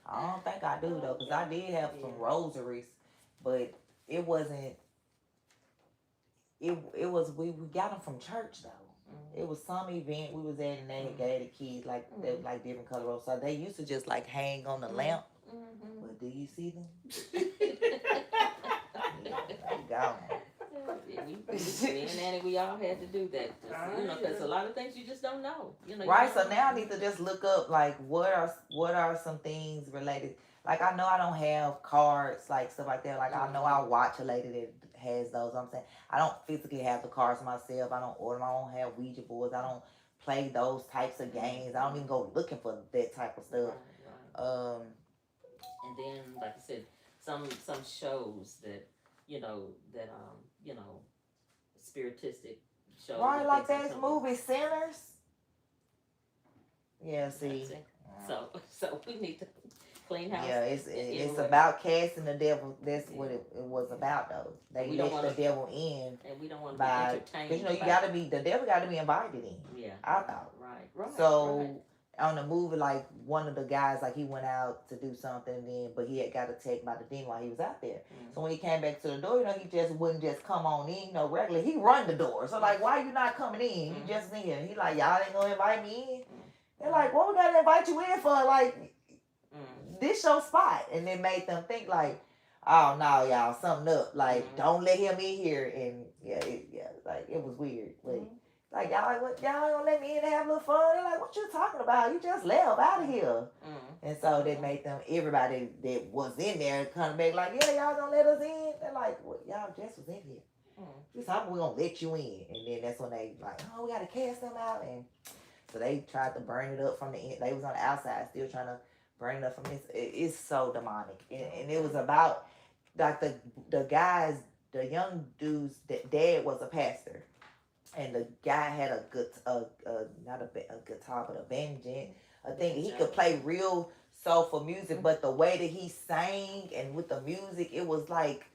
Speaker 1: I don't think I do though, because I did have some rosaries, but it wasn't. It was we got them from church though. It was some event we was at, and they gave the kids like they like different color roses. So they used to just like hang on the lamp. But do you see them?
Speaker 2: Me and Nanny, we all had to do that, because a lot of things you just don't know.
Speaker 1: Right. So now I need to just look up like what are some things related. Like I know I don't have cards, like stuff like that. Like I know I watch a lady that has those. I'm saying I don't physically have the cards myself. I don't order. I don't have Ouija boards. I don't play those types of games. I don't even go looking for that type of stuff.
Speaker 2: Right. And then, like I said, some shows that spiritistic shows.
Speaker 1: Right, like that movie Sinners. Yeah, see.
Speaker 2: So we need to clean house.
Speaker 1: Yeah, it's about casting the devil. That's what it was about, though. They let the devil in,
Speaker 2: and we don't want to be entertained.
Speaker 1: Because the devil got to be invited in.
Speaker 2: Yeah,
Speaker 1: I thought.
Speaker 2: Right.
Speaker 1: So on the movie, like one of the guys, like he went out to do something, but he had got attacked by the demon while he was out there. So when he came back to the door, he just wouldn't just come on in, regularly. He run the door. So like, why you not coming in? You just in here. He like, y'all ain't gonna invite me in. They're like, what we gotta invite you in for? Like, this your spot. And it made them think like, oh no, y'all, something up. Like, don't let him in here. And like it was weird. But like y'all gonna let me in and have a little fun? They're like, what you talking about? You just left out of here. And so that made them, everybody that was in there come back like, yeah, y'all gonna let us in? They're like, well, y'all just was in here. Just how we gonna let you in? And then that's when they like, oh, we gotta cast them out. And so they tried to burn it up from the in. They was on the outside still trying to burn it up from this. It's so demonic. And it was about like the guys, the young dude's dad was a pastor. And the guy had not a guitar, but a banjo. I think he could play real soulful music, but the way that he sang and with the music, it was like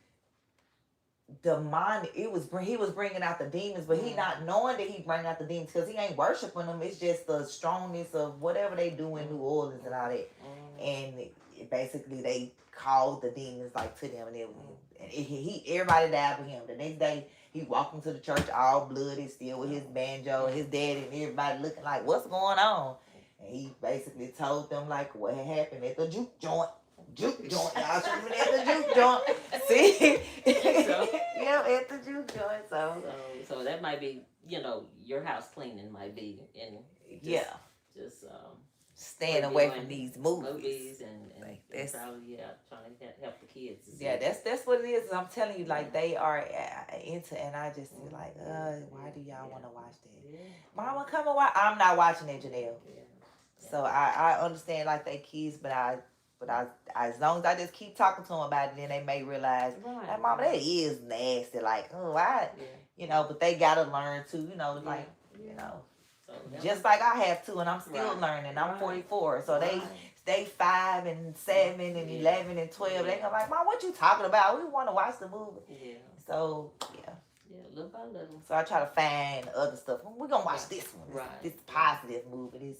Speaker 1: demonic. He was bringing out the demons, but he not knowing that he bringing out the demons because he ain't worshiping them. It's just the strongness of whatever they do in New Orleans and all that. And basically they called the demons like to them, and everybody died with him. The next day he walked into the church all bloody, still with his banjo and his daddy, and everybody looking like, what's going on? And he basically told them like what had happened at the juke joint. Y'all should have been at the juke joint. See? Yeah, at the juke joint.
Speaker 7: So that might be, your house cleaning might be in just
Speaker 1: staying away from these movies
Speaker 7: and
Speaker 1: that's,
Speaker 7: probably trying to help the kids.
Speaker 1: That's what it is. I'm telling you, like they are into, and I just be like, why do y'all want to watch that? Yeah. Mama, come and watch. I'm not watching it, Janelle. Yeah. So I understand like they kids, but I as long as I just keep talking to them about it, then they may realize, like, Mama, that is nasty. Like, why? Yeah. But they gotta learn too. Like, So just like I have to, and I'm still learning. I'm 44, so they 5 and 7 and 11 and 12. They come like, Mom, what you talking about? We want to watch the movie. Yeah. So
Speaker 7: little by little.
Speaker 1: So I try to find other stuff. We're gonna watch this one. This positive movie. This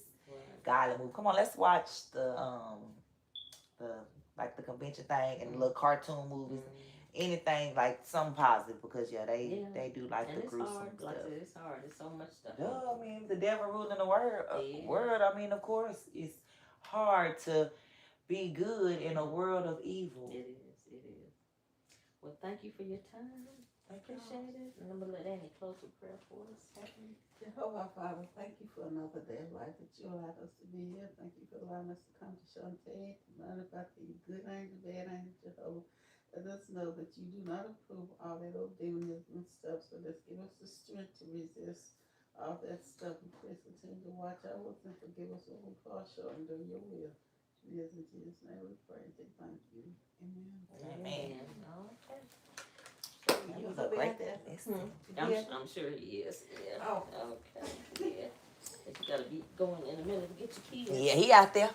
Speaker 1: godly movie. Come on, let's watch the convention thing and the little cartoon movies. Anything like something positive, because they do like and the gruesome
Speaker 7: hard.
Speaker 1: stuff.
Speaker 7: Like it's hard. It's so much stuff.
Speaker 1: Yeah, I mean the devil ruling the world. I mean, of course, it's hard to be good in a world of evil.
Speaker 7: It is. Well, thank you for your time. I appreciate it. And I'm gonna let Annie close with prayer for us.
Speaker 6: Jehovah, Father, thank you for another day of life that you allowed us to be here. Thank you for allowing us to come to Shantae, to learn about the good angel, bad angel, Jehovah. Let us know that you do not approve all that old demonism and stuff, so let's give us the strength to resist all that stuff. And please continue to watch our works and forgive us when we fall short and do your will. It is in Jesus' name we pray. Thank you.
Speaker 1: Amen.
Speaker 7: Okay.
Speaker 1: That was a great
Speaker 7: I'm sure he is. Yeah. Oh. Okay. Yeah. But you gotta be going in a minute to get your kids.
Speaker 1: Yeah, he out there.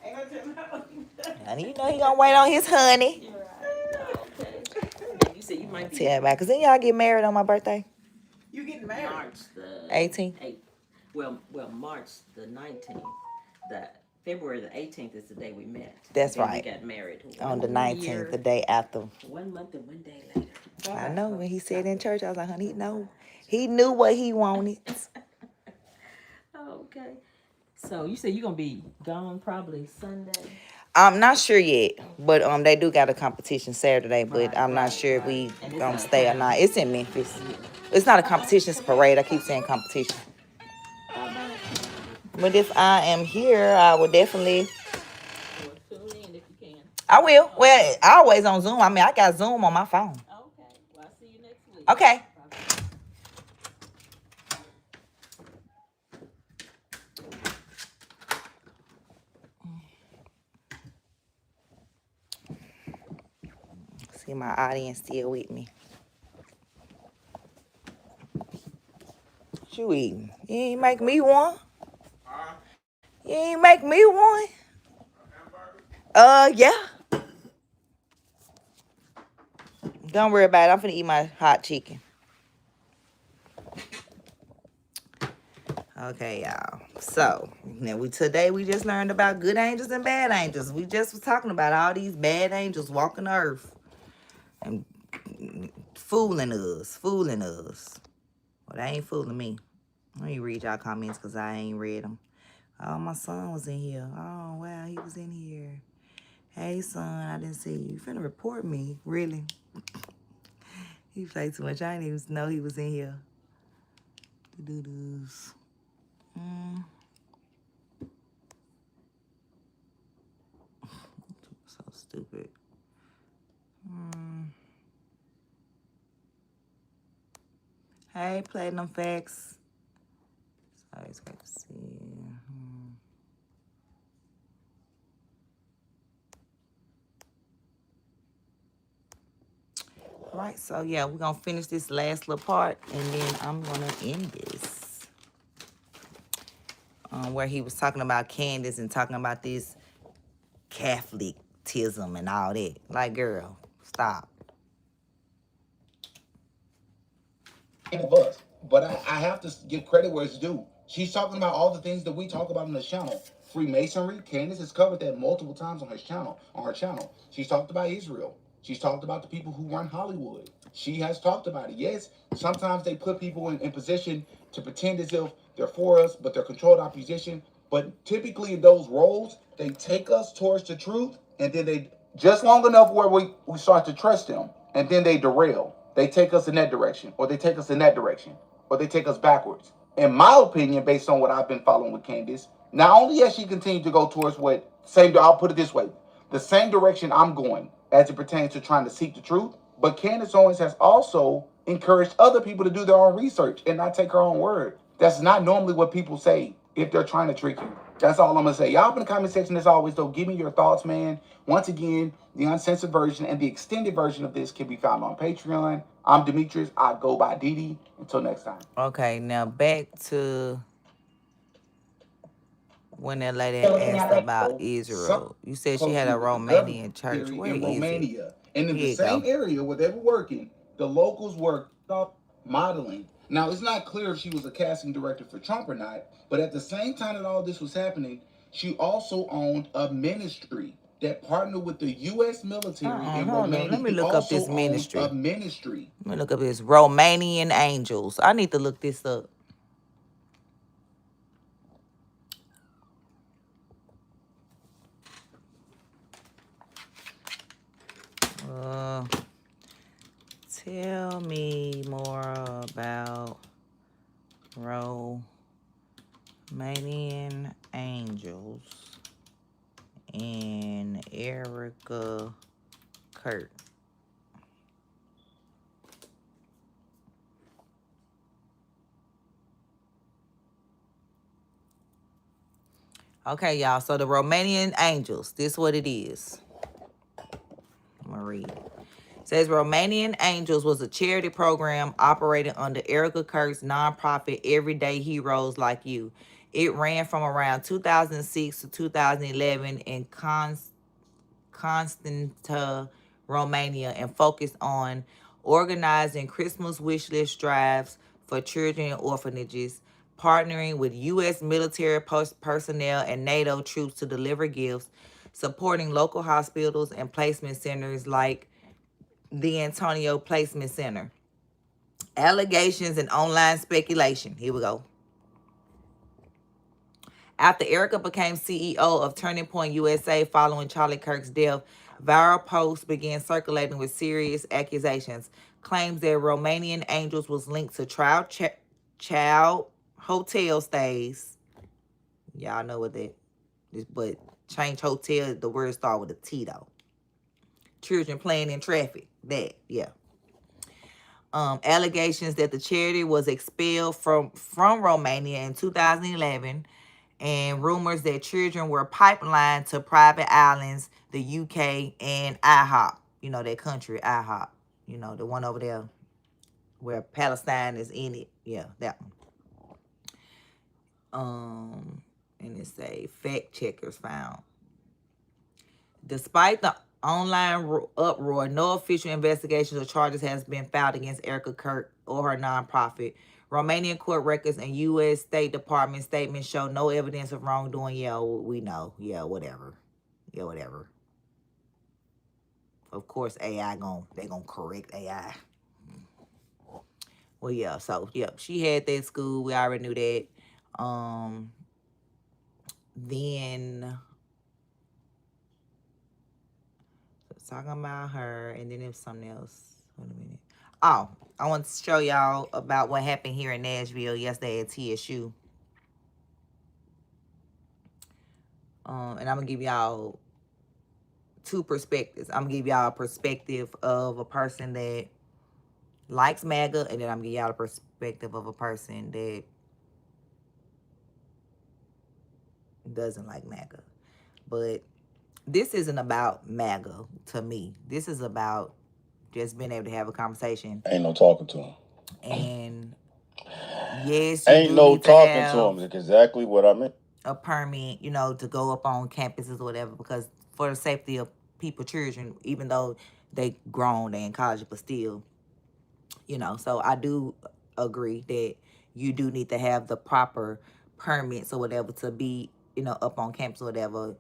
Speaker 6: Ain't gonna tell no.
Speaker 1: And he gonna wait on his honey.
Speaker 7: Right. Okay. And you said you might be.
Speaker 1: Tell everybody, because then y'all get married on my birthday.
Speaker 6: You getting married?
Speaker 7: March the
Speaker 1: 18th.
Speaker 7: Well, March the 19th. February the 18th is the day we met.
Speaker 1: That's right.
Speaker 7: We got married
Speaker 1: on the 19th, the day after.
Speaker 7: 1 month and 1 day later.
Speaker 1: I know. When he said in church, I was like, honey, he knew what he wanted.
Speaker 7: Okay. So you said you're gonna be gone probably Sunday.
Speaker 1: I'm not sure yet, but they do got a competition Saturday, but I'm not sure if we gonna stay or not. It's in Memphis. It's not a competition, it's a parade. I keep saying competition. But if I am here, I will definitely.
Speaker 7: Tune in if you can.
Speaker 1: I will. Well, always on Zoom. I mean, I got Zoom on my phone.
Speaker 7: Okay. Well, I'll see you next week.
Speaker 1: Okay. See my audience still with me. What you eating? You ain't make me one. You ain't make me one. Yeah. Don't worry about it. I'm finna eat my hot chicken. Okay, y'all. So now today we just learned about good angels and bad angels. We just was talking about all these bad angels walking the earth and fooling us. Well, they ain't fooling me. Let me read y'all comments because I ain't read them. Oh, my son was in here. Oh, wow, he was in here. Hey, son, I didn't see you. You finna report me, really? He played too much. I didn't even know he was in here. Do-do-doos. So stupid. Hey, Platinum Facts. It's always great to see you. All right, so yeah, we're gonna finish this last little part, and then I'm gonna end this. Where he was talking about Candace and talking about this Catholicism and all that. Like, girl, stop.
Speaker 2: of us. But I have to give credit where it's due. She's talking about all the things that we talk about on this channel. Freemasonry. Candace has covered that multiple times on her channel. She's talked about Israel. She's talked about the people who run Hollywood. She has talked about it. Yes, sometimes they put people in position to pretend as if they're for us, but they're controlled opposition. But typically in those roles, they take us towards the truth, and then they just long enough where we start to trust them, and then they derail. They take us in that direction, or they take us in that direction, or they take us backwards. In my opinion, based on what I've been following with Candace, not only has she continued to go towards I'll put it this way, the same direction I'm going as it pertains to trying to seek the truth, but Candace Owens has also encouraged other people to do their own research and not take her own word. That's not normally what people say if they're trying to trick you. That's all I'm going to say. Y'all in the comment section, as always, though, give me your thoughts, man. Once again, the uncensored version and the extended version of this can be found on Patreon. I'm Demetrius. I go by Didi. Until next time.
Speaker 1: Okay, now back to when that lady asked about Israel. You said she had a Romanian church. Where
Speaker 2: in
Speaker 1: is
Speaker 2: Romania.
Speaker 1: it?
Speaker 2: And in the same area where they were working, the locals were modeling. Now, it's not clear if she was a casting director for Trump or not, but at the same time that all this was happening, she also owned a ministry that partnered with the U.S. military in Romania.
Speaker 1: Let me look up this ministry.
Speaker 2: A ministry.
Speaker 1: Let me look up this Romanian Angels. I need to look this up. Tell me more about Romanian Angels and Erica Kirk. Okay, y'all. So the Romanian Angels, this is what it is. I'm going to read it. It says Romanian Angels was a charity program operating under Erica Kirk's nonprofit Everyday Heroes Like You. It ran from around 2006 to 2011 in Constanta, Romania, and focused on organizing Christmas wish list drives for children in orphanages, partnering with U.S. military personnel and NATO troops to deliver gifts, supporting local hospitals and placement centers like the Antonio Placement Center. Allegations and online speculation. Here we go. After Erica became CEO of Turning Point USA following Charlie Kirk's death, viral posts began circulating with serious accusations. Claims that Romanian Angels was linked to child hotel stays. Y'all know what that is, but change hotel, the word start with a T though. Children playing in traffic. That, yeah. Allegations that the charity was expelled from Romania in 2011, and rumors that children were pipelined to private islands, the UK, and IHOP. You know, that country, IHOP. You know, the one over there where Palestine is in it. Yeah, that one. And it say fact checkers found. Despite the online uproar, no official investigations or charges has been filed against Erica Kirk or her nonprofit. Romanian court records and U.S. State Department statements show no evidence of wrongdoing. Yeah, we know. Yeah, whatever. Yeah, whatever. Of course, they gonna correct AI. Well, yeah. So, yep, she had that school. We already knew that. Then talking about her, and then it was something else. Wait a minute. Oh, I want to show y'all about what happened here in Nashville yesterday at TSU. And I'm going to give y'all two perspectives. I'm going to give y'all a perspective of a person that likes MAGA, and then I'm going to give y'all a perspective of a person that doesn't like MAGA. But this isn't about MAGA to me. This is about just being able to have a conversation.
Speaker 8: Ain't no talking to him.
Speaker 1: And yes, you
Speaker 8: ain't no talking to him. That's exactly what I meant.
Speaker 1: A permit, you know, to go up on campuses or whatever, because for the safety of people, children, even though they grown, they in college, but still, you know. So I do agree that you do need to have the proper permits or whatever to be, up on campus or whatever.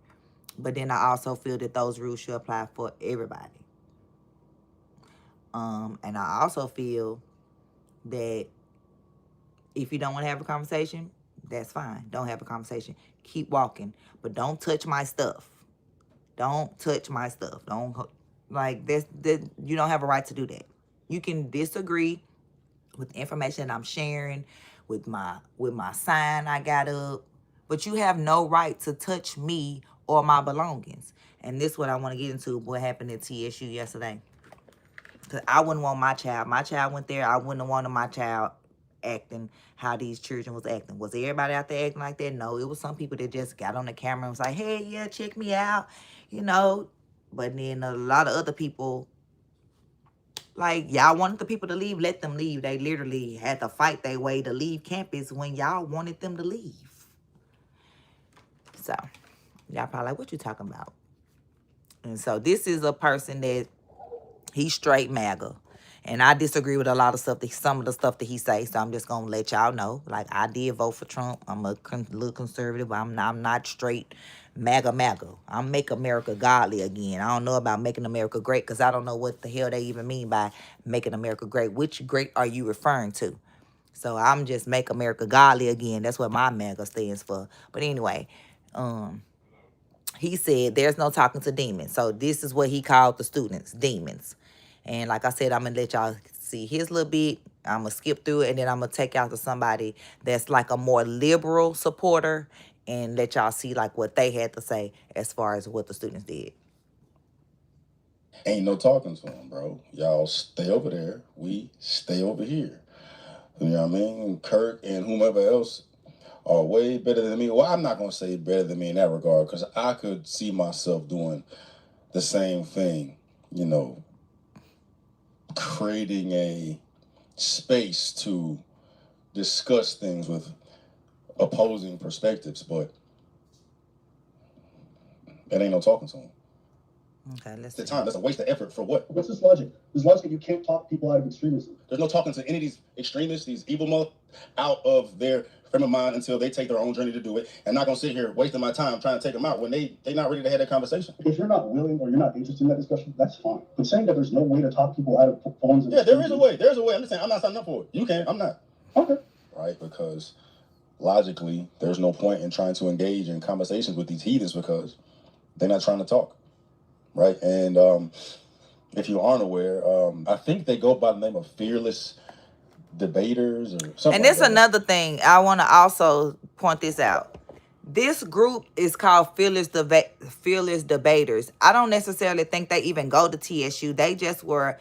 Speaker 1: But then I also feel that those rules should apply for everybody. And I also feel that if you don't want to have a conversation, that's fine. Don't have a conversation. Keep walking. But don't touch my stuff. Don't touch my stuff. Don't, like, this. You don't have a right to do that. You can disagree with the information I'm sharing, with my sign I got up, but you have no right to touch me or my belongings. And this is what I want to get into, what happened at TSU yesterday. Because I wouldn't want my child went there, I wouldn't have wanted my child acting how these children was acting. Was everybody out there acting like that? No, it was some people that just got on the camera and was like, hey, yeah, check me out, But then a lot of other people, like, y'all wanted the people to leave, let them leave. They literally had to fight their way to leave campus when y'all wanted them to leave. So, y'all probably like, what you talking about? And so this is a person that he's straight MAGA. And I disagree with a lot of stuff, some of the stuff that he says. So I'm just going to let y'all know. Like, I did vote for Trump. I'm a little conservative. I'm not straight MAGA. I'm make America godly again. I don't know about making America great because I don't know what the hell they even mean by making America great. Which great are you referring to? So I'm just make America godly again. That's what my MAGA stands for. But anyway, he said there's no talking to demons. So this is what he called the students, demons. And like I said, I'm going to let y'all see his little bit. I'm going to skip through it, and then I'm going to take out to somebody that's like a more liberal supporter and let y'all see like what they had to say as far as what the students did.
Speaker 8: Ain't no talking to them, bro. Y'all stay over there. We stay over here. You know what I mean? Kirk and whomever else are way better than me. Well, I'm not going to say better than me in that regard because I could see myself doing the same thing, creating a space to discuss things with opposing perspectives, but it ain't no talking to them.
Speaker 1: Okay, let's
Speaker 8: the time. That's a waste of effort for what?
Speaker 9: What's this logic? This logic that you can't talk people out of extremism.
Speaker 8: There's no talking to any of these extremists, these evil out of their frame of mind until they take their own journey to do it. And not gonna sit here wasting my time trying to take them out when they not ready to have that conversation.
Speaker 9: If you're not willing or you're not interested in that discussion, that's fine. But saying that there's no way to talk people out of forms of
Speaker 8: there is a way. There's a way. I'm just saying I'm not signing up for it. You can. I'm not.
Speaker 9: Okay.
Speaker 8: Right? Because logically, there's no point in trying to engage in conversations with these heathens because they're not trying to talk. Right? And if you aren't aware, I think they go by the name of Fearless Debaters or something.
Speaker 1: And this another thing. I want to also point this out. This group is called Fearless Debaters. I don't necessarily think they even go to TSU. They just were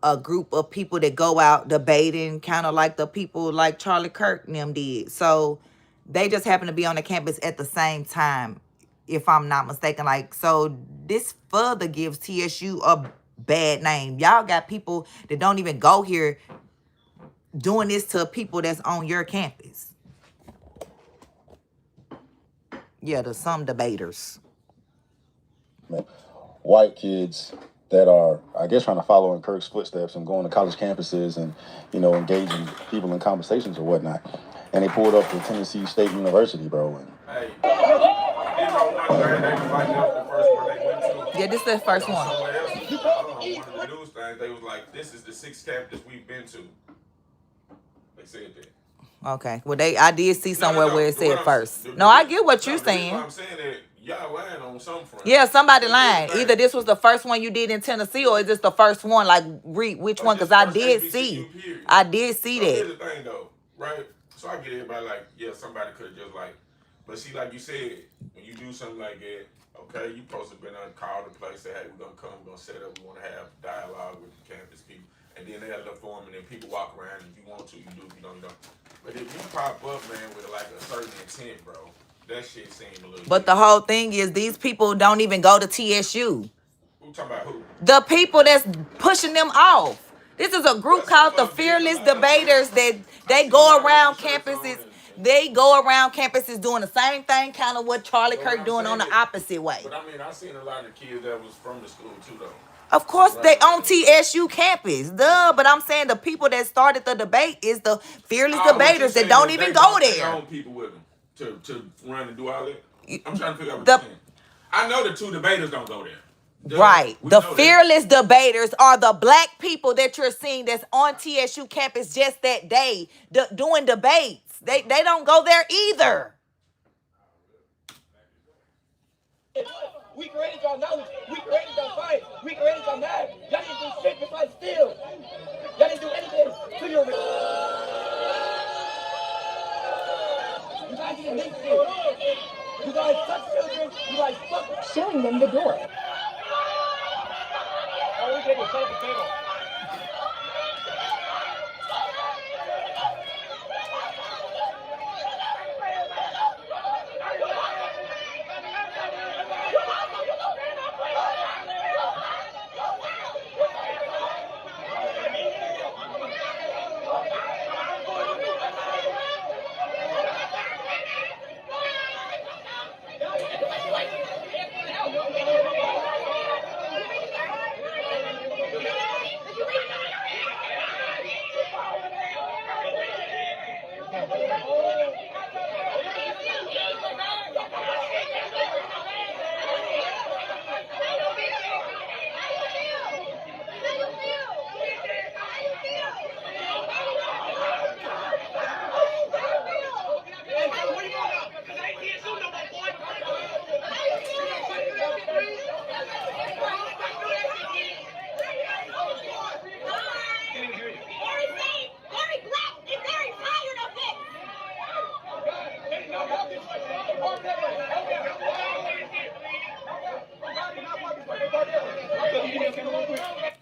Speaker 1: a group of people that go out debating, kind of like the people like Charlie Kirk and them did. So they just happen to be on the campus at the same time, if I'm not mistaken. Like, so this further gives TSU a bad name. Y'all got people that don't even go here doing this to people that's on your campus. Yeah, to some debaters.
Speaker 8: White kids that are, I guess, trying to follow in Kirk's footsteps and going to college campuses and, engaging people in conversations or whatnot. And they pulled up to Tennessee State University, bro. And
Speaker 4: hey,
Speaker 1: yeah, this is the first one.
Speaker 4: One of the news things, they was like, this is the 6th campus we've been to. They said that.
Speaker 1: Okay. Well, I did see somewhere where it said first. No, I get what you're saying.
Speaker 4: I'm saying that y'all lying on some front.
Speaker 1: Yeah, somebody lying. Either this was the first one you did in Tennessee, or is this the first one? Like, read which one? Because I did see. I did see that.
Speaker 4: Here's the thing, though, right? So I get everybody like, yeah, somebody could have just like, but see, like you said, when you do something like that, okay, you supposed to been called the place, say, hey, we're gonna come, we're gonna set up, we want to have dialogue with the campus people, and then they have a forum, and then people walk around. If you want to, you do. If you don't, you don't. But if you pop up, man, with like a certain intent, bro, that shit seems a little.
Speaker 1: But the whole thing is, these people don't even go to TSU.
Speaker 4: Who talking about who?
Speaker 1: The people that's pushing them off. This is a group called the Fearless Debaters that they go around campuses. They go around campuses doing the same thing, kind of what Charlie Kirk doing on the opposite way.
Speaker 4: But I mean, I seen a lot of kids that was from the school too, though.
Speaker 1: Of course, they on TSU campus, duh. But I'm saying the people that started the debate is the fearless debaters that don't even go there.
Speaker 4: They own people with them to run and do all that. I'm trying to figure out what
Speaker 1: The-
Speaker 4: you're saying. I know the two debaters don't go there.
Speaker 1: Right. The fearless debaters are the black people that you're seeing that's on TSU campus just that day doing debates. They don't go there either.
Speaker 10: We created y'all knowledge. We created y'all science. We created y'all math. Y'all didn't do shit besides steal. Y'all didn't do anything to your... You guys didn't make shit. You guys touch children. You guys fuck showing them the door. All we did was set up the table.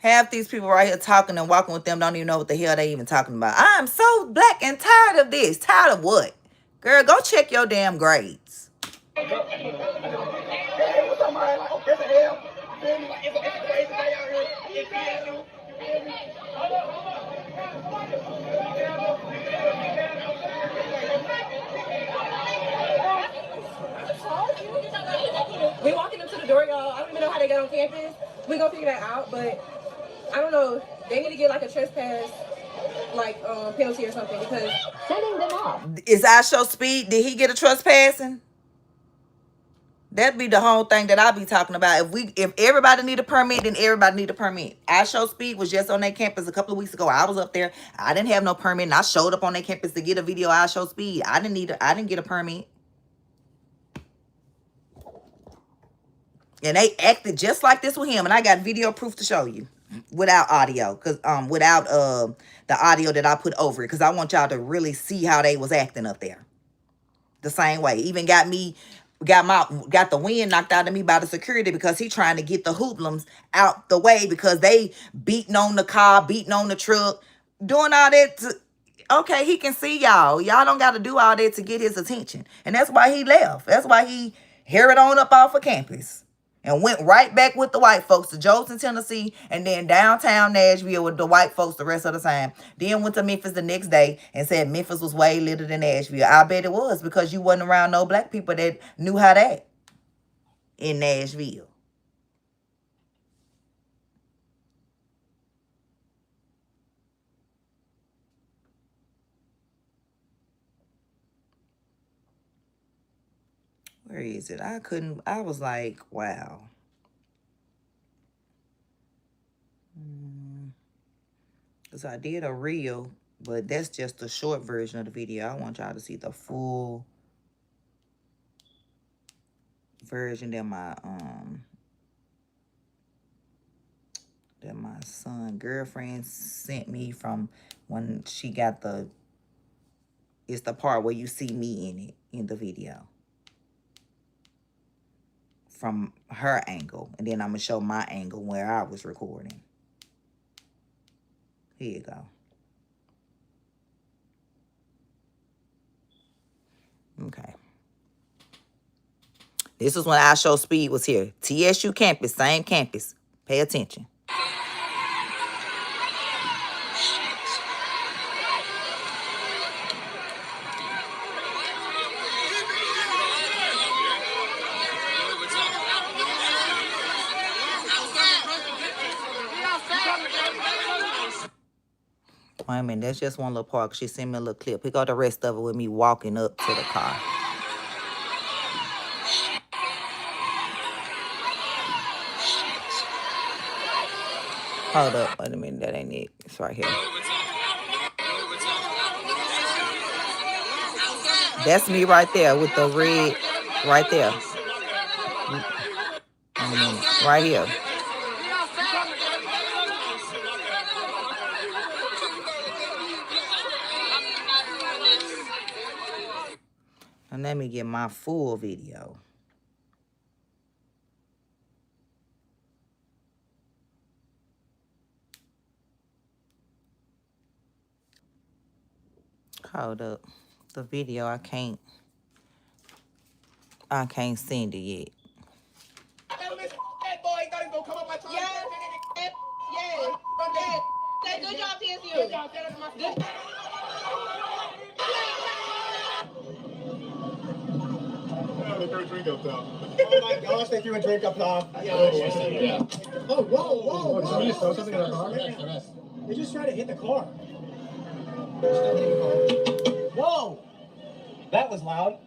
Speaker 1: Half these people right here talking and walking with them don't even know what the hell they even talking about. I'm so black and tired of this. Tired of what? Girl, go check your damn grades.
Speaker 10: We walking them to the door, y'all. I don't even know how they got on campus. We gonna figure that out, but I don't know. They need to get like a trespass, like penalty or something because setting them off.
Speaker 1: Is I show speed? Did he get a trespassing? That'd be the whole thing that I be talking about. If everybody need a permit, then everybody need a permit. I show speed was just on their campus a couple of weeks ago. I was up there. I didn't have no permit, and I showed up on their campus to get a video. I show speed. I didn't get a permit. And they acted just like this with him. And I got video proof to show you. Without audio. Because without the audio that I put over it. Because I want y'all to really see how they was acting up there. The same way. Even got the wind knocked out of me by the security because he trying to get the hoodlums out the way because they beating on the car, beating on the truck, doing all that. Okay, he can see y'all. Y'all don't got to do all that to get his attention. And that's why he left. That's why he hurried on up off of campus. And went right back with the white folks to Jolson, Tennessee, and then downtown Nashville with the white folks the rest of the time. Then went to Memphis the next day and said Memphis was way litter than Nashville. I bet it was because you wasn't around no black people that knew how to act in Nashville. Where is it? I was like, wow. Because I did a reel, but that's just a short version of the video. I want y'all to see the full version that my son girlfriend sent me from when she got it's the part where you see me in it in the video. From her angle. And then I'm going to show my angle where I was recording. Here you go. Okay. This is when I Show Speed was here. TSU campus, same campus. Pay attention. Wait a minute, that's just one little part. She sent me a little clip. Here go the rest of it with me walking up to the car. Hold up, wait a minute, that ain't it. It's right here. That's me right there with the red, right there. Wait a minute, right here. And let me get my full video. Hold up. The video, I can't send it yet.
Speaker 10: Good job, TSU.
Speaker 11: Oh my gosh, they threw a drink up top. Yeah. Oh, whoa. Did somebody just throw something in the car? They just tried to hit the car. Whoa! That was loud.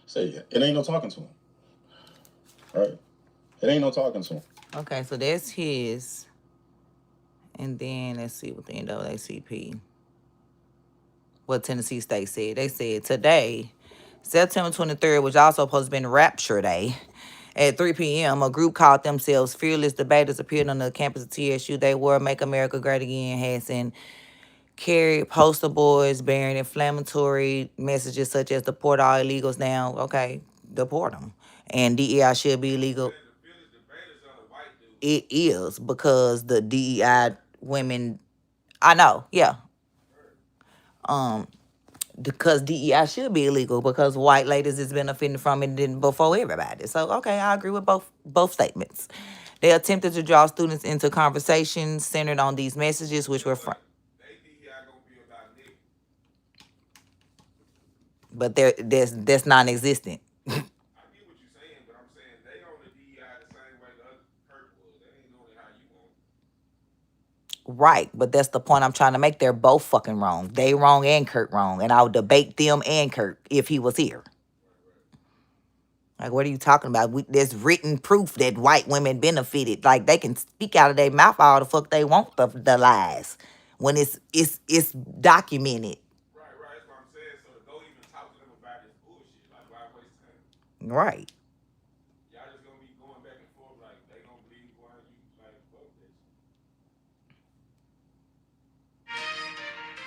Speaker 8: Say it ain't no talking to him. Right? It ain't no talking to him.
Speaker 1: Okay, so that's his. And then let's see what the NAACP, what Tennessee State said. They said today, September 23rd, which also supposed to be Rapture Day, at 3 p.m., a group called themselves Fearless Debaters appeared on the campus of TSU. They wore Make America Great Again hats and carried poster boards bearing inflammatory messages such as deport all illegals now. Okay, deport them. And DEI should be illegal. It is because the DEI women, I know, yeah. Because DEI should be illegal because white ladies is benefiting from it before everybody. So, okay, I agree with both statements. They attempted to draw students into conversations centered on these messages, which were from. But that's non-existent.
Speaker 4: I get what you're saying, but I'm saying they on the DEI the same way the other Kirk was. They ain't doing it how you want.
Speaker 1: Right, but that's the point I'm trying to make. They're both fucking wrong. They wrong and Kirk wrong. And I would debate them and Kirk if he was here. Like, what are you talking about? There's written proof that white women benefited. Like, they can speak out of their mouth all the fuck they want, the lies. When it's documented.
Speaker 4: Right, that's what I'm saying. So to go even talk to them about this bullshit, like, why waste time?
Speaker 1: Right.
Speaker 4: Y'all just gonna be going back and forth, like, they gonna believe why you, like, fuck this.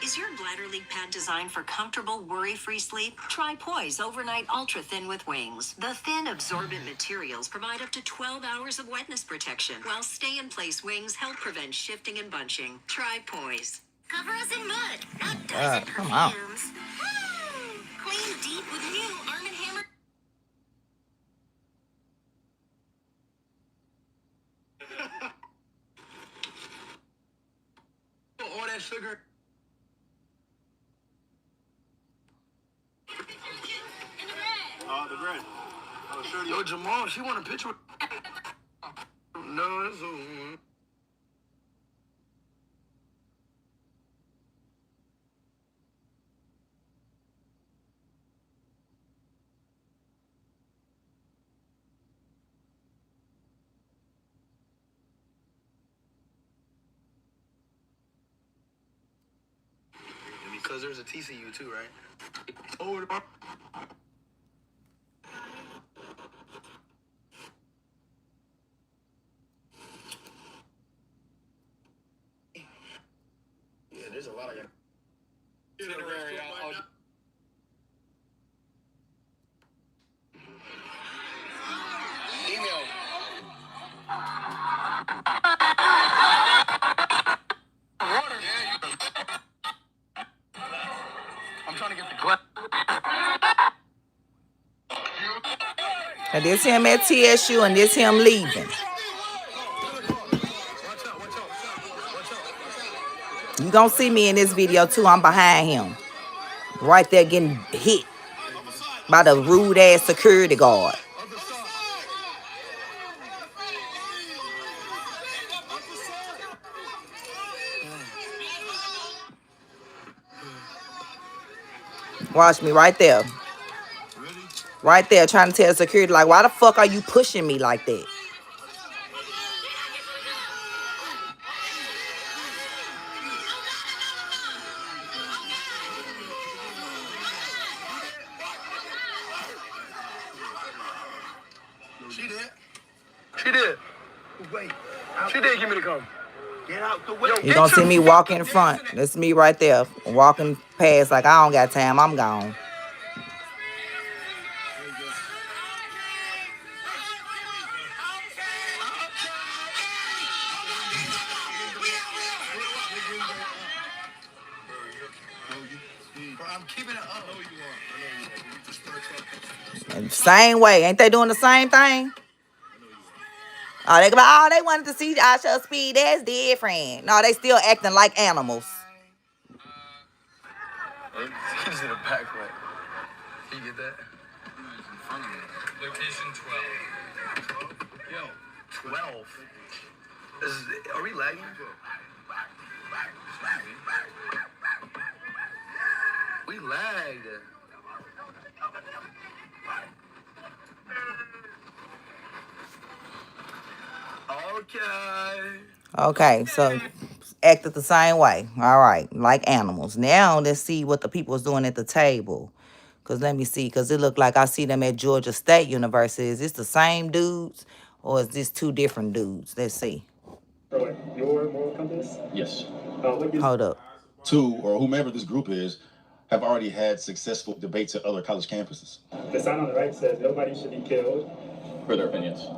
Speaker 12: Is your bladder leak pad designed for comfortable, worry-free sleep? Try Poise Overnight Ultra Thin with Wings. The thin, absorbent materials provide up to 12 hours of wetness protection, while stay-in-place wings help prevent shifting and bunching. Try Poise.
Speaker 13: Cover us in mud, not dozen
Speaker 1: come on.
Speaker 13: perfumes. Woo! Clean deep with new Arm & Hammer.
Speaker 11: All that sugar. The bread. Oh, sure. Yo, Jamal, she want a picture. No, it's over. Because there's a TCU too, right? Oh, yeah, there's a lot of. Email.
Speaker 2: I'm trying to get the glass.
Speaker 1: And this him at TSU and this him leaving. You gonna see me in this video too. I'm behind him. Right there getting hit by the rude ass security guard. Watch me right there. Right there trying to tell security, like, why the fuck are you pushing me like that?
Speaker 2: She did. She did. Wait. She did give me the gun. Get out the way.
Speaker 1: You gonna see me walk in front. That's me right there. Walking past like I don't got time. I'm gone.
Speaker 2: I'm keeping it up.
Speaker 1: And same way. Ain't they doing the same thing? Oh, they go, oh, they wanted to see I show speed. That's different. No, they still acting like animals.
Speaker 2: He's in a backpack. Can you get that? Location 12. Yo, 12? Are we lagging? We lagged.
Speaker 1: Okay, so acted the same way. All right, like animals. Now let's see what the people is doing at the table. Because let me see, because it looked like I see them at Georgia State University. Is this the same dudes or is this two different dudes? Let's see.
Speaker 9: Your moral compass?
Speaker 8: Yes.
Speaker 1: Hold up.
Speaker 8: Two, or whomever this group is, have already had successful debates at other college campuses.
Speaker 9: The sign on the right says nobody should be killed
Speaker 8: For their opinions.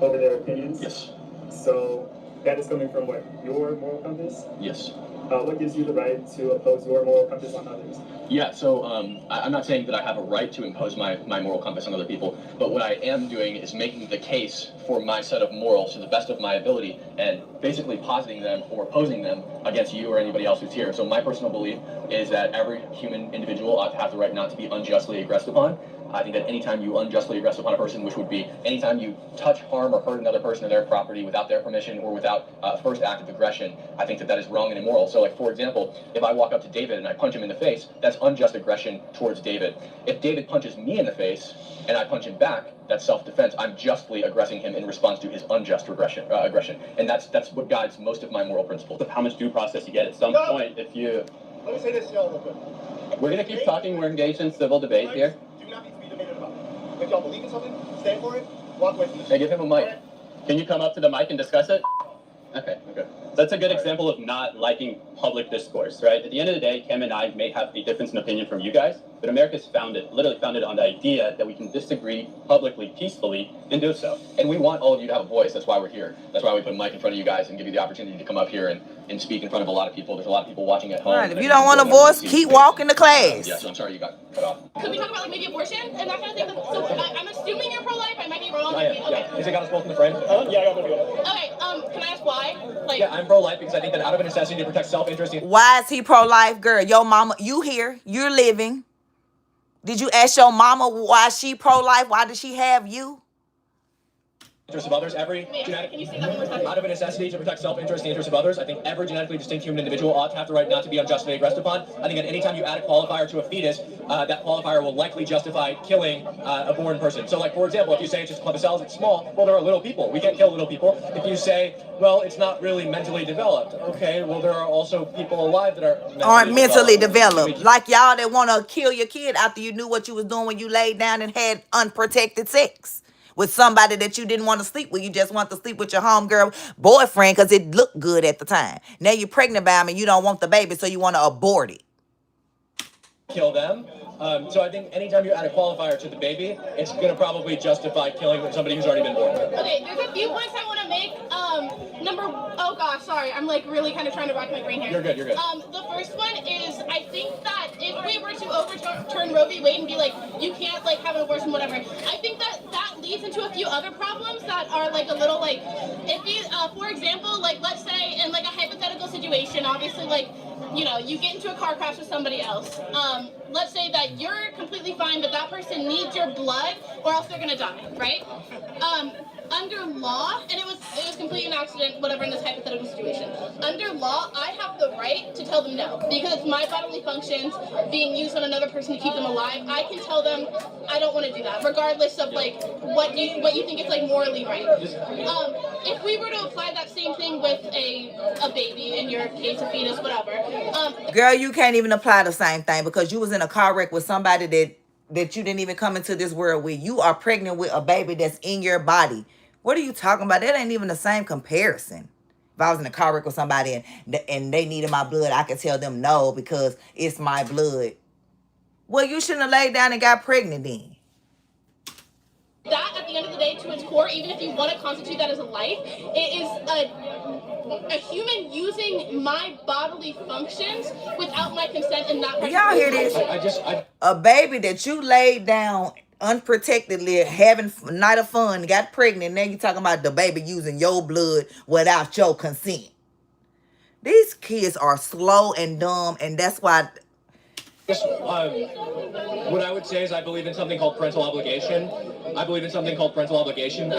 Speaker 9: over their opinions.
Speaker 8: Yes.
Speaker 9: So that is coming from what? Your moral compass?
Speaker 8: Yes.
Speaker 9: What gives you the right to oppose your moral compass on others?
Speaker 8: Yeah, so I'm not saying that I have a right to impose my moral compass on other people, but what I am doing is making the case for my set of morals to the best of my ability and basically positing them or opposing them against you or anybody else who's here. So my personal belief is that every human individual ought to have the right not to be unjustly aggressed upon. I think that anytime you unjustly aggress upon a person, which would be anytime you touch, harm, or hurt another person or their property without their permission or without first act of aggression, I think that that is wrong and immoral. So, like, for example, if I walk up to David and I punch him in the face, that's unjust aggression towards David. If David punches me in the face and I punch him back, that's self-defense. I'm justly aggressing him in response to his unjust aggression. And that's what guides most of my moral principles. Of how much due process you get at some point if you...
Speaker 9: Let me say this, y'all, real quick.
Speaker 8: We're going to keep talking. We're engaged in civil debate here.
Speaker 9: Do not need to be debated about. If y'all believe in something, stand for it, walk away from it.
Speaker 8: Hey, give him a mic. Can you come up to the mic and discuss it? Okay. That's a good example of not liking public discourse, right? At the end of the day, Kim and I may have a difference in opinion from you guys, but America's literally founded on the idea that we can disagree publicly, peacefully, and do so. And we want all of you to have a voice. That's why we're here. That's why we put a mic in front of you guys and give you the opportunity to come up here and speak in front of a lot of people. There's a lot of people watching at home.
Speaker 1: Right, if you don't want a voice, keep walking to class.
Speaker 8: Yeah, so I'm sorry you got cut off.
Speaker 10: Could we talk about like maybe abortion and that kind of thing? So I'm assuming you're pro-life. I might be wrong.
Speaker 8: I am, yeah. Has it got us both in the frame?
Speaker 9: Yeah, I got one.
Speaker 10: Okay. Can I ask why? Like.
Speaker 8: Yeah, I'm pro-life because I think that out of a necessity to protect self-interest.
Speaker 1: Why is he pro-life, girl? Your mama, you here, you're living. Did you ask your mama why she pro-life? Why did she have you?
Speaker 8: Interest of others, out of a necessity to protect self-interest, the interest of others, I think every genetically distinct human individual ought to have the right not to be unjustly aggressed upon. I think that any time you add a qualifier to a fetus, that qualifier will likely justify killing a born person. So, like, for example, if you say it's just a clump of cells, it's small, well, there are little people. We can't kill little people. If you say, well, it's not really mentally developed, okay, well, there are also people alive that are
Speaker 1: mentally developed. Like y'all that want to kill your kid after you knew what you was doing when you laid down and had unprotected sex with somebody that you didn't want to sleep with. You just want to sleep with your homegirl boyfriend because it looked good at the time. Now you're pregnant by him and you don't want the baby, so you want to abort it.
Speaker 8: Kill them. So I think anytime you add a qualifier to the baby, it's going to probably justify killing somebody who's already been born.
Speaker 10: Okay, there's a few points I want to make. Oh gosh, sorry, I'm like really kind of trying to rack my brain here.
Speaker 8: You're good.
Speaker 10: The first one is I think that if we were to
Speaker 14: Roe v. Wade and be like, you can't like have an abortion, whatever. I think that leads into a few other problems that are like a little like iffy. For example, like let's say in like a hypothetical situation, obviously like, you know, you get into a car crash with somebody else. Let's say that you're completely fine, but that person needs your blood or else they're gonna die, right? Under law, and it was completely an accident, whatever, in this hypothetical situation. Under law, I have the right to tell them no, because it's my bodily functions being used on another person to keep them alive. I can tell them I don't want to do that, regardless of like what you think is like morally right. If we were to apply that same thing with a baby, in your case, a fetus, whatever.
Speaker 1: Girl, you can't even apply the same thing because you was in a car wreck with somebody that you didn't even come into this world with. You are pregnant with a baby that's in your body. What are you talking about? That ain't even the same comparison. If I was in a car wreck with somebody and they needed my blood, I could tell them no because it's my blood. Well, you shouldn't have laid down and got pregnant then.
Speaker 14: That, at the end of the day, to its core, even if you want to constitute that as a life, it is a human using my bodily functions without my consent and not.
Speaker 1: Y'all hear this? A baby that you laid down unprotectedly, having a night of fun, got pregnant. Now you talking about the baby using your blood without your consent. These kids are slow and dumb, and that's why.
Speaker 15: What I would say is I believe in something called parental obligation. I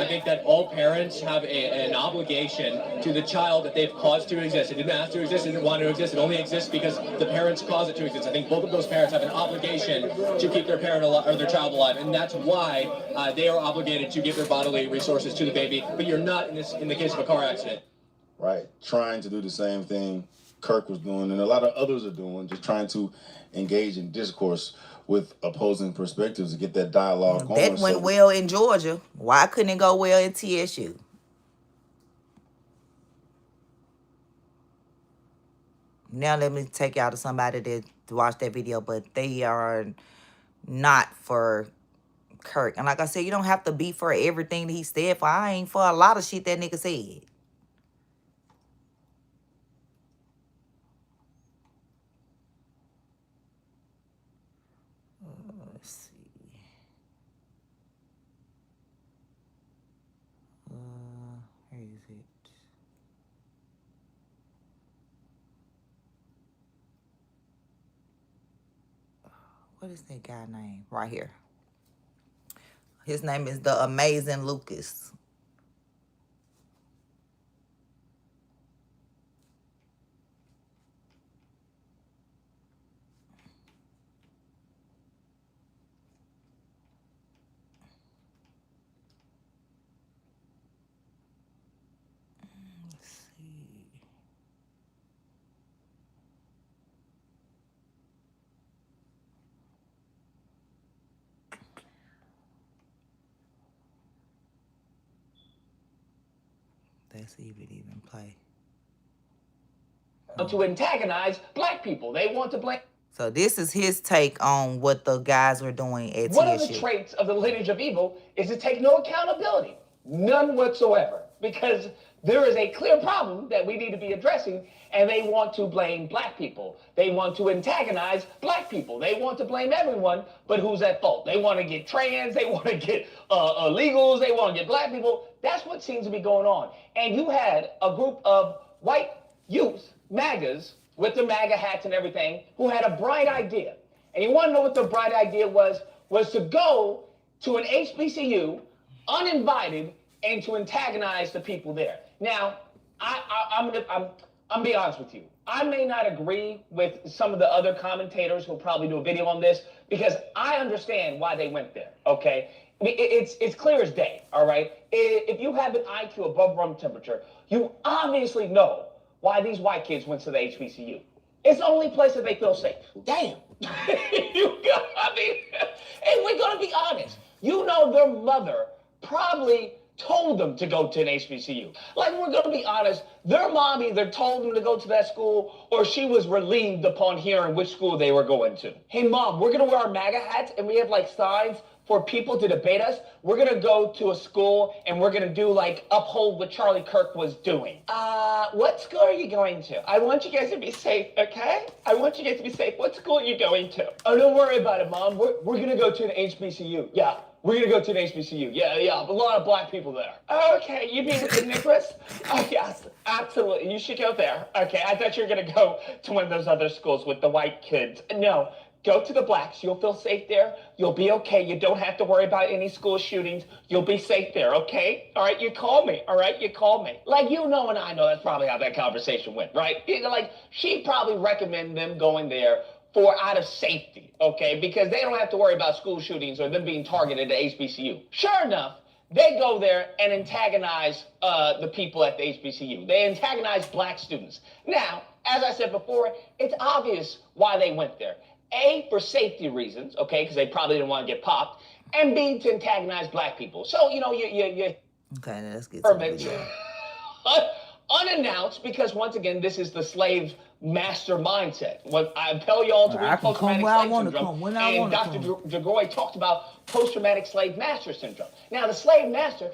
Speaker 15: think that all parents have an obligation to the child that they've caused to exist. It didn't ask to exist, it didn't want to exist, it only exists because the parents caused it to exist. I think both of those parents have an obligation to keep their parent alive, or their child alive, and that's why they are obligated to give their bodily resources to the baby, but you're not in the case of a car accident.
Speaker 8: Right, trying to do the same thing Kirk was doing and a lot of others are doing, just trying to engage in discourse with opposing perspectives to get that dialogue going.
Speaker 1: That went well in Georgia. Why couldn't it go well in TSU? Now let me take y'all to somebody that watched that video, but they are not for Kirk. And like I said, you don't have to be for everything that he said. For I ain't for a lot of shit that nigga said. Let's see. Where is it? What is that guy name? Right here. His name is the Amazing Lucas. Let's see if it even play.
Speaker 16: To antagonize black people. They want to blame.
Speaker 1: So this is his take on what the guys were doing at
Speaker 16: One
Speaker 1: TSU.
Speaker 16: of the traits of the lineage of evil is to take no accountability. None whatsoever. Because there is a clear problem that we need to be addressing, and they want to blame black people. They want to antagonize black people. They want to blame everyone, but who's at fault? They want to get trans, they want to get illegals, they want to get black people. That's what seems to be going on. And you had a group of white youth, MAGAs, with the MAGA hats and everything, who had a bright idea. And you want to know what the bright idea was to go to an HBCU uninvited and to antagonize the people there. Now, I'm gonna be honest with you. I may not agree with some of the other commentators who'll probably do a video on this because I understand why they went there, okay? I mean, it's clear as day, all right? If you have an IQ above room temperature, you obviously know why these white kids went to the HBCU. It's the only place that they feel safe. Damn. I mean, and we're gonna be honest. You know their mother probably told them to go to an HBCU. Like, we're gonna be honest, their mom either told them to go to that school or she was relieved upon hearing which school they were going to. Hey mom, we're gonna wear our MAGA hats and we have like signs for people to debate us, we're going to go to a school and we're going to do like uphold what Charlie Kirk was doing. What school are you going to? I want you guys to be safe, okay? I want you guys to be safe. What school are you going to? Oh, don't worry about it, Mom. We're going to go to an HBCU. Yeah. We're going to go to an HBCU. Yeah. A lot of black people there. Okay, you mean with the Negroes? Oh, yes, absolutely. You should go there. Okay, I thought you were going to go to one of those other schools with the white kids. No. Go to the blacks. You'll feel safe there. You'll be okay. You don't have to worry about any school shootings. You'll be safe there, okay? All right, you call me, all right? You call me. Like, you know and I know that's probably how that conversation went, right? Like, she probably recommended them going there out of safety, okay? Because they don't have to worry about school shootings or them being targeted at HBCU. Sure enough, they go there and antagonize the people at the HBCU. They antagonize black students. Now, as I said before, it's obvious why they went there. A, for safety reasons, okay, because they probably didn't want to get popped, and B, to antagonize black people. So, you know, you
Speaker 1: okay, let's get to the video.
Speaker 16: Unannounced, because once again, this is the slave master mindset. What I tell y'all to read post-traumatic slave syndrome, and Dr. DeGroy talked about post-traumatic slave master syndrome. Now, the slave master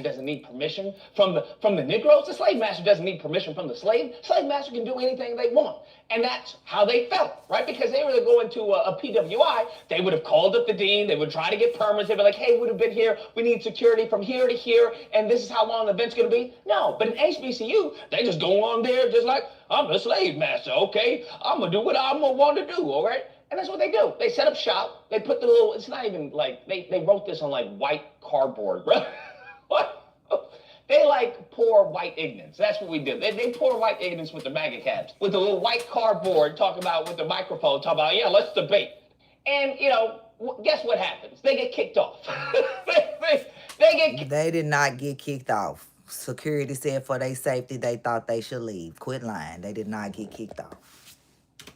Speaker 16: doesn't need permission from the Negroes. The slave master doesn't need permission from the slave. Slave master can do anything they want. And that's how they felt, right? Because they were going to a PWI, they would have called up the dean, they would try to get permits, they'd be like, hey, we'd have been here, we need security from here to here, and this is how long the event's gonna be. No, but in HBCU, they just go on there just like, I'm the slave master, okay? I'm gonna do what I'm gonna want to do, all right? And that's what they do. They set up shop, they put the little, it's not even like, they wrote this on like white cardboard, bro. What? They like pour white ignorance. That's what we do. They pour white ignorance with the MAGA caps, with the little white cardboard, talk about with the microphone, talk about, yeah, let's debate. And, you know, guess what happens? They get kicked off.
Speaker 1: They did not get kicked off. Security said for their safety, they thought they should leave. Quit lying. They did not get kicked off.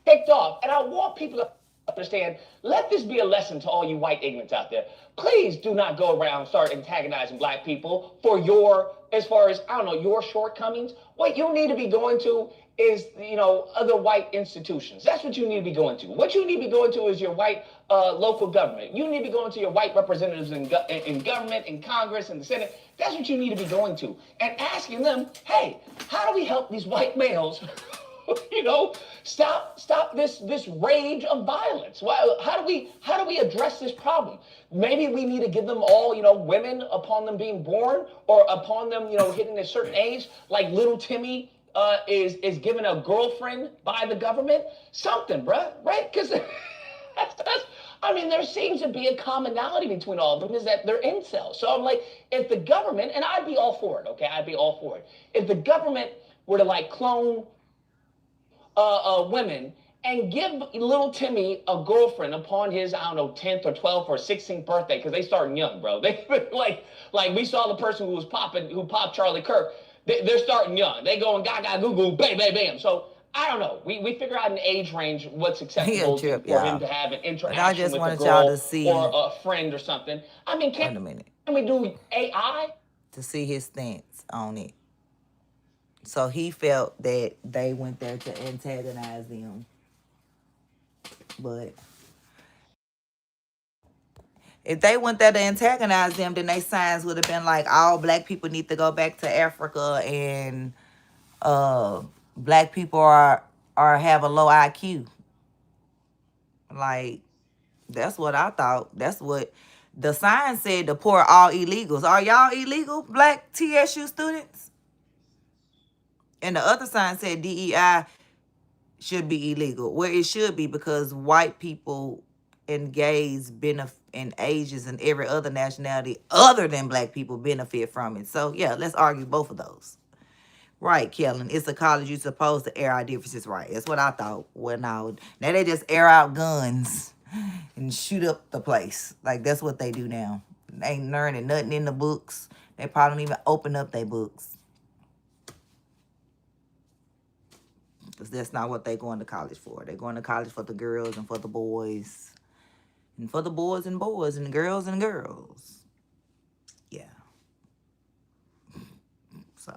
Speaker 16: Kicked off. And I want people to understand, let this be a lesson to all you white ignorants out there. Please do not go around and start antagonizing black people for your, as far as, I don't know, your shortcomings. What you need to be going to is, you know, other white institutions. That's what you need to be going to. What you need to be going to is your white local government. You need to be going to your white representatives in government, in Congress, in the Senate. That's what you need to be going to. And asking them, hey, how do we help these white males you know, stop this rage of violence. Well, how do we address this problem? Maybe we need to give them all, you know, women upon them being born or upon them, you know, hitting a certain age, like little Timmy is given a girlfriend by the government. Something, bruh, right? Because I mean, there seems to be a commonality between all of them is that they're incels. So I'm like, if the government, and I'd be all for it, okay? I'd be all for it. If the government were to like clone women and give little Timmy a girlfriend upon his, I don't know, 10th or 12th or 16th birthday, because they starting young, bro. They like we saw the person who popped Charlie Kirk. They're starting young. They going gaga goo goo bam bam bam. So I don't know. We figure out an age range what's acceptable for him to have an interaction with a girl or a friend or something. I mean, can we do AI?
Speaker 1: To see his stance on it. So he felt that they went there to antagonize them. But if they went there to antagonize them, then their signs would have been like, all black people need to go back to Africa, and black people are have a low IQ. Like, that's what I thought. That's what the sign said, to pour all illegals. Are y'all illegal, black TSU students? And the other sign said DEI should be illegal. Where it should be, because white people and gays and Asians and every other nationality other than black people benefit from it. So, yeah, let's argue both of those. Right, Kellen. It's a college you're supposed to air our differences. Right. That's what I thought. Well, now they just air out guns and shoot up the place. Like, that's what they do now. They ain't learning nothing in the books. They probably don't even open up their books. Because that's not what they're going to college for. They're going to college for the girls and for the boys. And for the boys and boys and the girls and girls. Yeah. So,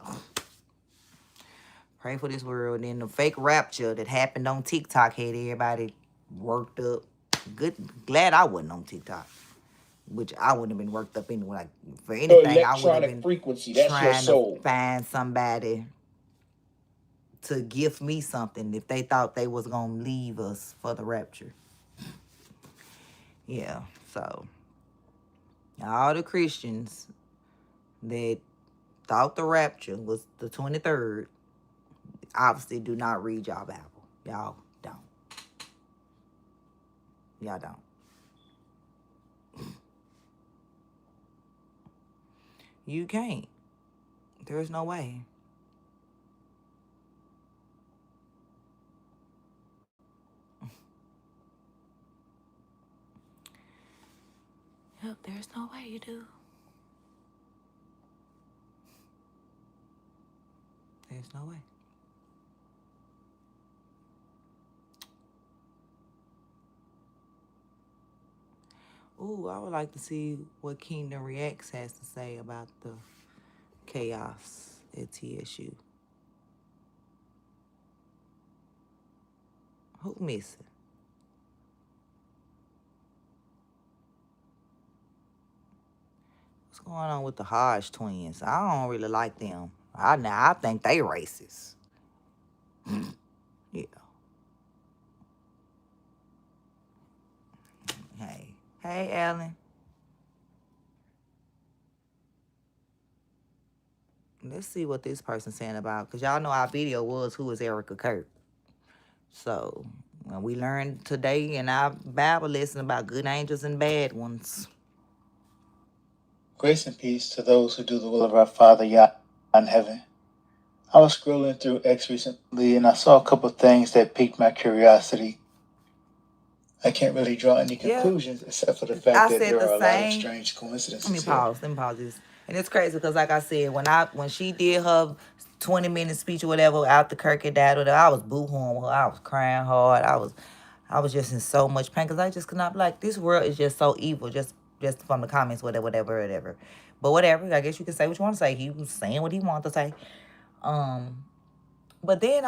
Speaker 1: pray for this world. And then the fake rapture that happened on TikTok had everybody worked up. Glad I wasn't on TikTok. which I wouldn't have been worked up anyway. Like, for anything, I would have been
Speaker 16: frequency, that's your
Speaker 1: trying
Speaker 16: soul.
Speaker 1: to find somebody to gift me something if they thought they was going to leave us for the rapture. Yeah, so all the Christians that thought the rapture was the 23rd obviously do not read y'all Bible. Y'all don't. Y'all don't. You can't. There's no way. Yep, there's no way you do. There's no way. Ooh, I would like to see what Kingdom Reacts has to say about the chaos at TSU. Who missing? What's going on with the Hodge twins? I don't really like them. I think they racist. Yeah. Hey, Ellen. Let's see what this person's saying about, because y'all know our video was Who is Erica Kirk. So we learned today in our Bible lesson about good angels and bad ones.
Speaker 17: Grace and peace to those who do the will of our Father Yah in heaven. I was scrolling through X recently and I saw a couple things that piqued my curiosity. I can't really draw any conclusions except for the fact that there are a lot of strange coincidences.
Speaker 1: Let me pause this. And it's crazy because, like I said, when she did her 20-minute speech or whatever after Kirk had died, I was boo-hooing her. I was crying hard. I was just in so much pain because I just could not be like, this world is just so evil. Just from the comments, whatever. But whatever, I guess you can say what you want to say. He was saying what he wanted to say. But then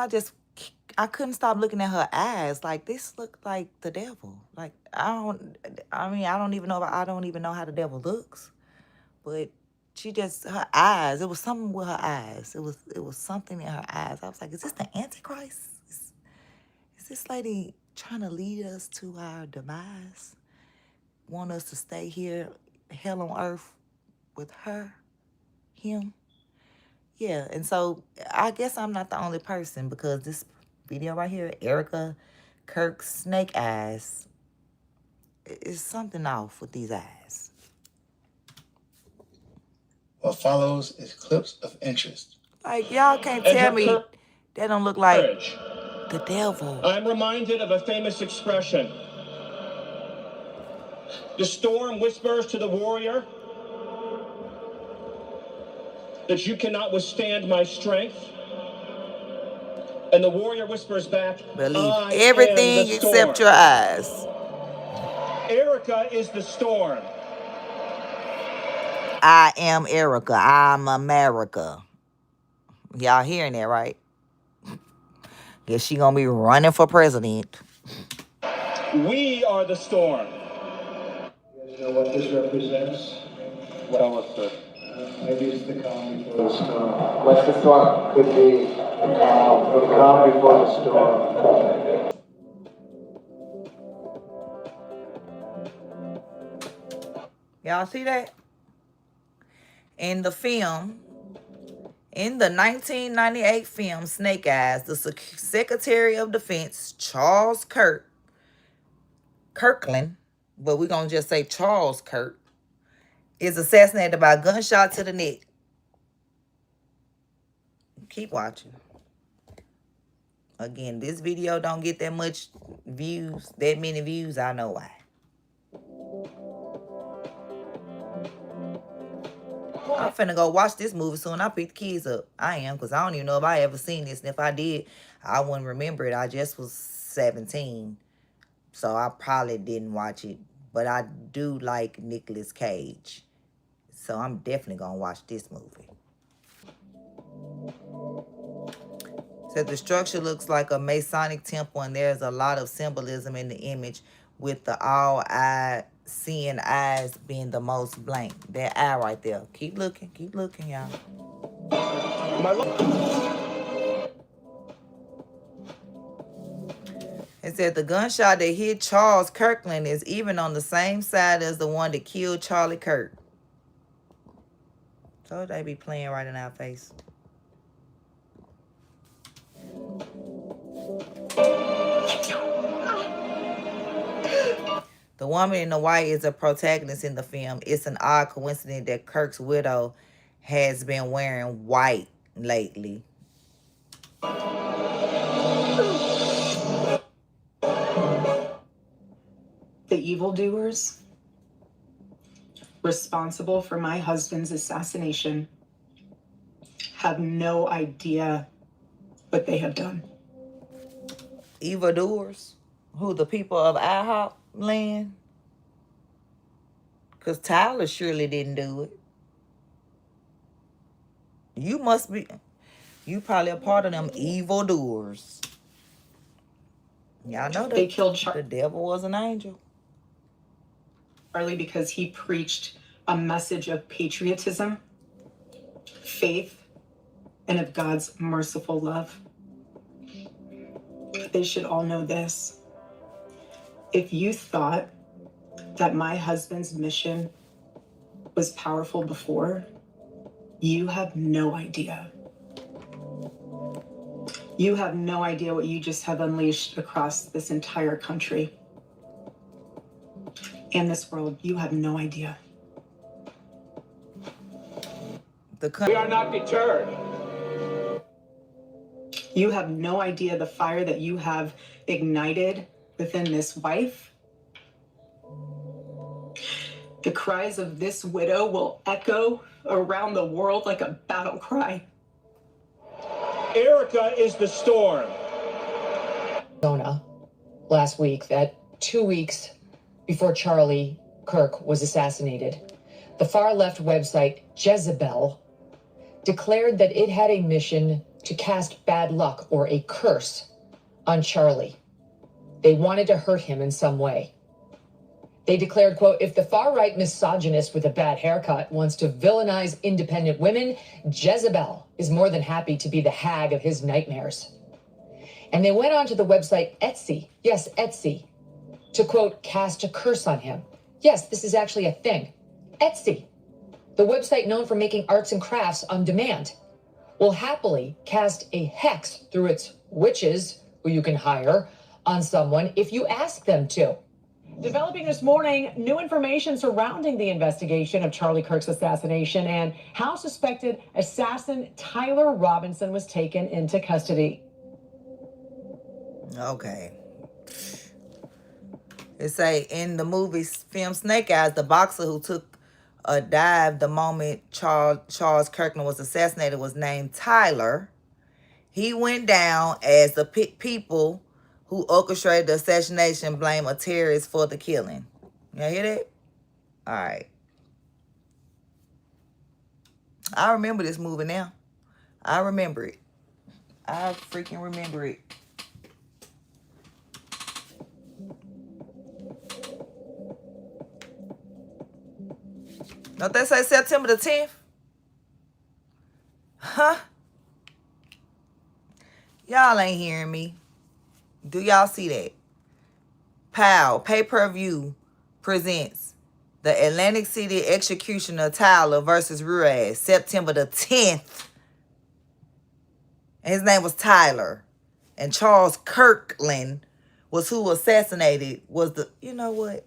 Speaker 1: I couldn't stop looking at her eyes. Like, this looked like the devil. Like, I don't even know how the devil looks. But her eyes, it was something with her eyes. It was something in her eyes. I was like, is this the Antichrist? Is this lady trying to lead us to our demise? Want us to stay here, hell on earth, with him? Yeah, and so I guess I'm not the only person, because this video right here, Erica Kirk's snake eyes, is something off with these eyes.
Speaker 17: What follows is clips of interest.
Speaker 1: Like, y'all can't tell me that don't look like the devil.
Speaker 15: I'm reminded of a famous expression. The storm whispers to the warrior that you cannot withstand my strength. And the warrior whispers back,
Speaker 1: believe everything except your eyes.
Speaker 15: Erica is the storm.
Speaker 1: I am Erica. I'm America. Y'all hearing that, right? Guess she gonna be running for president.
Speaker 15: We are the storm.
Speaker 9: You know what this represents?
Speaker 15: Tell us, sir.
Speaker 9: Maybe it's the calm before the storm. What's the storm? Could be the calm before the storm.
Speaker 1: Y'all see that? In the film, in the 1998 film Snake Eyes, the Secretary of Defense, Charles Kirkland, but we're going to just say Charles Kirk, is assassinated by a gunshot to the neck. Keep watching. Again, this video don't get that many views. I know why. I'm finna go watch this movie soon. I pick the kids up. I am, because I don't even know if I ever seen this. And if I did, I wouldn't remember it. I just was 17. So I probably didn't watch it. But I do like Nicolas Cage. So I'm definitely going to watch this movie. So the structure looks like a Masonic temple, and there's a lot of symbolism in the image with the all-eyed seeing eyes being the most blank. That eye right there. Keep looking, y'all. It said the gunshot that hit Charles Kirkland is even on the same side as the one that killed Charlie Kirk. So they be playing right in our face. The woman in the white is a protagonist in the film. It's an odd coincidence that Kirk's widow has been wearing white lately.
Speaker 18: The evildoers responsible for my husband's assassination have no idea what they have done.
Speaker 1: Evildoers? Who, the people of IHOP land? Because Tyler surely didn't do it. You must be... You probably a part of them evildoers. Y'all know that
Speaker 18: They killed
Speaker 1: the devil was an angel.
Speaker 18: Charlie because he preached a message of patriotism, faith, and of God's merciful love. They should all know this. If you thought that my husband's mission was powerful before, you have no idea. You have no idea what you just have unleashed across this entire country and this world. You have no idea.
Speaker 16: We are not deterred.
Speaker 18: You have no idea the fire that you have ignited within this wife. The cries of this widow will echo around the world like a battle cry.
Speaker 16: Erica is the storm.
Speaker 19: Last week, that 2 weeks before Charlie Kirk was assassinated, the far-left website Jezebel declared that it had a mission to cast bad luck or a curse on Charlie. They wanted to hurt him in some way. They declared, quote, if the far-right misogynist with a bad haircut wants to villainize independent women, Jezebel is more than happy to be the hag of his nightmares. And they went on to the website Etsy, yes, Etsy, to, quote, cast a curse on him. Yes, this is actually a thing. Etsy, the website known for making arts and crafts on demand, will happily cast a hex through its witches, who you can hire, on someone if you ask them to.
Speaker 20: Developing this morning, new information surrounding the investigation of Charlie Kirk's assassination and how suspected assassin Tyler Robinson was taken into custody.
Speaker 1: Okay. It say in the movie film Snake Eyes, the boxer who took a dive the moment Charles Kirkland was assassinated was named Tyler. He went down as the people who orchestrated the assassination blame a terrorist for the killing. Y'all hear that? All right. I remember this movie now. I remember it. I freaking remember it. Don't they say September the 10th? Huh? Y'all ain't hearing me. Do y'all see that? POW, pay-per-view, presents the Atlantic City Executioner Tyler versus Ruiz, September the 10th. And his name was Tyler. And Charles Kirkland was who assassinated, was the, you know what?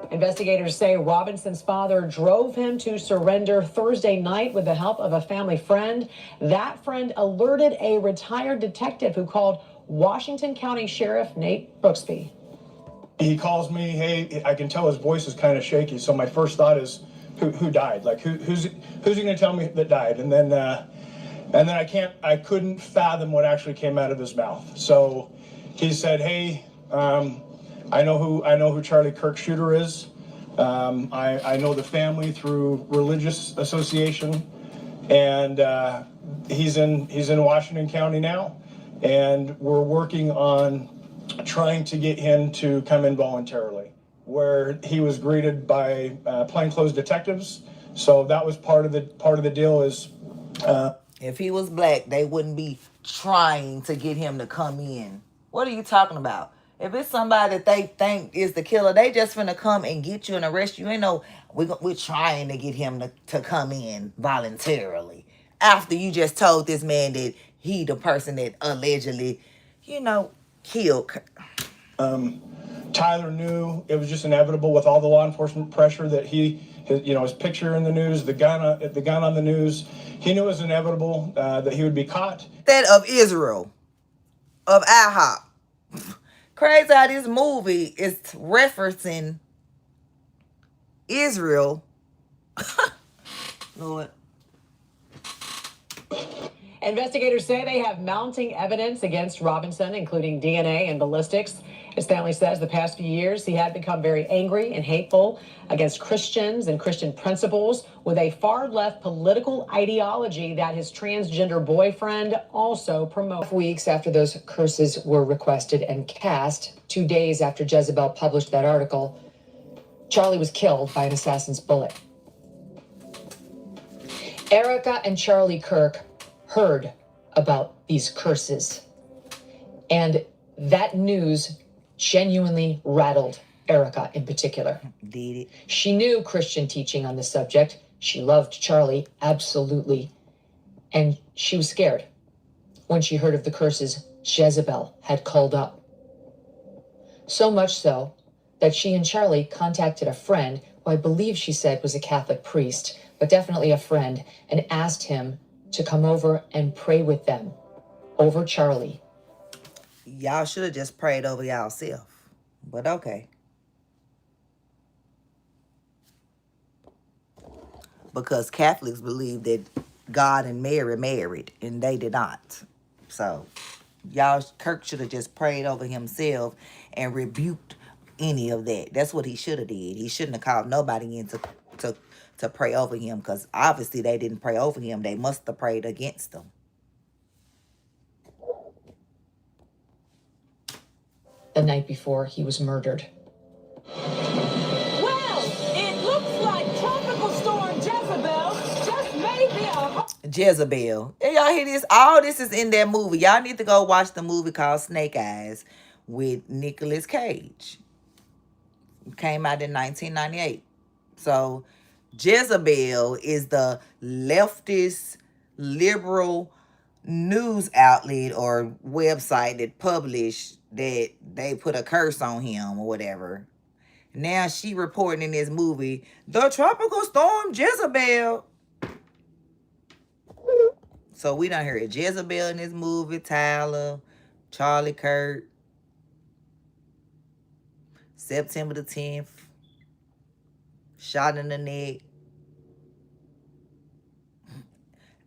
Speaker 20: Investigators say Robinson's father drove him to surrender Thursday night with the help of a family friend. That friend alerted a retired detective who called Washington County Sheriff Nate Brooksby.
Speaker 11: He calls me, hey, I can tell his voice is kind of shaky. So my first thought is, who died? Like, who's he going to tell me that died? And then I couldn't fathom what actually came out of his mouth. So he said, hey, I know who Charlie Kirk shooter is. I know the family through religious association, and he's in Washington County now, and we're working on trying to get him to come in voluntarily, where he was greeted by plainclothes detectives. So that was part of the deal. Is
Speaker 1: if he was black, they wouldn't be trying to get him to come in. What are you talking about? If it's somebody that they think is the killer, they just finna come and get you and arrest you. Ain't no, we're trying to get him to come in voluntarily. After you just told this man that he the person that allegedly, killed.
Speaker 11: Tyler knew it was just inevitable with all the law enforcement pressure that his picture in the news, the gun on the news. He knew it was inevitable that he would be caught.
Speaker 1: That of Israel, of IHOP. Crazy how this movie is referencing Israel. Lord.
Speaker 20: Investigators say they have mounting evidence against Robinson, including DNA and ballistics. His family says the past few years he had become very angry and hateful against Christians and Christian principles, with a far-left political ideology that his transgender boyfriend also promotes.
Speaker 19: Weeks after those curses were requested and cast, 2 days after Jezebel published that article, Charlie was killed by an assassin's bullet. Erica and Charlie Kirk heard about these curses, and that news genuinely rattled Erica in particular.
Speaker 1: Did it?
Speaker 19: She knew Christian teaching on the subject. She loved Charlie, absolutely. And she was scared when she heard of the curses Jezebel had called up. So much so that she and Charlie contacted a friend, who I believe she said was a Catholic priest, but definitely a friend, and asked him to come over and pray with them over Charlie.
Speaker 1: Y'all should have just prayed over y'all self. But okay. Because Catholics believe that God and Mary married, and they did not. So, y'all, Kirk should have just prayed over himself and rebuked any of that. That's what he should have did. He shouldn't have called nobody in to pray over him, because obviously they didn't pray over him. They must have prayed against him.
Speaker 19: The night before he was murdered.
Speaker 20: Well, it looks like Tropical Storm Jezebel just may be a...
Speaker 1: Jezebel. And y'all hear this? All this is in that movie. Y'all need to go watch the movie called Snake Eyes with Nicolas Cage. It came out in 1998. So Jezebel is the leftist liberal news outlet or website that published that they put a curse on him or whatever. Now she reporting in this movie, the tropical storm Jezebel. So we done heard Jezebel in this movie, Tyler, Charlie Kirk, September the 10th, shot in the neck,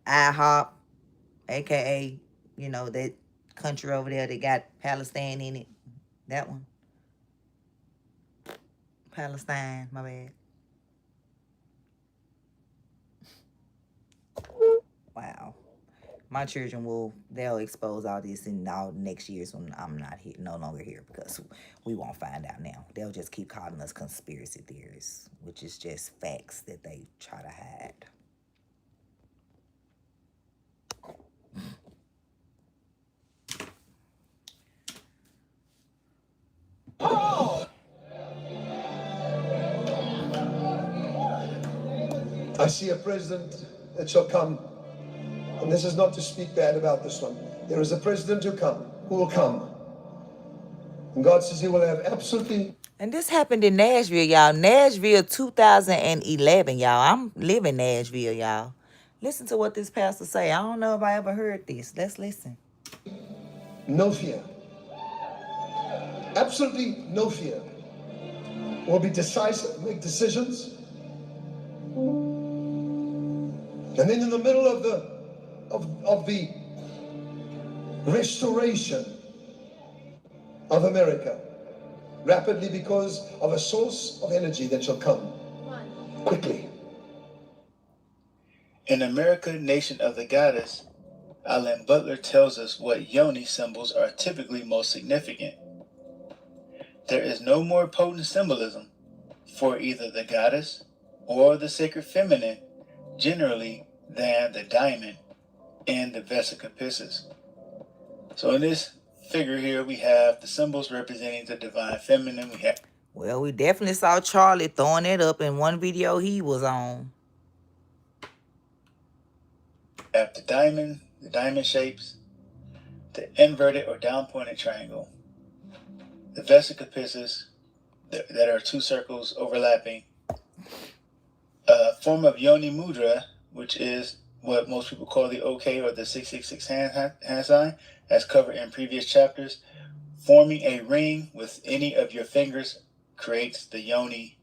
Speaker 1: IHOP, aka, that country over there that got Palestine in it. That one. Palestine, my bad. Wow. My children they'll expose all this in all next years when I'm not here, no longer here, because we won't find out now. They'll just keep calling us conspiracy theorists, which is just facts that they try to hide.
Speaker 9: I see a president that shall come, and this is not to speak bad about this one. There is a president who will come. And God says he will have absolutely...
Speaker 1: And this happened in Nashville, y'all. Nashville 2011, y'all. I'm living Nashville, y'all. Listen to what this pastor say. I don't know if I ever heard this. Let's listen.
Speaker 9: No fear. Absolutely no fear. Will be decisive, make decisions. And then in the middle of the restoration of America, rapidly, because of a source of energy that shall come quickly.
Speaker 17: In America, Nation of the Goddess, Alan Butler tells us what yoni symbols are typically most significant. There is no more potent symbolism for either the goddess or the sacred feminine generally than the diamond in the Vesica Piscis. So in this figure here, we have the symbols representing the divine feminine. We have,
Speaker 1: Well, we definitely saw Charlie throwing it up in one video he was on.
Speaker 17: the diamond shapes, the inverted or down pointed triangle, the Vesica Piscis that are two circles overlapping, a form of Yoni Mudra, which is what most people call the OK or the 666 hand sign, as covered in previous chapters. Forming a ring with any of your fingers creates the Yoni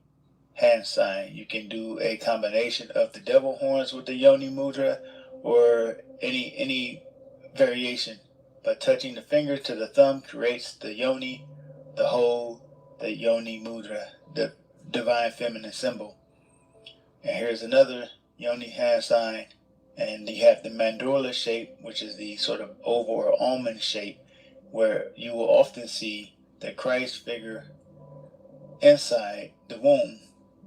Speaker 17: hand sign. You can do a combination of the devil horns with the Yoni Mudra or any variation. But touching the finger to the thumb creates the Yoni, the whole, the Yoni Mudra, the divine feminine symbol. And here's another Yoni hand sign. And you have the mandorla shape, which is the sort of oval or almond shape, where you will often see the Christ figure inside the womb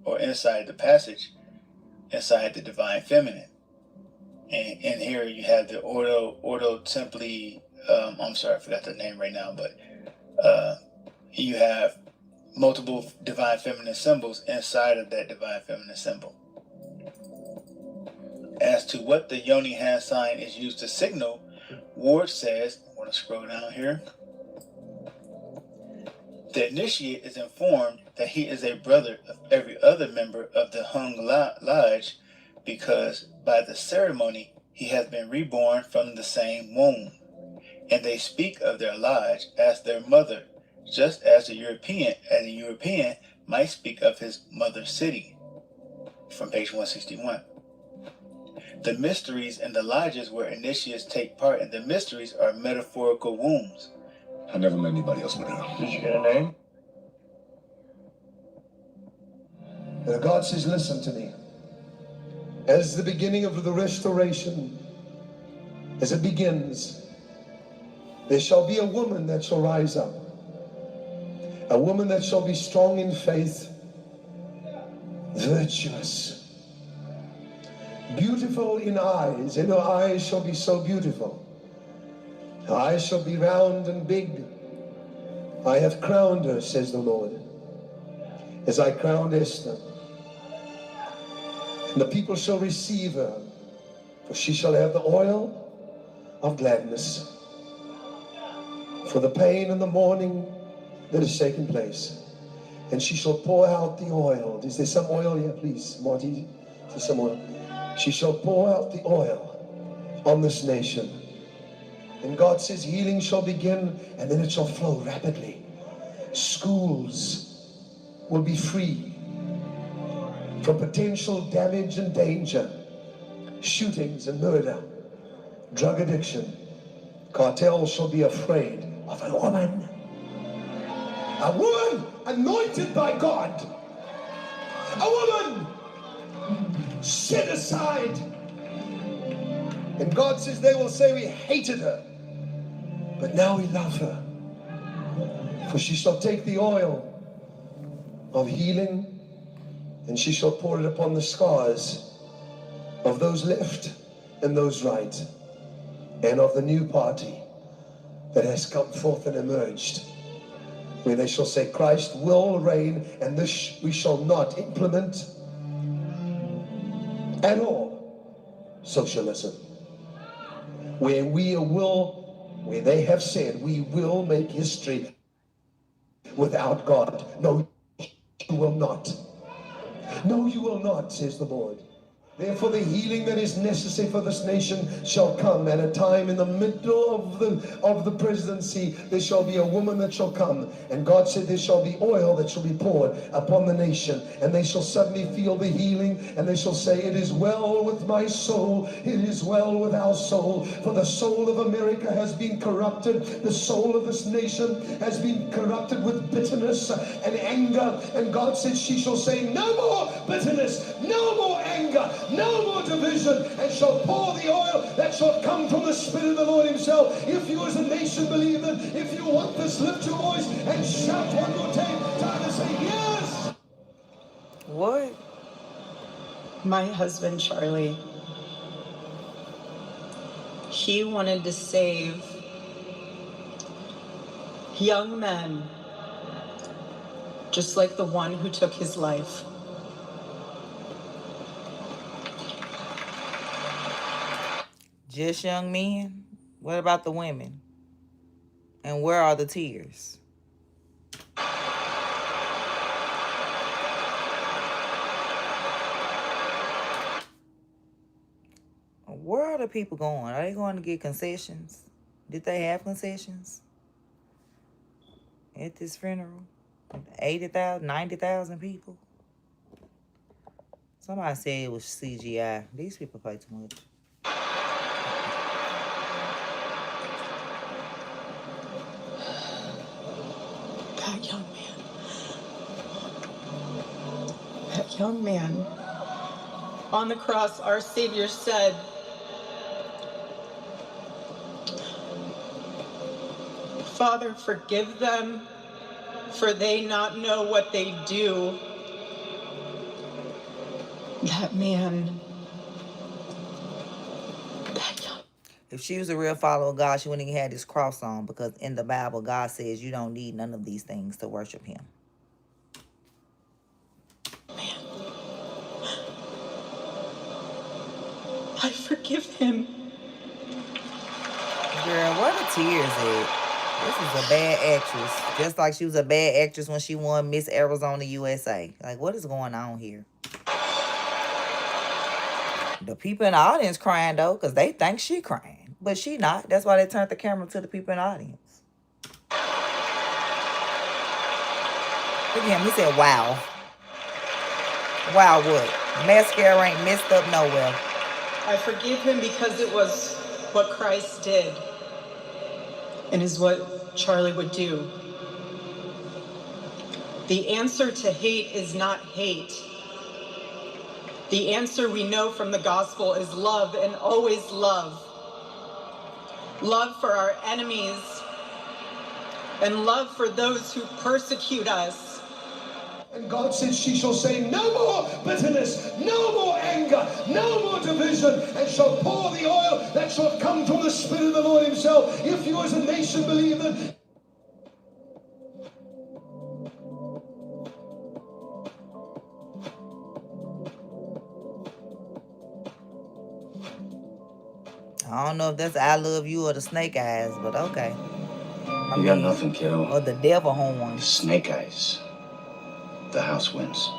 Speaker 17: or inside the passage, inside the divine feminine. And here you have the Ordo Templi, I'm sorry, I forgot the name right now, but you have multiple divine feminine symbols inside of that divine feminine symbol. As to what the Yoni hand sign is used to signal, Ward says, I want to scroll down here, the initiate is informed that he is a brother of every other member of the Hung Lodge because by the ceremony he has been reborn from the same womb, and they speak of their lodge as their mother, just as a European might speak of his mother city, from page 161. The mysteries and the lodges where initiates take part in the mysteries are metaphorical wombs.
Speaker 8: I never met anybody else with her.
Speaker 11: Did you get a name?
Speaker 9: And God says, listen to me. As the beginning of the restoration, as it begins, there shall be a woman that shall rise up. A woman that shall be strong in faith, virtuous, beautiful in eyes, and her eyes shall be so beautiful. Her eyes shall be round and big. I have crowned her, says the Lord, as I crowned Esther. And the people shall receive her, for she shall have the oil of gladness for the pain and the mourning that is taking place. And she shall pour out the oil. Is there some oil here, please, Marty? Is there some oil? She shall pour out the oil on this nation. And God says healing shall begin, and then it shall flow rapidly. Schools will be free from potential damage and danger, shootings and murder, drug addiction. Cartels shall be afraid of a woman anointed by God, a woman set aside. And God says they will say we hated her, but now we love her. For she shall take the oil of healing and she shall pour it upon the scars of those left and those right, and of the new party that has come forth and emerged, where they shall say Christ will reign, and this we shall not implement at all socialism, where where they have said we will make history without God. No, you will not. No, you will not, says the Lord. Therefore, the healing that is necessary for this nation shall come at a time in the middle of the presidency. There shall be a woman that shall come. And God said there shall be oil that shall be poured upon the nation. And they shall suddenly feel the healing. And they shall say, it is well with my soul. It is well with our soul. For the soul of America has been corrupted. The soul of this nation has been corrupted with bitterness and anger. And God said she shall say, no more bitterness, no more anger, no more division, and shall pour the oil that shall come from the Spirit of the Lord himself. If you as a nation believe it, if you want this, lift your voice and shout one more time.
Speaker 18: My husband, Charlie, he wanted to save young men just like the one who took his life.
Speaker 1: Just young men? What about the women? And where are the tears? Where are the people going? Are they going to get concessions? Did they have concessions at this funeral? 80,000, 90,000 people? Somebody said it was CGI. These people play too much.
Speaker 18: That young man. That young man. On the cross, our Savior said, Father, forgive them, for they not know what they do. That man. That young.
Speaker 1: If she was a real follower of God, she wouldn't even have this cross on, because in the Bible, God says you don't need none of these things to worship him.
Speaker 18: Man. I forgive him.
Speaker 1: Girl, where the tears at? This is a bad actress. Just like she was a bad actress when she won Miss Arizona USA. Like, what is going on here? The people in the audience crying, though, because they think she crying. But she not. That's why they turned the camera to the people in the audience. Look at him. He said, wow. Wow what? Mascara ain't messed up nowhere.
Speaker 18: I forgive him because it was what Christ did and is what Charlie would do. The answer to hate is not hate. The answer we know from the gospel is love, and always love. Love for our enemies and love for those who persecute us.
Speaker 9: And God said, she shall say no more bitterness, no more anger, no more division, and shall pour the oil that shall come from the Spirit of the Lord himself. If you as a nation believe that.
Speaker 1: I don't know if that's I love you or the snake eyes, but okay.
Speaker 21: You got nothing, kiddo.
Speaker 1: Or the devil horn.
Speaker 21: Snake eyes. The house wins.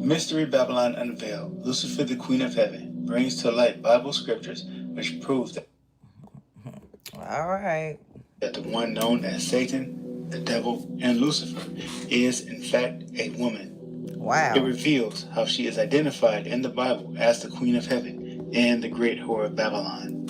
Speaker 17: Mystery Babylon Unveiled. Lucifer, the Queen of Heaven, brings to light Bible scriptures which prove that.
Speaker 1: All right.
Speaker 17: That the one known as Satan, the devil, and Lucifer is in fact a woman.
Speaker 1: Wow.
Speaker 17: It reveals how she is identified in the Bible as the Queen of Heaven and the Great Whore of Babylon.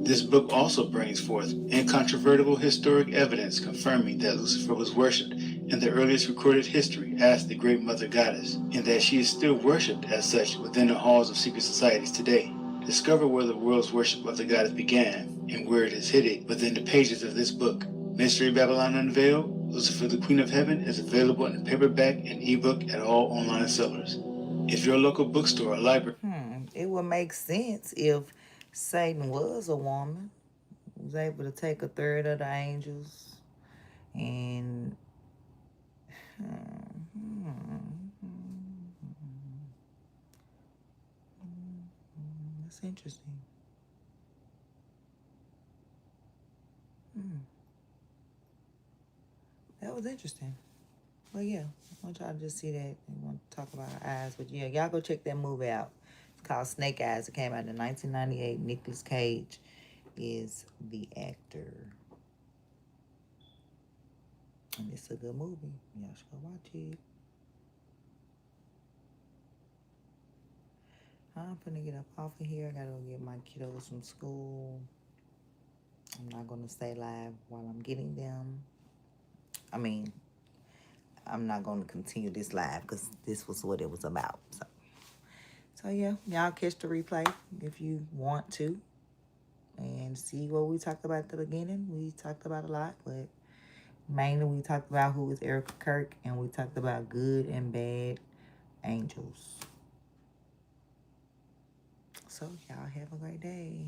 Speaker 17: This book also brings forth incontrovertible historic evidence confirming that Lucifer was worshipped in the earliest recorded history as the Great Mother Goddess, and that she is still worshipped as such within the halls of secret societies today. Discover where the world's worship of the goddess began and where it is hidden within the pages of this book. Mystery Babylon Unveiled, Lucifer the Queen of Heaven is available in paperback and ebook at all online sellers. If your local bookstore or library...
Speaker 1: It would make sense if Satan was a woman. He was able to take a third of the angels. And... That's interesting. That was interesting. Well, yeah. I want y'all to just see that and want to talk about our eyes. But yeah, y'all go check that movie out. It's called Snake Eyes. It came out in 1998. Nicolas Cage is the actor. And it's a good movie. Y'all should go watch it. I'm finna get up off of here. I gotta go get my kiddos from school. I'm not gonna stay live while I'm getting them. I mean, I'm not gonna continue this live because this was what it was about. So yeah, y'all catch the replay if you want to. And see what we talked about at the beginning. We talked about a lot, but mainly we talked about who is Erica Kirk, and we talked about good and bad angels. So y'all have a great day.